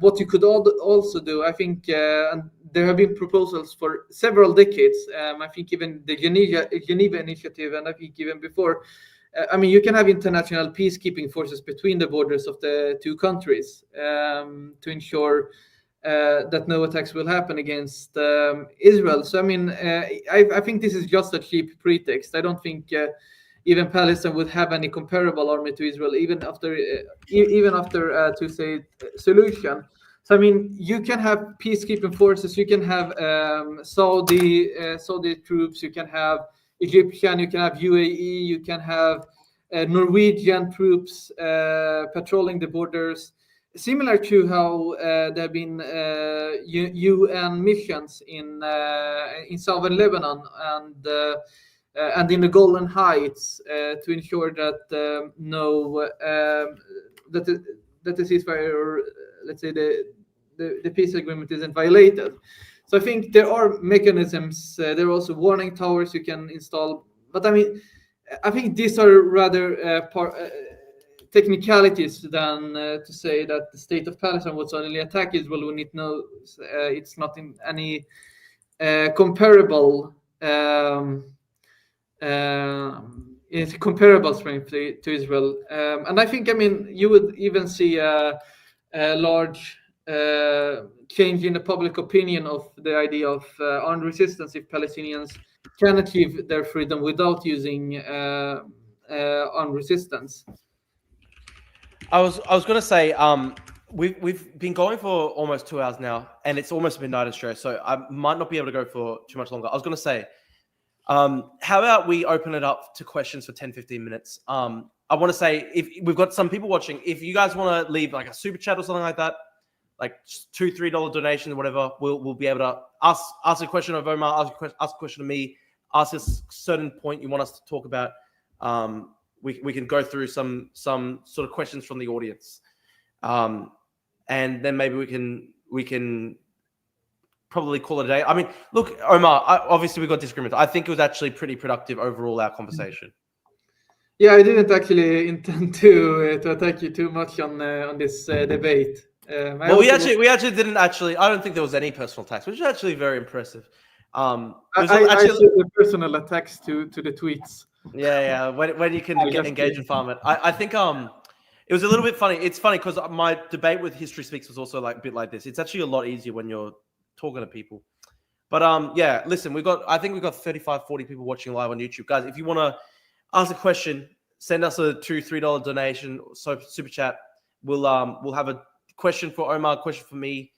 what you could also do, I think, and there have been proposals for several decades. I think even the Geneva Initiative, and I think even before. I mean, you can have international peacekeeping forces between the borders of the two countries to ensure that no attacks will happen against Israel. So, I mean, I think this is just a cheap pretext. I don't think even Palestine would have any comparable army to Israel, even after two-state solution. So, I mean, you can have peacekeeping forces, you can have Saudi troops, you can have Egyptian, you can have UAE, you can have Norwegian troops patrolling the borders, similar to how there have been UN missions in southern Lebanon and in the Golan Heights to ensure that that the ceasefire, or let's say the peace agreement, isn't violated. So I think there are mechanisms. There are also warning towers you can install. But I mean, I think these are rather technicalities than to say that the state of Palestine would suddenly attack Israel when it knows it's not in any comparable strength to Israel. And I think, I mean, you would even see a large change in the public opinion of the idea of armed resistance if Palestinians can achieve their freedom without using armed resistance. I was going to say, we've been going for almost 2 hours now, and it's almost midnight in Australia, so I might not be able to go for too much longer. I was going to say, how about we open it up to questions for 10-15 minutes? I want to say, if we've got some people watching, if you guys want to leave like a super chat or something like that, like $2-3 donation or whatever, we'll be able to ask a question of Omar, ask a question of me, ask a certain point you want us to talk about. We can go through some sort of questions from the audience, and then maybe we can probably call it a day. I mean, look, Omar, obviously we got disagreements. I think it was actually pretty productive overall, our conversation. Yeah, I didn't actually intend to attack you too much on this debate. Well, we actually didn't actually. I don't think there was any personal attacks, which is actually very impressive. I see the personal attacks to the tweets. Yeah. When you can engage and farm it. I think it was a little bit funny. It's funny because my debate with History Speaks was also like a bit like this. It's actually a lot easier when you're talking to people. But yeah, listen, I think we've got 35-40 people watching live on YouTube. Guys, if you want to ask a question, send us a $2-3 donation, so super chat. We'll have a question for Omar, a question for me.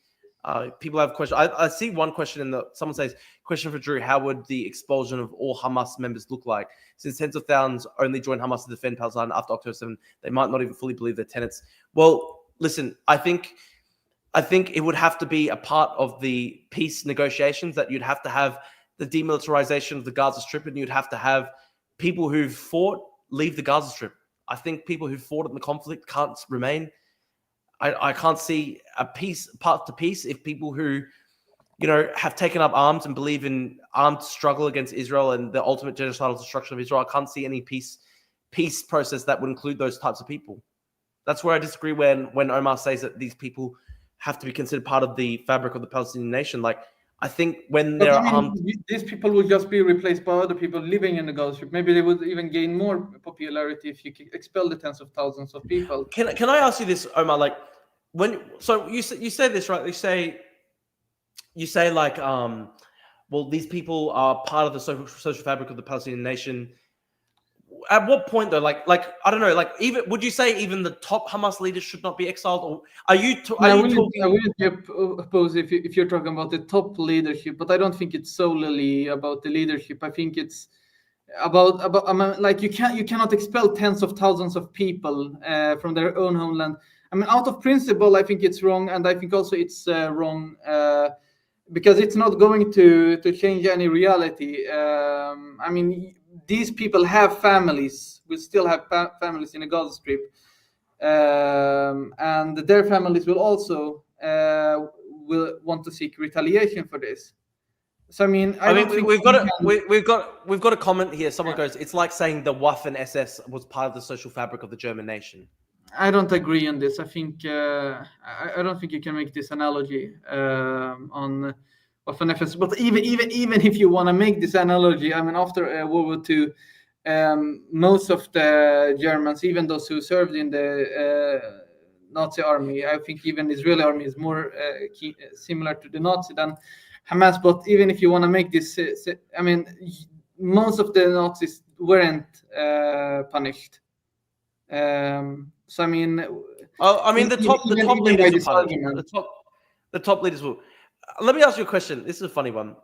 People have questions. I see one question someone says, question for Drew, how would the expulsion of all Hamas members look like? Since tens of thousands only joined Hamas to defend Palestine after October 7, they might not even fully believe their tenets. Well, listen, I think it would have to be a part of the peace negotiations that you'd have to have the demilitarization of the Gaza Strip, and you'd have to have people who've fought leave the Gaza Strip. I think people who fought in the conflict can't remain. I can't see a path to peace if people who, have taken up arms and believe in armed struggle against Israel and the ultimate genocidal destruction of Israel. I can't see any peace process that would include those types of people. That's where I disagree when Omar says that these people have to be considered part of the fabric of the Palestinian nation. Like, I think when they're armed, these people would just be replaced by other people living in the Gaza Strip. Maybe they would even gain more popularity if you expel the tens of thousands of people. Can I ask you this, Omar? Like, you say this, right? You say like, well, these people are part of the social fabric of the Palestinian nation. At what point, though, like I don't know, like, even would you say even the top Hamas leaders should not be exiled, or are you? I wouldn't be opposed if you're talking about the top leadership, but I don't think it's solely about the leadership. I think it's about I mean, like you cannot expel tens of thousands of people from their own homeland. I mean, out of principle, I think it's wrong, and I think also it's wrong because it's not going to change any reality. I mean, these people have families. We still have families in the Gaza Strip, and their families will also will want to seek retaliation for this. So I mean, I mean, don't think we've got a comment here. Someone goes, "It's like saying the Waffen SS was part of the social fabric of the German nation." I don't agree on this. I think I don't think you can make this analogy on of an FS. But even if you want to make this analogy, I mean, after World War II, most of the Germans, even those who served in the Nazi army, I think even Israeli army is more similar to the Nazi than Hamas. But even if you want to make this, I mean, most of the Nazis weren't punished. So I mean, the top even leaders by were this punished. argument, The top leaders will. Let me ask you a question. This is a funny one.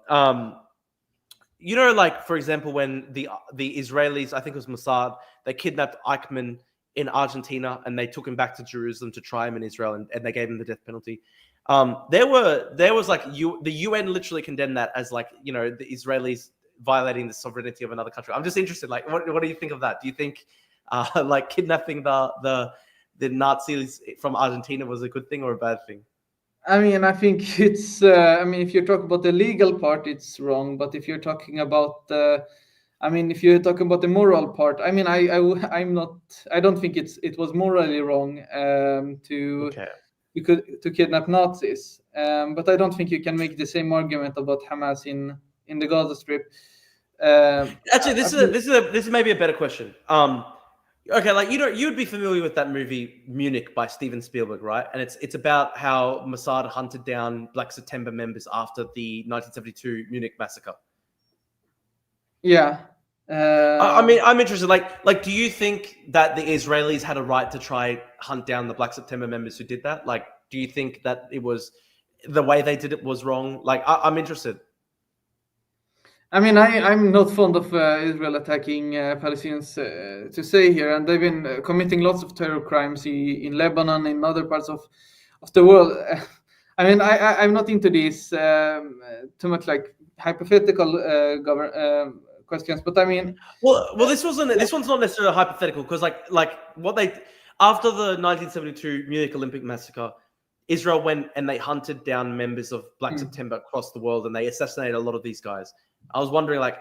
You know, like for example, when the Israelis, I think it was Mossad, they kidnapped Eichmann in Argentina and they took him back to Jerusalem to try him in Israel, and they gave him the death penalty. There was like the UN literally condemned that as like, you know, the Israelis violating the sovereignty of another country. I'm just interested, like, what do you think of that? Do you think like kidnapping the Nazis from Argentina was a good thing or a bad thing? I mean, I think it's. I mean, if you're talking about the legal part, it's wrong. But if you're talking about, I mean, if you're talking about the moral part, I mean, I'm not. I don't think it was morally wrong to Okay. to kidnap Nazis. But I don't think you can make the same argument about Hamas in the Gaza Strip. Actually, this is maybe a better question. Okay, like you'd be familiar with that movie Munich by Steven Spielberg, right? And it's about how Mossad hunted down Black September members after the 1972 Munich massacre. Yeah. I mean, I'm interested. Like, do you think that the Israelis had a right to try hunt down the Black September members who did that? Like, do you think that it was the way they did it was wrong? Like, I'm interested. I mean, I'm not fond of Israel attacking Palestinians to say here, and they've been committing lots of terror crimes in Lebanon, in other parts of the world. I mean, I'm not into these too much like hypothetical questions, but I mean, well, this one's not necessarily hypothetical because like what they after the 1972 Munich Olympic massacre, Israel went and they hunted down members of Black September across the world, and they assassinated a lot of these guys. I was wondering, like,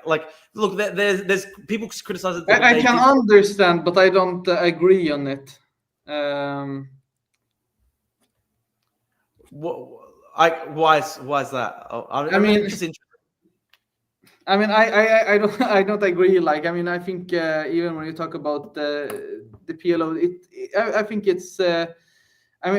look, there's people criticize it. I can understand, but I don't agree on it. Why is that? I mean, just interested. I mean, I don't agree. Like, I mean, I think even when you talk about the PLO, I think it's. I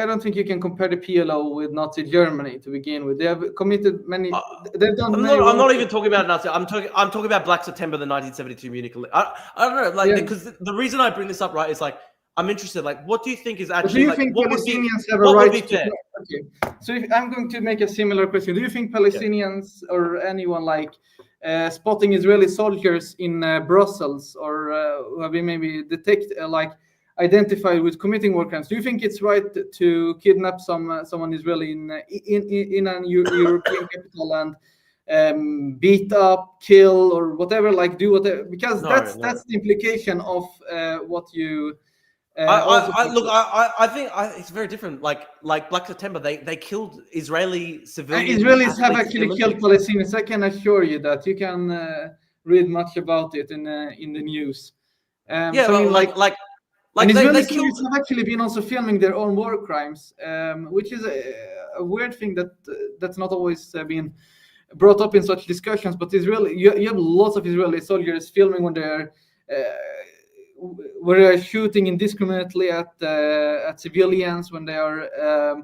don't think you can compare the PLO with Nazi Germany to begin with. They have committed many. They've done. I'm not even talking about Nazi. I'm talking about Black September, the 1972 Munich. I don't know, like, because the reason I bring this up, right, is like I'm interested. Like, what do you think is actually? Do you like, think what Palestinians would have be, a right to? Okay, so if I'm going to make a similar question, do you think Palestinians or anyone like spotting Israeli soldiers in Brussels or who have been maybe detected identified with committing war crimes? Do you think it's right to kidnap someone Israeli in an European capital and beat up, kill, or whatever? Like do whatever, because that's the implication of what you. I think it's very different. Like Black September, they killed Israeli civilians. Israelis have actually killed Palestinians. I can assure you that. You can read much about it in the news. Yeah, so I mean, like and Israeli soldiers have actually been also filming their own war crimes, which is a weird thing that's not always been brought up in such discussions. But you have lots of Israeli soldiers filming when they're shooting indiscriminately at civilians, when they are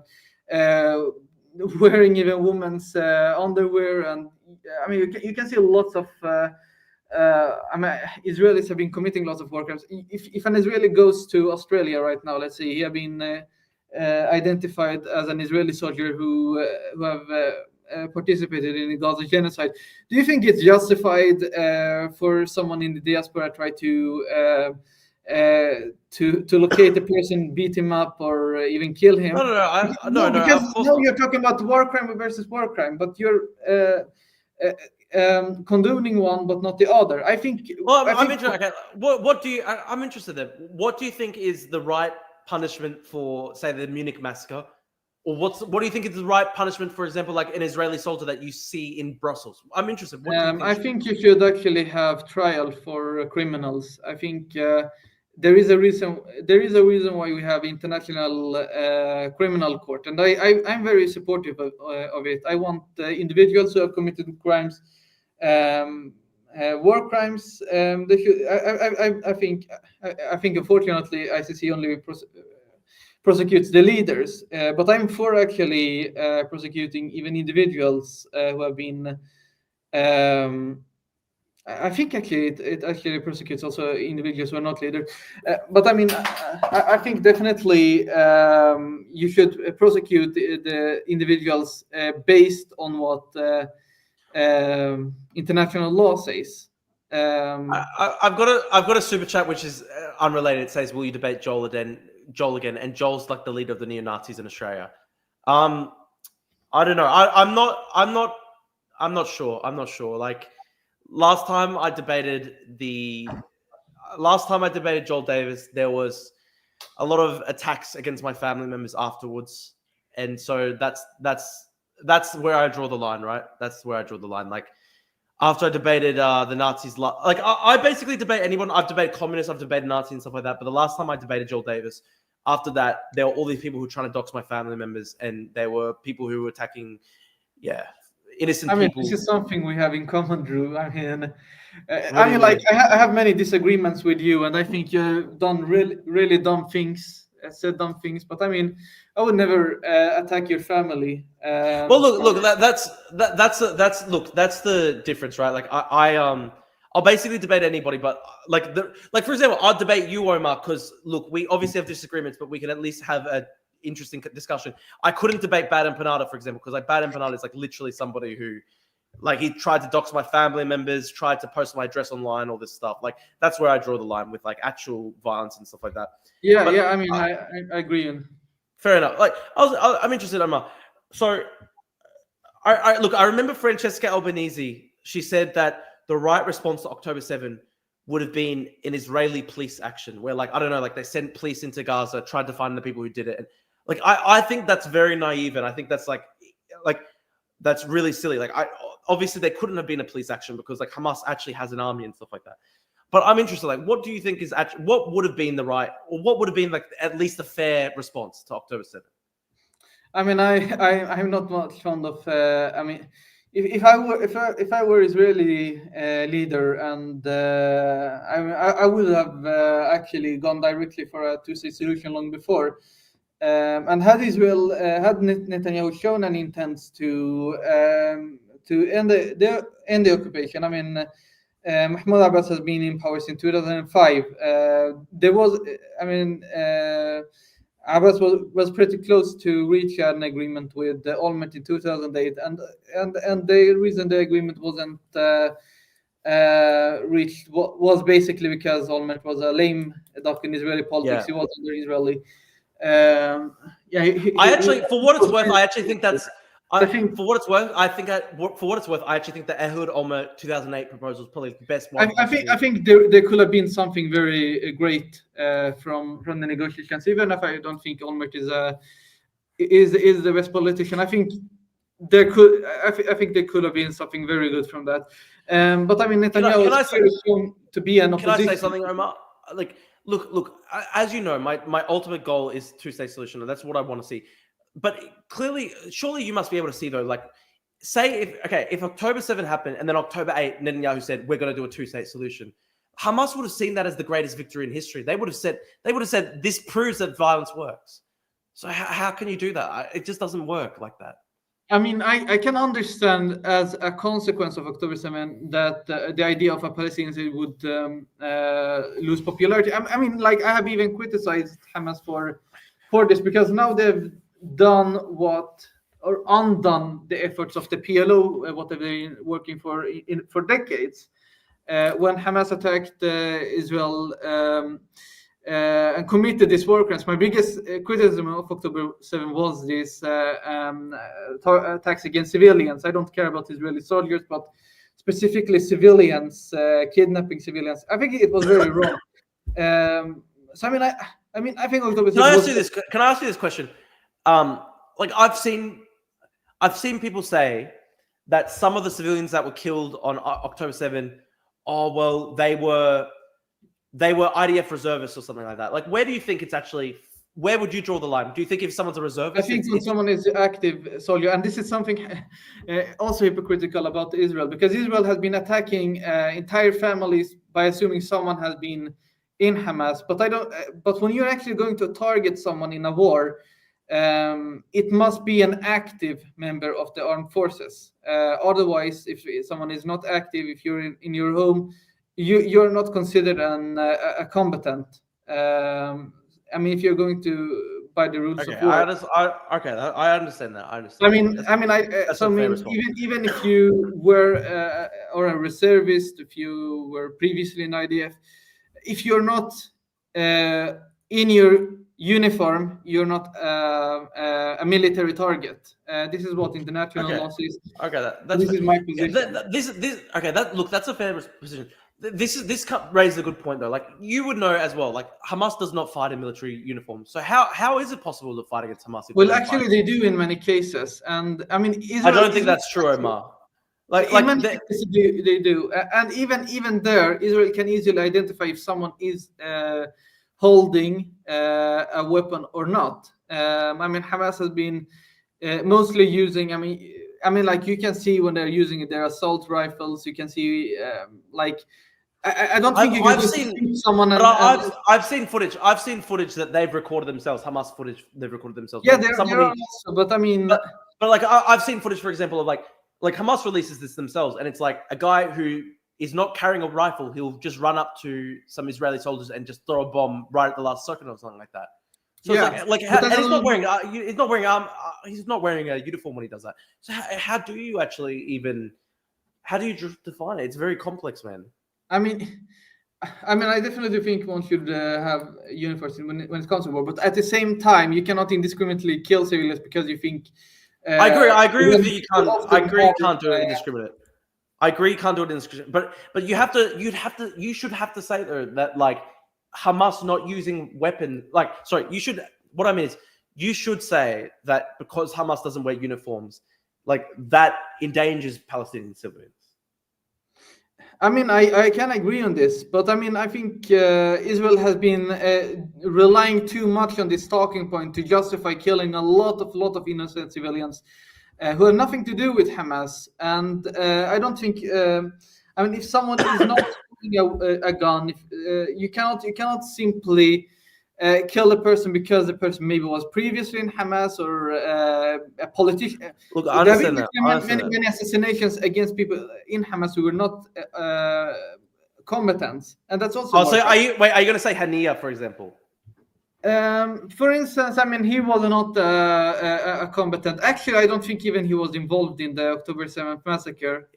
wearing even women's underwear, and I mean you can see lots of. I mean, Israelis have been committing lots of war crimes. If an Israeli goes to Australia right now, let's say he have been identified as an Israeli soldier who have participated in the Gaza genocide, do you think it's justified for someone in the diaspora try to locate the person, beat him up, or even kill him? No, because now you're talking about war crime versus war crime, but you're condoning one but not the other. I think. Well, I'm interested. Okay, what do you? I'm interested in. What do you think is the right punishment for, say, the Munich massacre, Or what do you think is the right punishment, for example, like an Israeli soldier that you see in Brussels? I'm interested. What do you think? I think you should actually have trial for criminals. I think there is a reason. There is a reason why we have international criminal court, and I'm very supportive of it. I want individuals who have committed crimes, war crimes. They should. I think unfortunately ICC only prosecutes the leaders, but I'm for actually prosecuting even individuals who have been. I think actually it actually prosecutes also individuals who are not leaders. But I mean, I think definitely you should prosecute the individuals based on what international law says. I've got a super chat which is unrelated. It says, "Will you debate Joel again?" And Joel's like the leader of the neo Nazis in Australia. I don't know. I'm not sure. Like last time I debated Joel Davis, there was a lot of attacks against my family members afterwards, and so that's where I draw the line, right? That's where I draw the line. Like after I debated the Nazis, like I basically debate anyone. I've debated communists, I've debated Nazis and stuff like that. But the last time I debated Joel Davis, after that, there were all these people who were trying to dox my family members, and there were people who were attacking, innocent people. This is something we have in common, Drew. I have many disagreements with you, and I think you've done really dumb things, said dumb things. But I mean, I would never attack your family. Well, look, that's the difference, right? Like I'll basically debate anybody, but like for example, I'll debate you, Omar, because look, we obviously have disagreements, but we can at least have a interesting discussion. I couldn't debate Bad Empanada, for example, because like Bad Empanada is like literally somebody who, like, he tried to dox my family members, tried to post my address online, all this stuff. Like that's where I draw the line with like actual violence and stuff like that. I mean, I agree. Fair enough. Like I'm interested, Omar. So I remember Francesca Albanese. She said that the right response to October 7 would have been an Israeli police action where, like, I don't know, like they sent police into Gaza, tried to find the people who did it. And like, I think that's very naive. And I think that's like that's really silly. Like obviously there couldn't have been a police action because like Hamas actually has an army and stuff like that. But I'm interested, like, what do you think is actually, what would have been the right, or what would have been like at least a fair response to October 7? I mean, I'm not much fond of. I mean, if I were Israeli leader, and I would have actually gone directly for a two-state solution long before. And had Netanyahu shown an intent to end the occupation, I mean, Mahmoud Abbas has been in power since 2005. There was, I mean. Abbas was pretty close to reach an agreement with Olmert in 2008, and the reason the agreement wasn't reached was basically because Olmert was a lame duck in Israeli politics. He wasn't Israeli. For what it's worth, I actually think that's. For what it's worth, I actually think the Ehud Olmert 2008 proposal is probably the best one. I think there could have been something very great from the negotiations, even if I don't think Olmert is the best politician. I think there could have been something very good from that. But I mean, Netanyahu is shown to be an opposition. Can I say something, Omar? Like, look. As you know, my ultimate goal is two-state solution, and that's what I want to see. But clearly, surely you must be able to see, though, like, say if October 7 happened and then October 8, Netanyahu said, we're going to do a two-state solution. Hamas would have seen that as the greatest victory in history. They would have said, this proves that violence works. So how can you do that? It just doesn't work like that. I mean, I can understand as a consequence of October 7 that the idea of a Palestinian state would lose popularity. I mean, like, I have even criticized Hamas for this because now they've done undone the efforts of the PLO, what they've been working for decades. When Hamas attacked Israel and committed these war crimes, my biggest criticism of October 7 was this attacks against civilians. I don't care about Israeli soldiers, but specifically kidnapping civilians. I think it was very wrong. So I think October 7 Can I ask you this question? like I've seen people say that some of the civilians that were killed on October 7, oh well, they were IDF reservists or something like that. Like, where do you think it's actually? Where would you draw the line? Do you think if someone's a reservist, I think when someone is active soldier, and this is something also hypocritical about Israel, because Israel has been attacking entire families by assuming someone has been in Hamas. But I don't. But when you're actually going to target someone in a war, it must be an active member of the armed forces. Otherwise, if someone is not active, if you're in your home, you're not considered a combatant. I mean, if you're going to by the rules of war. I understand that. I understand. Even if you were or a reservist, if you were previously in IDF, if you're not in your uniform, you're not a military target. This is what international law says. This is my position. That's a fair position. This raises a good point though. Like, you would know as well. Like, Hamas does not fight in military uniform. So how is it possible to fight against Hamas? Well, actually, they do in many cases, and I mean, I don't think that's true, Omar. In many cases they do, and even there, Israel can easily identify if someone is holding a weapon or not. I mean, Hamas has been mostly using. I mean, like, you can see when they're using their assault rifles. You can see I don't think I've seen someone. I've seen footage. I've seen footage that they've recorded themselves. Hamas footage they've recorded themselves. Yeah, they're also, but I mean, but like I've seen footage, for example, of like Hamas releases this themselves, and it's like a guy who is not carrying a rifle. He'll just run up to some Israeli soldiers and just throw a bomb right at the last second or something like that. So yeah, it's and he's not wearing he's not wearing a uniform when he does that. So how do you actually even define it? It's very complex, man. I mean, I definitely think one should have uniforms when it comes to war, but at the same time, you cannot indiscriminately kill civilians because you think. I agree with you. I agree you can't do it indiscriminate. I agree you can't do it indiscriminate. But you should have to say though that, like, Hamas not using weapons. What I mean is, you should say that because Hamas doesn't wear uniforms, like, that endangers Palestinian civilians. I mean, I can agree on this, but I mean, I think Israel has been relying too much on this talking point to justify killing a lot of innocent civilians who have nothing to do with Hamas. And I don't think. I mean, if someone is not holding a gun, you cannot simply kill a person because the person maybe was previously in Hamas or a politician. Look, I understand that. Many assassinations against people in Hamas who were not combatants, and that's also. So are you going to say Hania, for example? For instance, I mean, he was not a combatant. Actually, I don't think even he was involved in the October 7th massacre.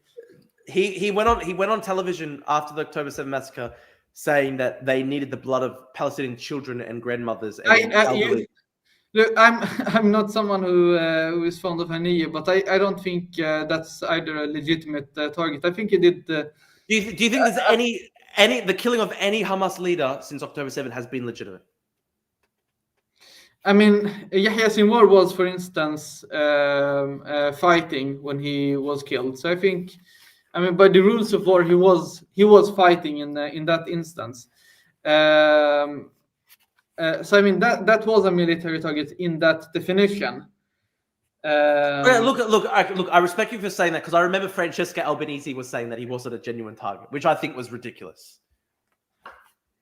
He went on television after the October 7th massacre, saying that they needed the blood of Palestinian children and grandmothers and elderly. Look, I'm not someone who is fond of Haniya, but I don't think that's either a legitimate target. I think he did. Do you think there's the killing of any Hamas leader since October 7th has been legitimate? I mean, Yahya Sinwar was, for instance, fighting when he was killed. So I think, I mean, by the rules of war, he was fighting in that instance. So I mean, that was a military target in that definition. Look! I respect you for saying that, because I remember Francesca Albanese was saying that he wasn't a genuine target, which I think was ridiculous.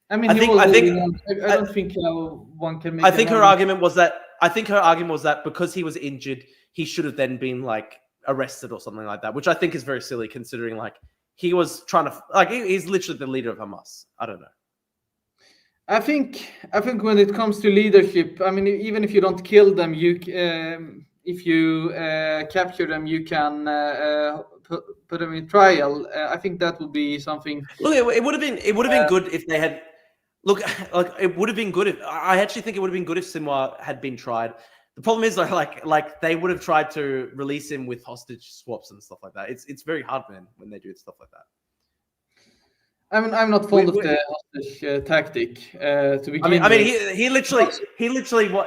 I mean, I don't think one can make. I think her argument was that because he was injured, he should have then been, like, arrested or something like that, which I think is very silly, considering, like, he was trying to, like, he's literally the leader of Hamas. I don't know. I think when it comes to leadership, I mean, even if you don't kill them, if you capture them, you can put them in trial. I think that would be something. Look, it would have been good if they had. Look, like, it would have been good if I actually think it would have been good if Sinwar had been tried. The problem is, like they would have tried to release him with hostage swaps and stuff like that. It's very hard, man, when they do stuff like that. I mean, I'm not fond of the hostage tactic to begin I mean, with. he literally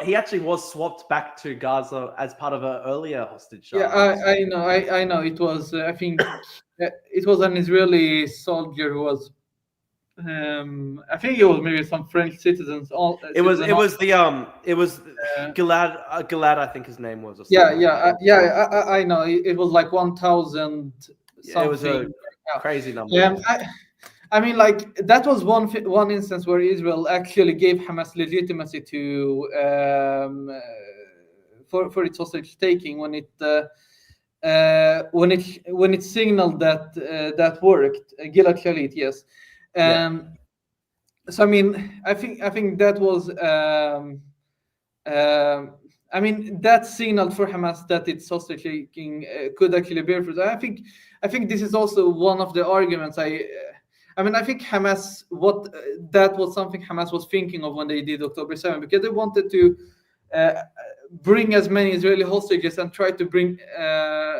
he actually was swapped back to Gaza as part of an earlier hostage. Yeah, I know. It was, I think, it was an Israeli soldier who was. I think it was maybe some French citizens. It was Citizen also. Gilad. Gilad, I think his name was. Or Yeah, something yeah, like that. I know. It was like 1,000 something. It was a crazy number. I mean, like that was one instance where Israel actually gave Hamas legitimacy to for its hostage taking when it signaled that that worked. Gilad Shalit, yes. So I mean, I think that was. I mean, that signaled for Hamas that its hostage taking could actually bear fruit. I think this is also one of the arguments. I mean, I think Hamas, that was something Hamas was thinking of when they did October 7, because they wanted to bring as many Israeli hostages and try to bring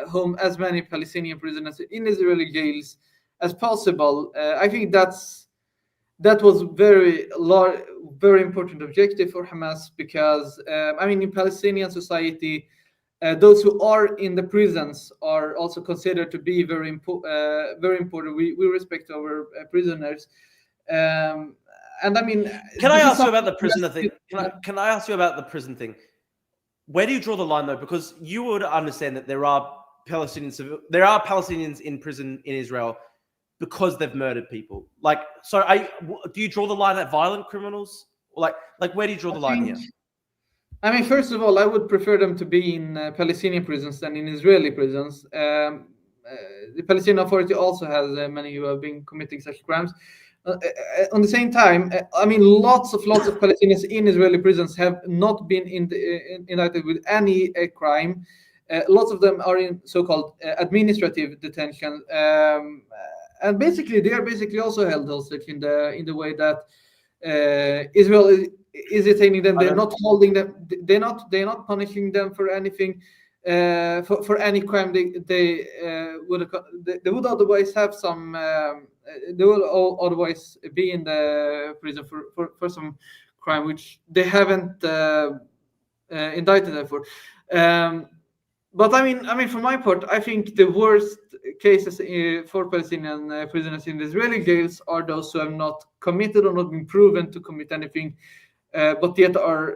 home as many Palestinian prisoners in Israeli jails as possible. I think that was very important objective for Hamas, because I mean, in Palestinian society, those who are in the prisons are also considered to be very important. We respect our prisoners, and I mean, can I ask you about the prisoner thing? Can I ask you about the prison thing? Where do you draw the line, though? Because you would understand that there are Palestinians in prison in Israel because they've murdered people. Like, so do you draw the line at violent criminals? Like where do you draw the line here? I mean, first of all, I would prefer them to be in Palestinian prisons than in Israeli prisons. The Palestinian Authority also has many who have been committing such crimes. On the same time, I mean, lots of Palestinians in Israeli prisons have not been indicted with any crime. Lots of them are in so-called administrative detention, and basically they are also held hostage in the way that Israel is detaining them. They're not holding them. They're not punishing them for anything. For any crime they would otherwise have some. They will otherwise be in the prison for some crime which they haven't indicted them for. But I mean, for my part, I think the worst cases for Palestinian prisoners in the Israeli jails are those who have not committed or not been proven to commit anything, but yet are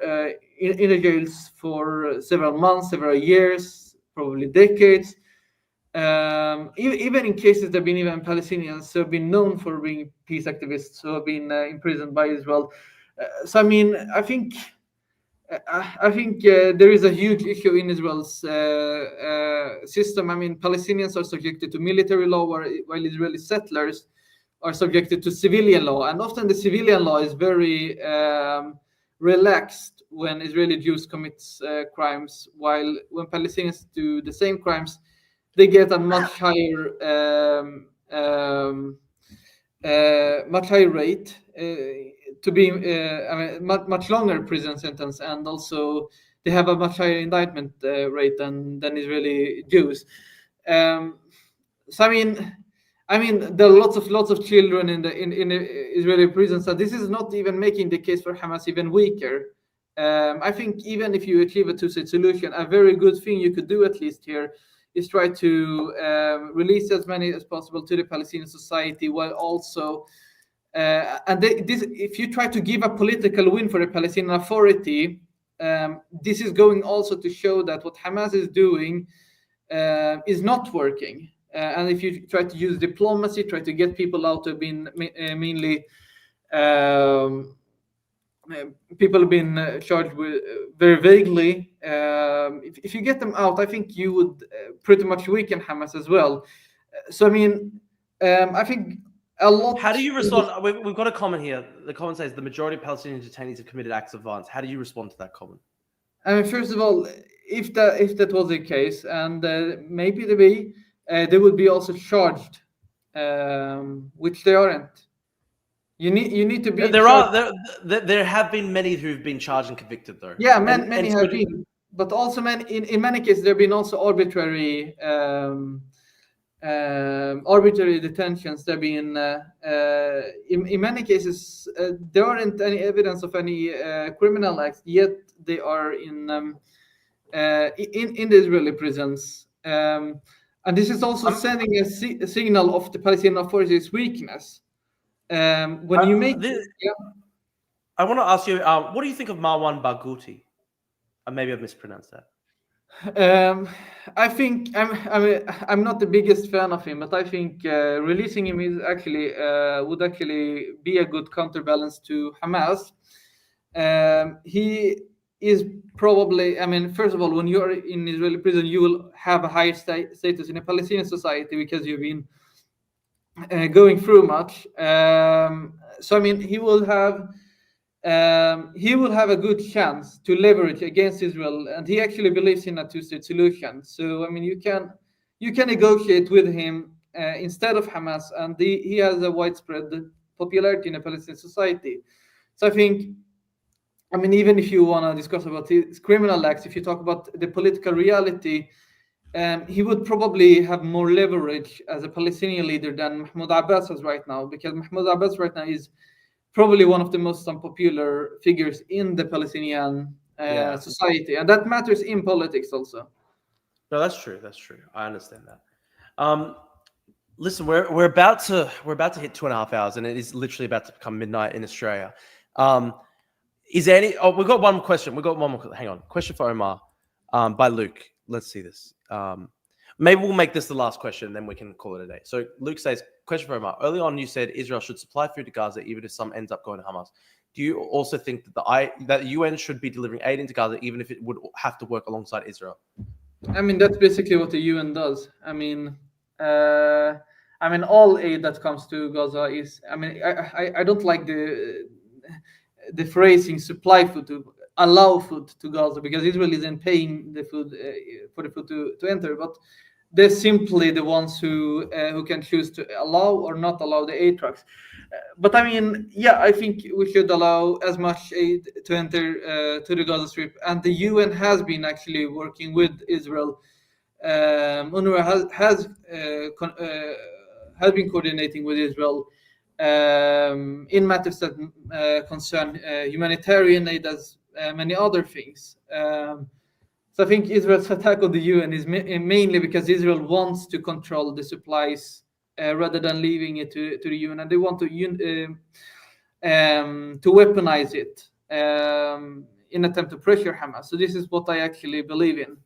in the jails for several months, several years, probably decades. Even in cases there have been even Palestinians who have been known for being peace activists who have been imprisoned by Israel. So I mean, I think there is a huge issue in Israel's system. I mean, Palestinians are subjected to military law, while Israeli settlers are subjected to civilian law, and often the civilian law is very relaxed when Israeli Jews commits crimes, while when Palestinians do the same crimes, they get a much higher rate to be I mean, much longer prison sentence, and also they have a much higher indictment rate than Israeli Jews. So I mean, there are lots of children in the Israeli prisons, so this is not even making the case for Hamas even weaker. I think even if you achieve a two-state solution, a very good thing you could do at least here is try to release as many as possible to the Palestinian society, while also if you try to give a political win for the Palestinian Authority, this is going also to show that what Hamas is doing is not working. And if you try to use diplomacy, try to get people out of being mainly people have been charged with very vaguely. If you get them out, I think you would pretty much weaken Hamas as well. So I mean, I think a lot. How do you respond? We've got a comment here. The comment says the majority of Palestinian detainees have committed acts of violence. How do you respond to that comment? I mean, first of all, if that was the case, and maybe they would be also charged, which they aren't. You need to be. There have been many who've been charged and convicted, though. Yeah, many have been, but also in many cases there have been also arbitrary arbitrary detentions. There have been, in many cases, there aren't any evidence of any criminal acts, yet they are in the Israeli prisons. And this is also sending a signal of the Palestinian Authority's weakness. When you make, I want to ask you, what do you think of Marwan Barghouti? Maybe I've mispronounced that. I think I'm not the biggest fan of him, but I think releasing him is actually would actually be a good counterbalance to Hamas. He is probably, I mean, first of all, when you're in Israeli prison, you will have a higher status in a Palestinian society because you've been going through much. So I mean, he will have a good chance to leverage against Israel, and he actually believes in a two-state solution. So I mean, you can negotiate with him instead of Hamas, and he has a widespread popularity in the Palestinian society. So I think, I mean, even if you want to discuss about his criminal acts, if you talk about the political reality, he would probably have more leverage as a Palestinian leader than Mahmoud Abbas has right now, because Mahmoud Abbas right now is probably one of the most unpopular figures in the Palestinian society, and that matters in politics also. No, that's true. That's true. I understand that. Listen, we're about to hit 2.5 hours, and it is literally about to become midnight in Australia. Is there any? Oh, we've got one question. We've got one more. Hang on. Question for Omar, by Luke. Let's see this. Maybe we'll make this the last question, then we can call it a day. So Luke says, question for Omar. Early on, you said Israel should supply food to Gaza, even if some ends up going to Hamas. Do you also think that the UN should be delivering aid into Gaza, even if it would have to work alongside Israel? I mean, that's basically what the UN does. I mean, all aid that comes to Gaza is. I mean, I don't like the phrasing "supply food" to allow food to Gaza, because Israel isn't paying the food for the food to enter, but they're simply the ones who can choose to allow or not allow the aid trucks. But I mean, yeah, I think we should allow as much aid to enter to the Gaza Strip, and the UN has been actually working with Israel. UNRWA has been coordinating with Israel in matters that concern humanitarian aid, as many other things. So I think Israel's attack on the UN is mainly because Israel wants to control the supplies rather than leaving it to the UN, and they want to weaponize it in attempt to pressure Hamas. So this is what I actually believe in.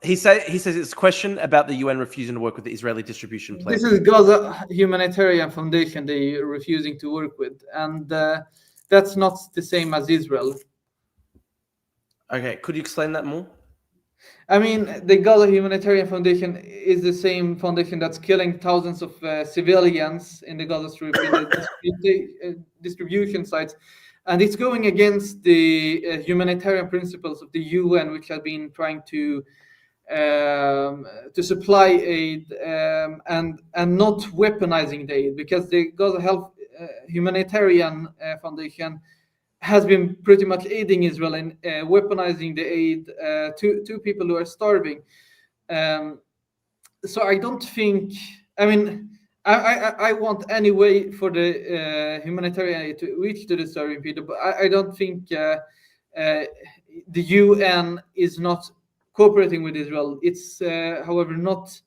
He says it's a question about the UN refusing to work with the Israeli distribution plan. This is Gaza Humanitarian Foundation they are refusing to work with, and that's not the same as Israel. Okay, could you explain that more? I mean, the Gaza Humanitarian Foundation is the same foundation that's killing thousands of civilians in the Gaza Strip in the distribution sites, and it's going against the humanitarian principles of the UN, which have been trying to supply aid and not weaponizing the aid, because the Gaza Health Humanitarian Foundation has been pretty much aiding Israel in weaponizing the aid to people who are starving. So I don't think. I mean, I want any way for the humanitarian aid to reach to the starving people, but I don't think the UN is not cooperating with Israel. It's, however, not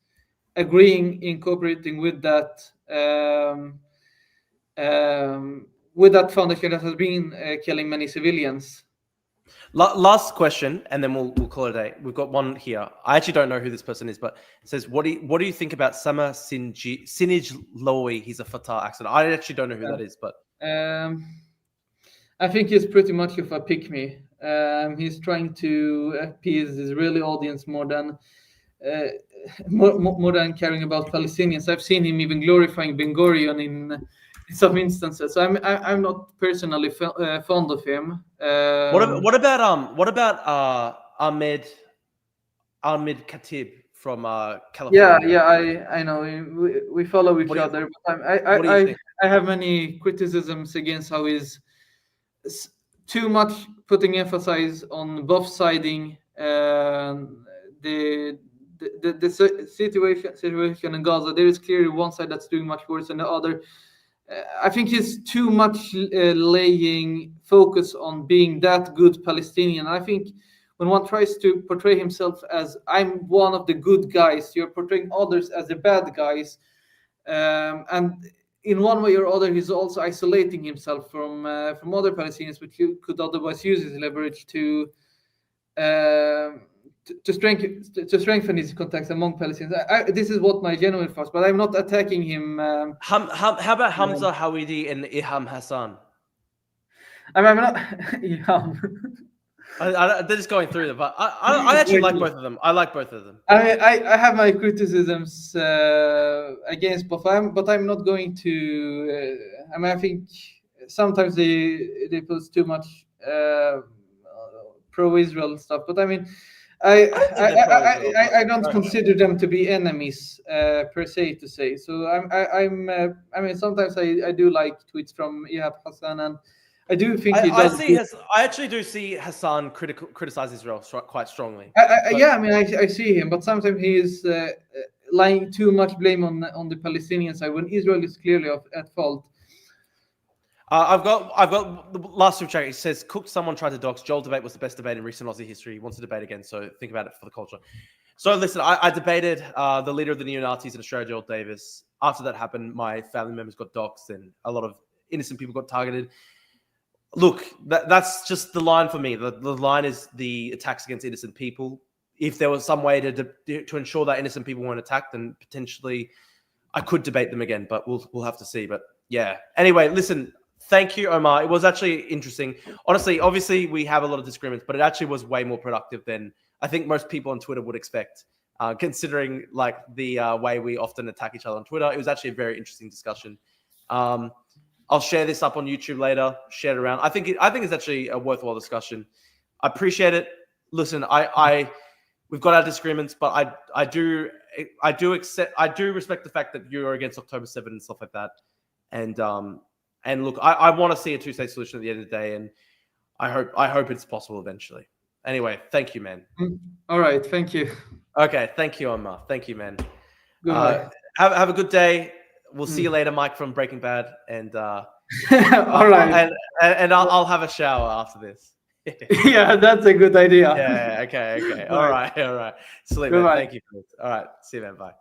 agreeing in cooperating with that foundation that has been killing many civilians. Last question, and then we'll call it a day. We've got one here. I actually don't know who this person is, but it says, "What do you think about Sama Sinij Lowy? He's a Fatah accent." I actually don't know who that is, but I think he's pretty much of a pick-me. He's trying to appease the Israeli audience more than caring about Palestinians. I've seen him even glorifying Ben Gurion in some instances. So I'm not personally fond of him. What about Ahmed Khatib from California? Yeah, I know. We follow each other. But I have many criticisms against how he's too much putting emphasis on both siding the the situation in Gaza, there is clearly one side that's doing much worse than the other. I think he's too much laying focus on being that good Palestinian. I think when one tries to portray himself as I'm one of the good guys, you're portraying others as the bad guys, and in one way or other, he's also isolating himself from other Palestinians, which you could otherwise use his leverage to strengthen his contacts among Palestinians. This is what my genuine thoughts, but I'm not attacking him. How about Hamza Hawidi and Iham Hassan? I'm not. Yeah. They're just going through them, but I actually like both of them. I like both of them. I have my criticisms against both of them, but I'm not going to. I think sometimes they post too much pro-Israel stuff, but I mean, I don't consider them to be enemies per se to say. So I mean, sometimes I do like tweets from Ihab Hassan, and I do think he does. I actually do see Hassan criticize Israel quite strongly. Yeah, I mean, I see him, but sometimes he is laying too much blame on the Palestinian side when Israel is clearly at fault. I've got the last super chat. It says, "Cooked someone tried to dox. Joel debate was the best debate in recent Aussie history. He wants to debate again, so think about it for the culture." So listen, I debated the leader of the neo-Nazis in Australia, Joel Davis. After that happened, my family members got doxed and a lot of innocent people got targeted. Look, that's just the line for me. The line is the attacks against innocent people. If there was some way to ensure that innocent people weren't attacked, then potentially I could debate them again, but we'll have to see. But yeah. Anyway, listen. Thank you, Omar. It was actually interesting. Honestly, obviously, we have a lot of disagreements, but it actually was way more productive than I think most people on Twitter would expect, considering like the way we often attack each other on Twitter. It was actually a very interesting discussion. I'll share this up on YouTube later, share it around. I think it's actually a worthwhile discussion. I appreciate it. Listen, we've got our disagreements, but I do respect the fact that you're against October 7 and stuff like that. And look, I want to see a two-state solution at the end of the day, and I hope it's possible eventually. Anyway, thank you, man. All right, thank you. Okay, thank you, Omar. Thank you, man. Goodbye. Have a good day. We'll see you later, Mike from Breaking Bad, and all right, and I'll have a shower after this. Yeah, that's a good idea. Yeah. Okay. All right. Sleep, man. Thank you. All right. See you, man. Bye.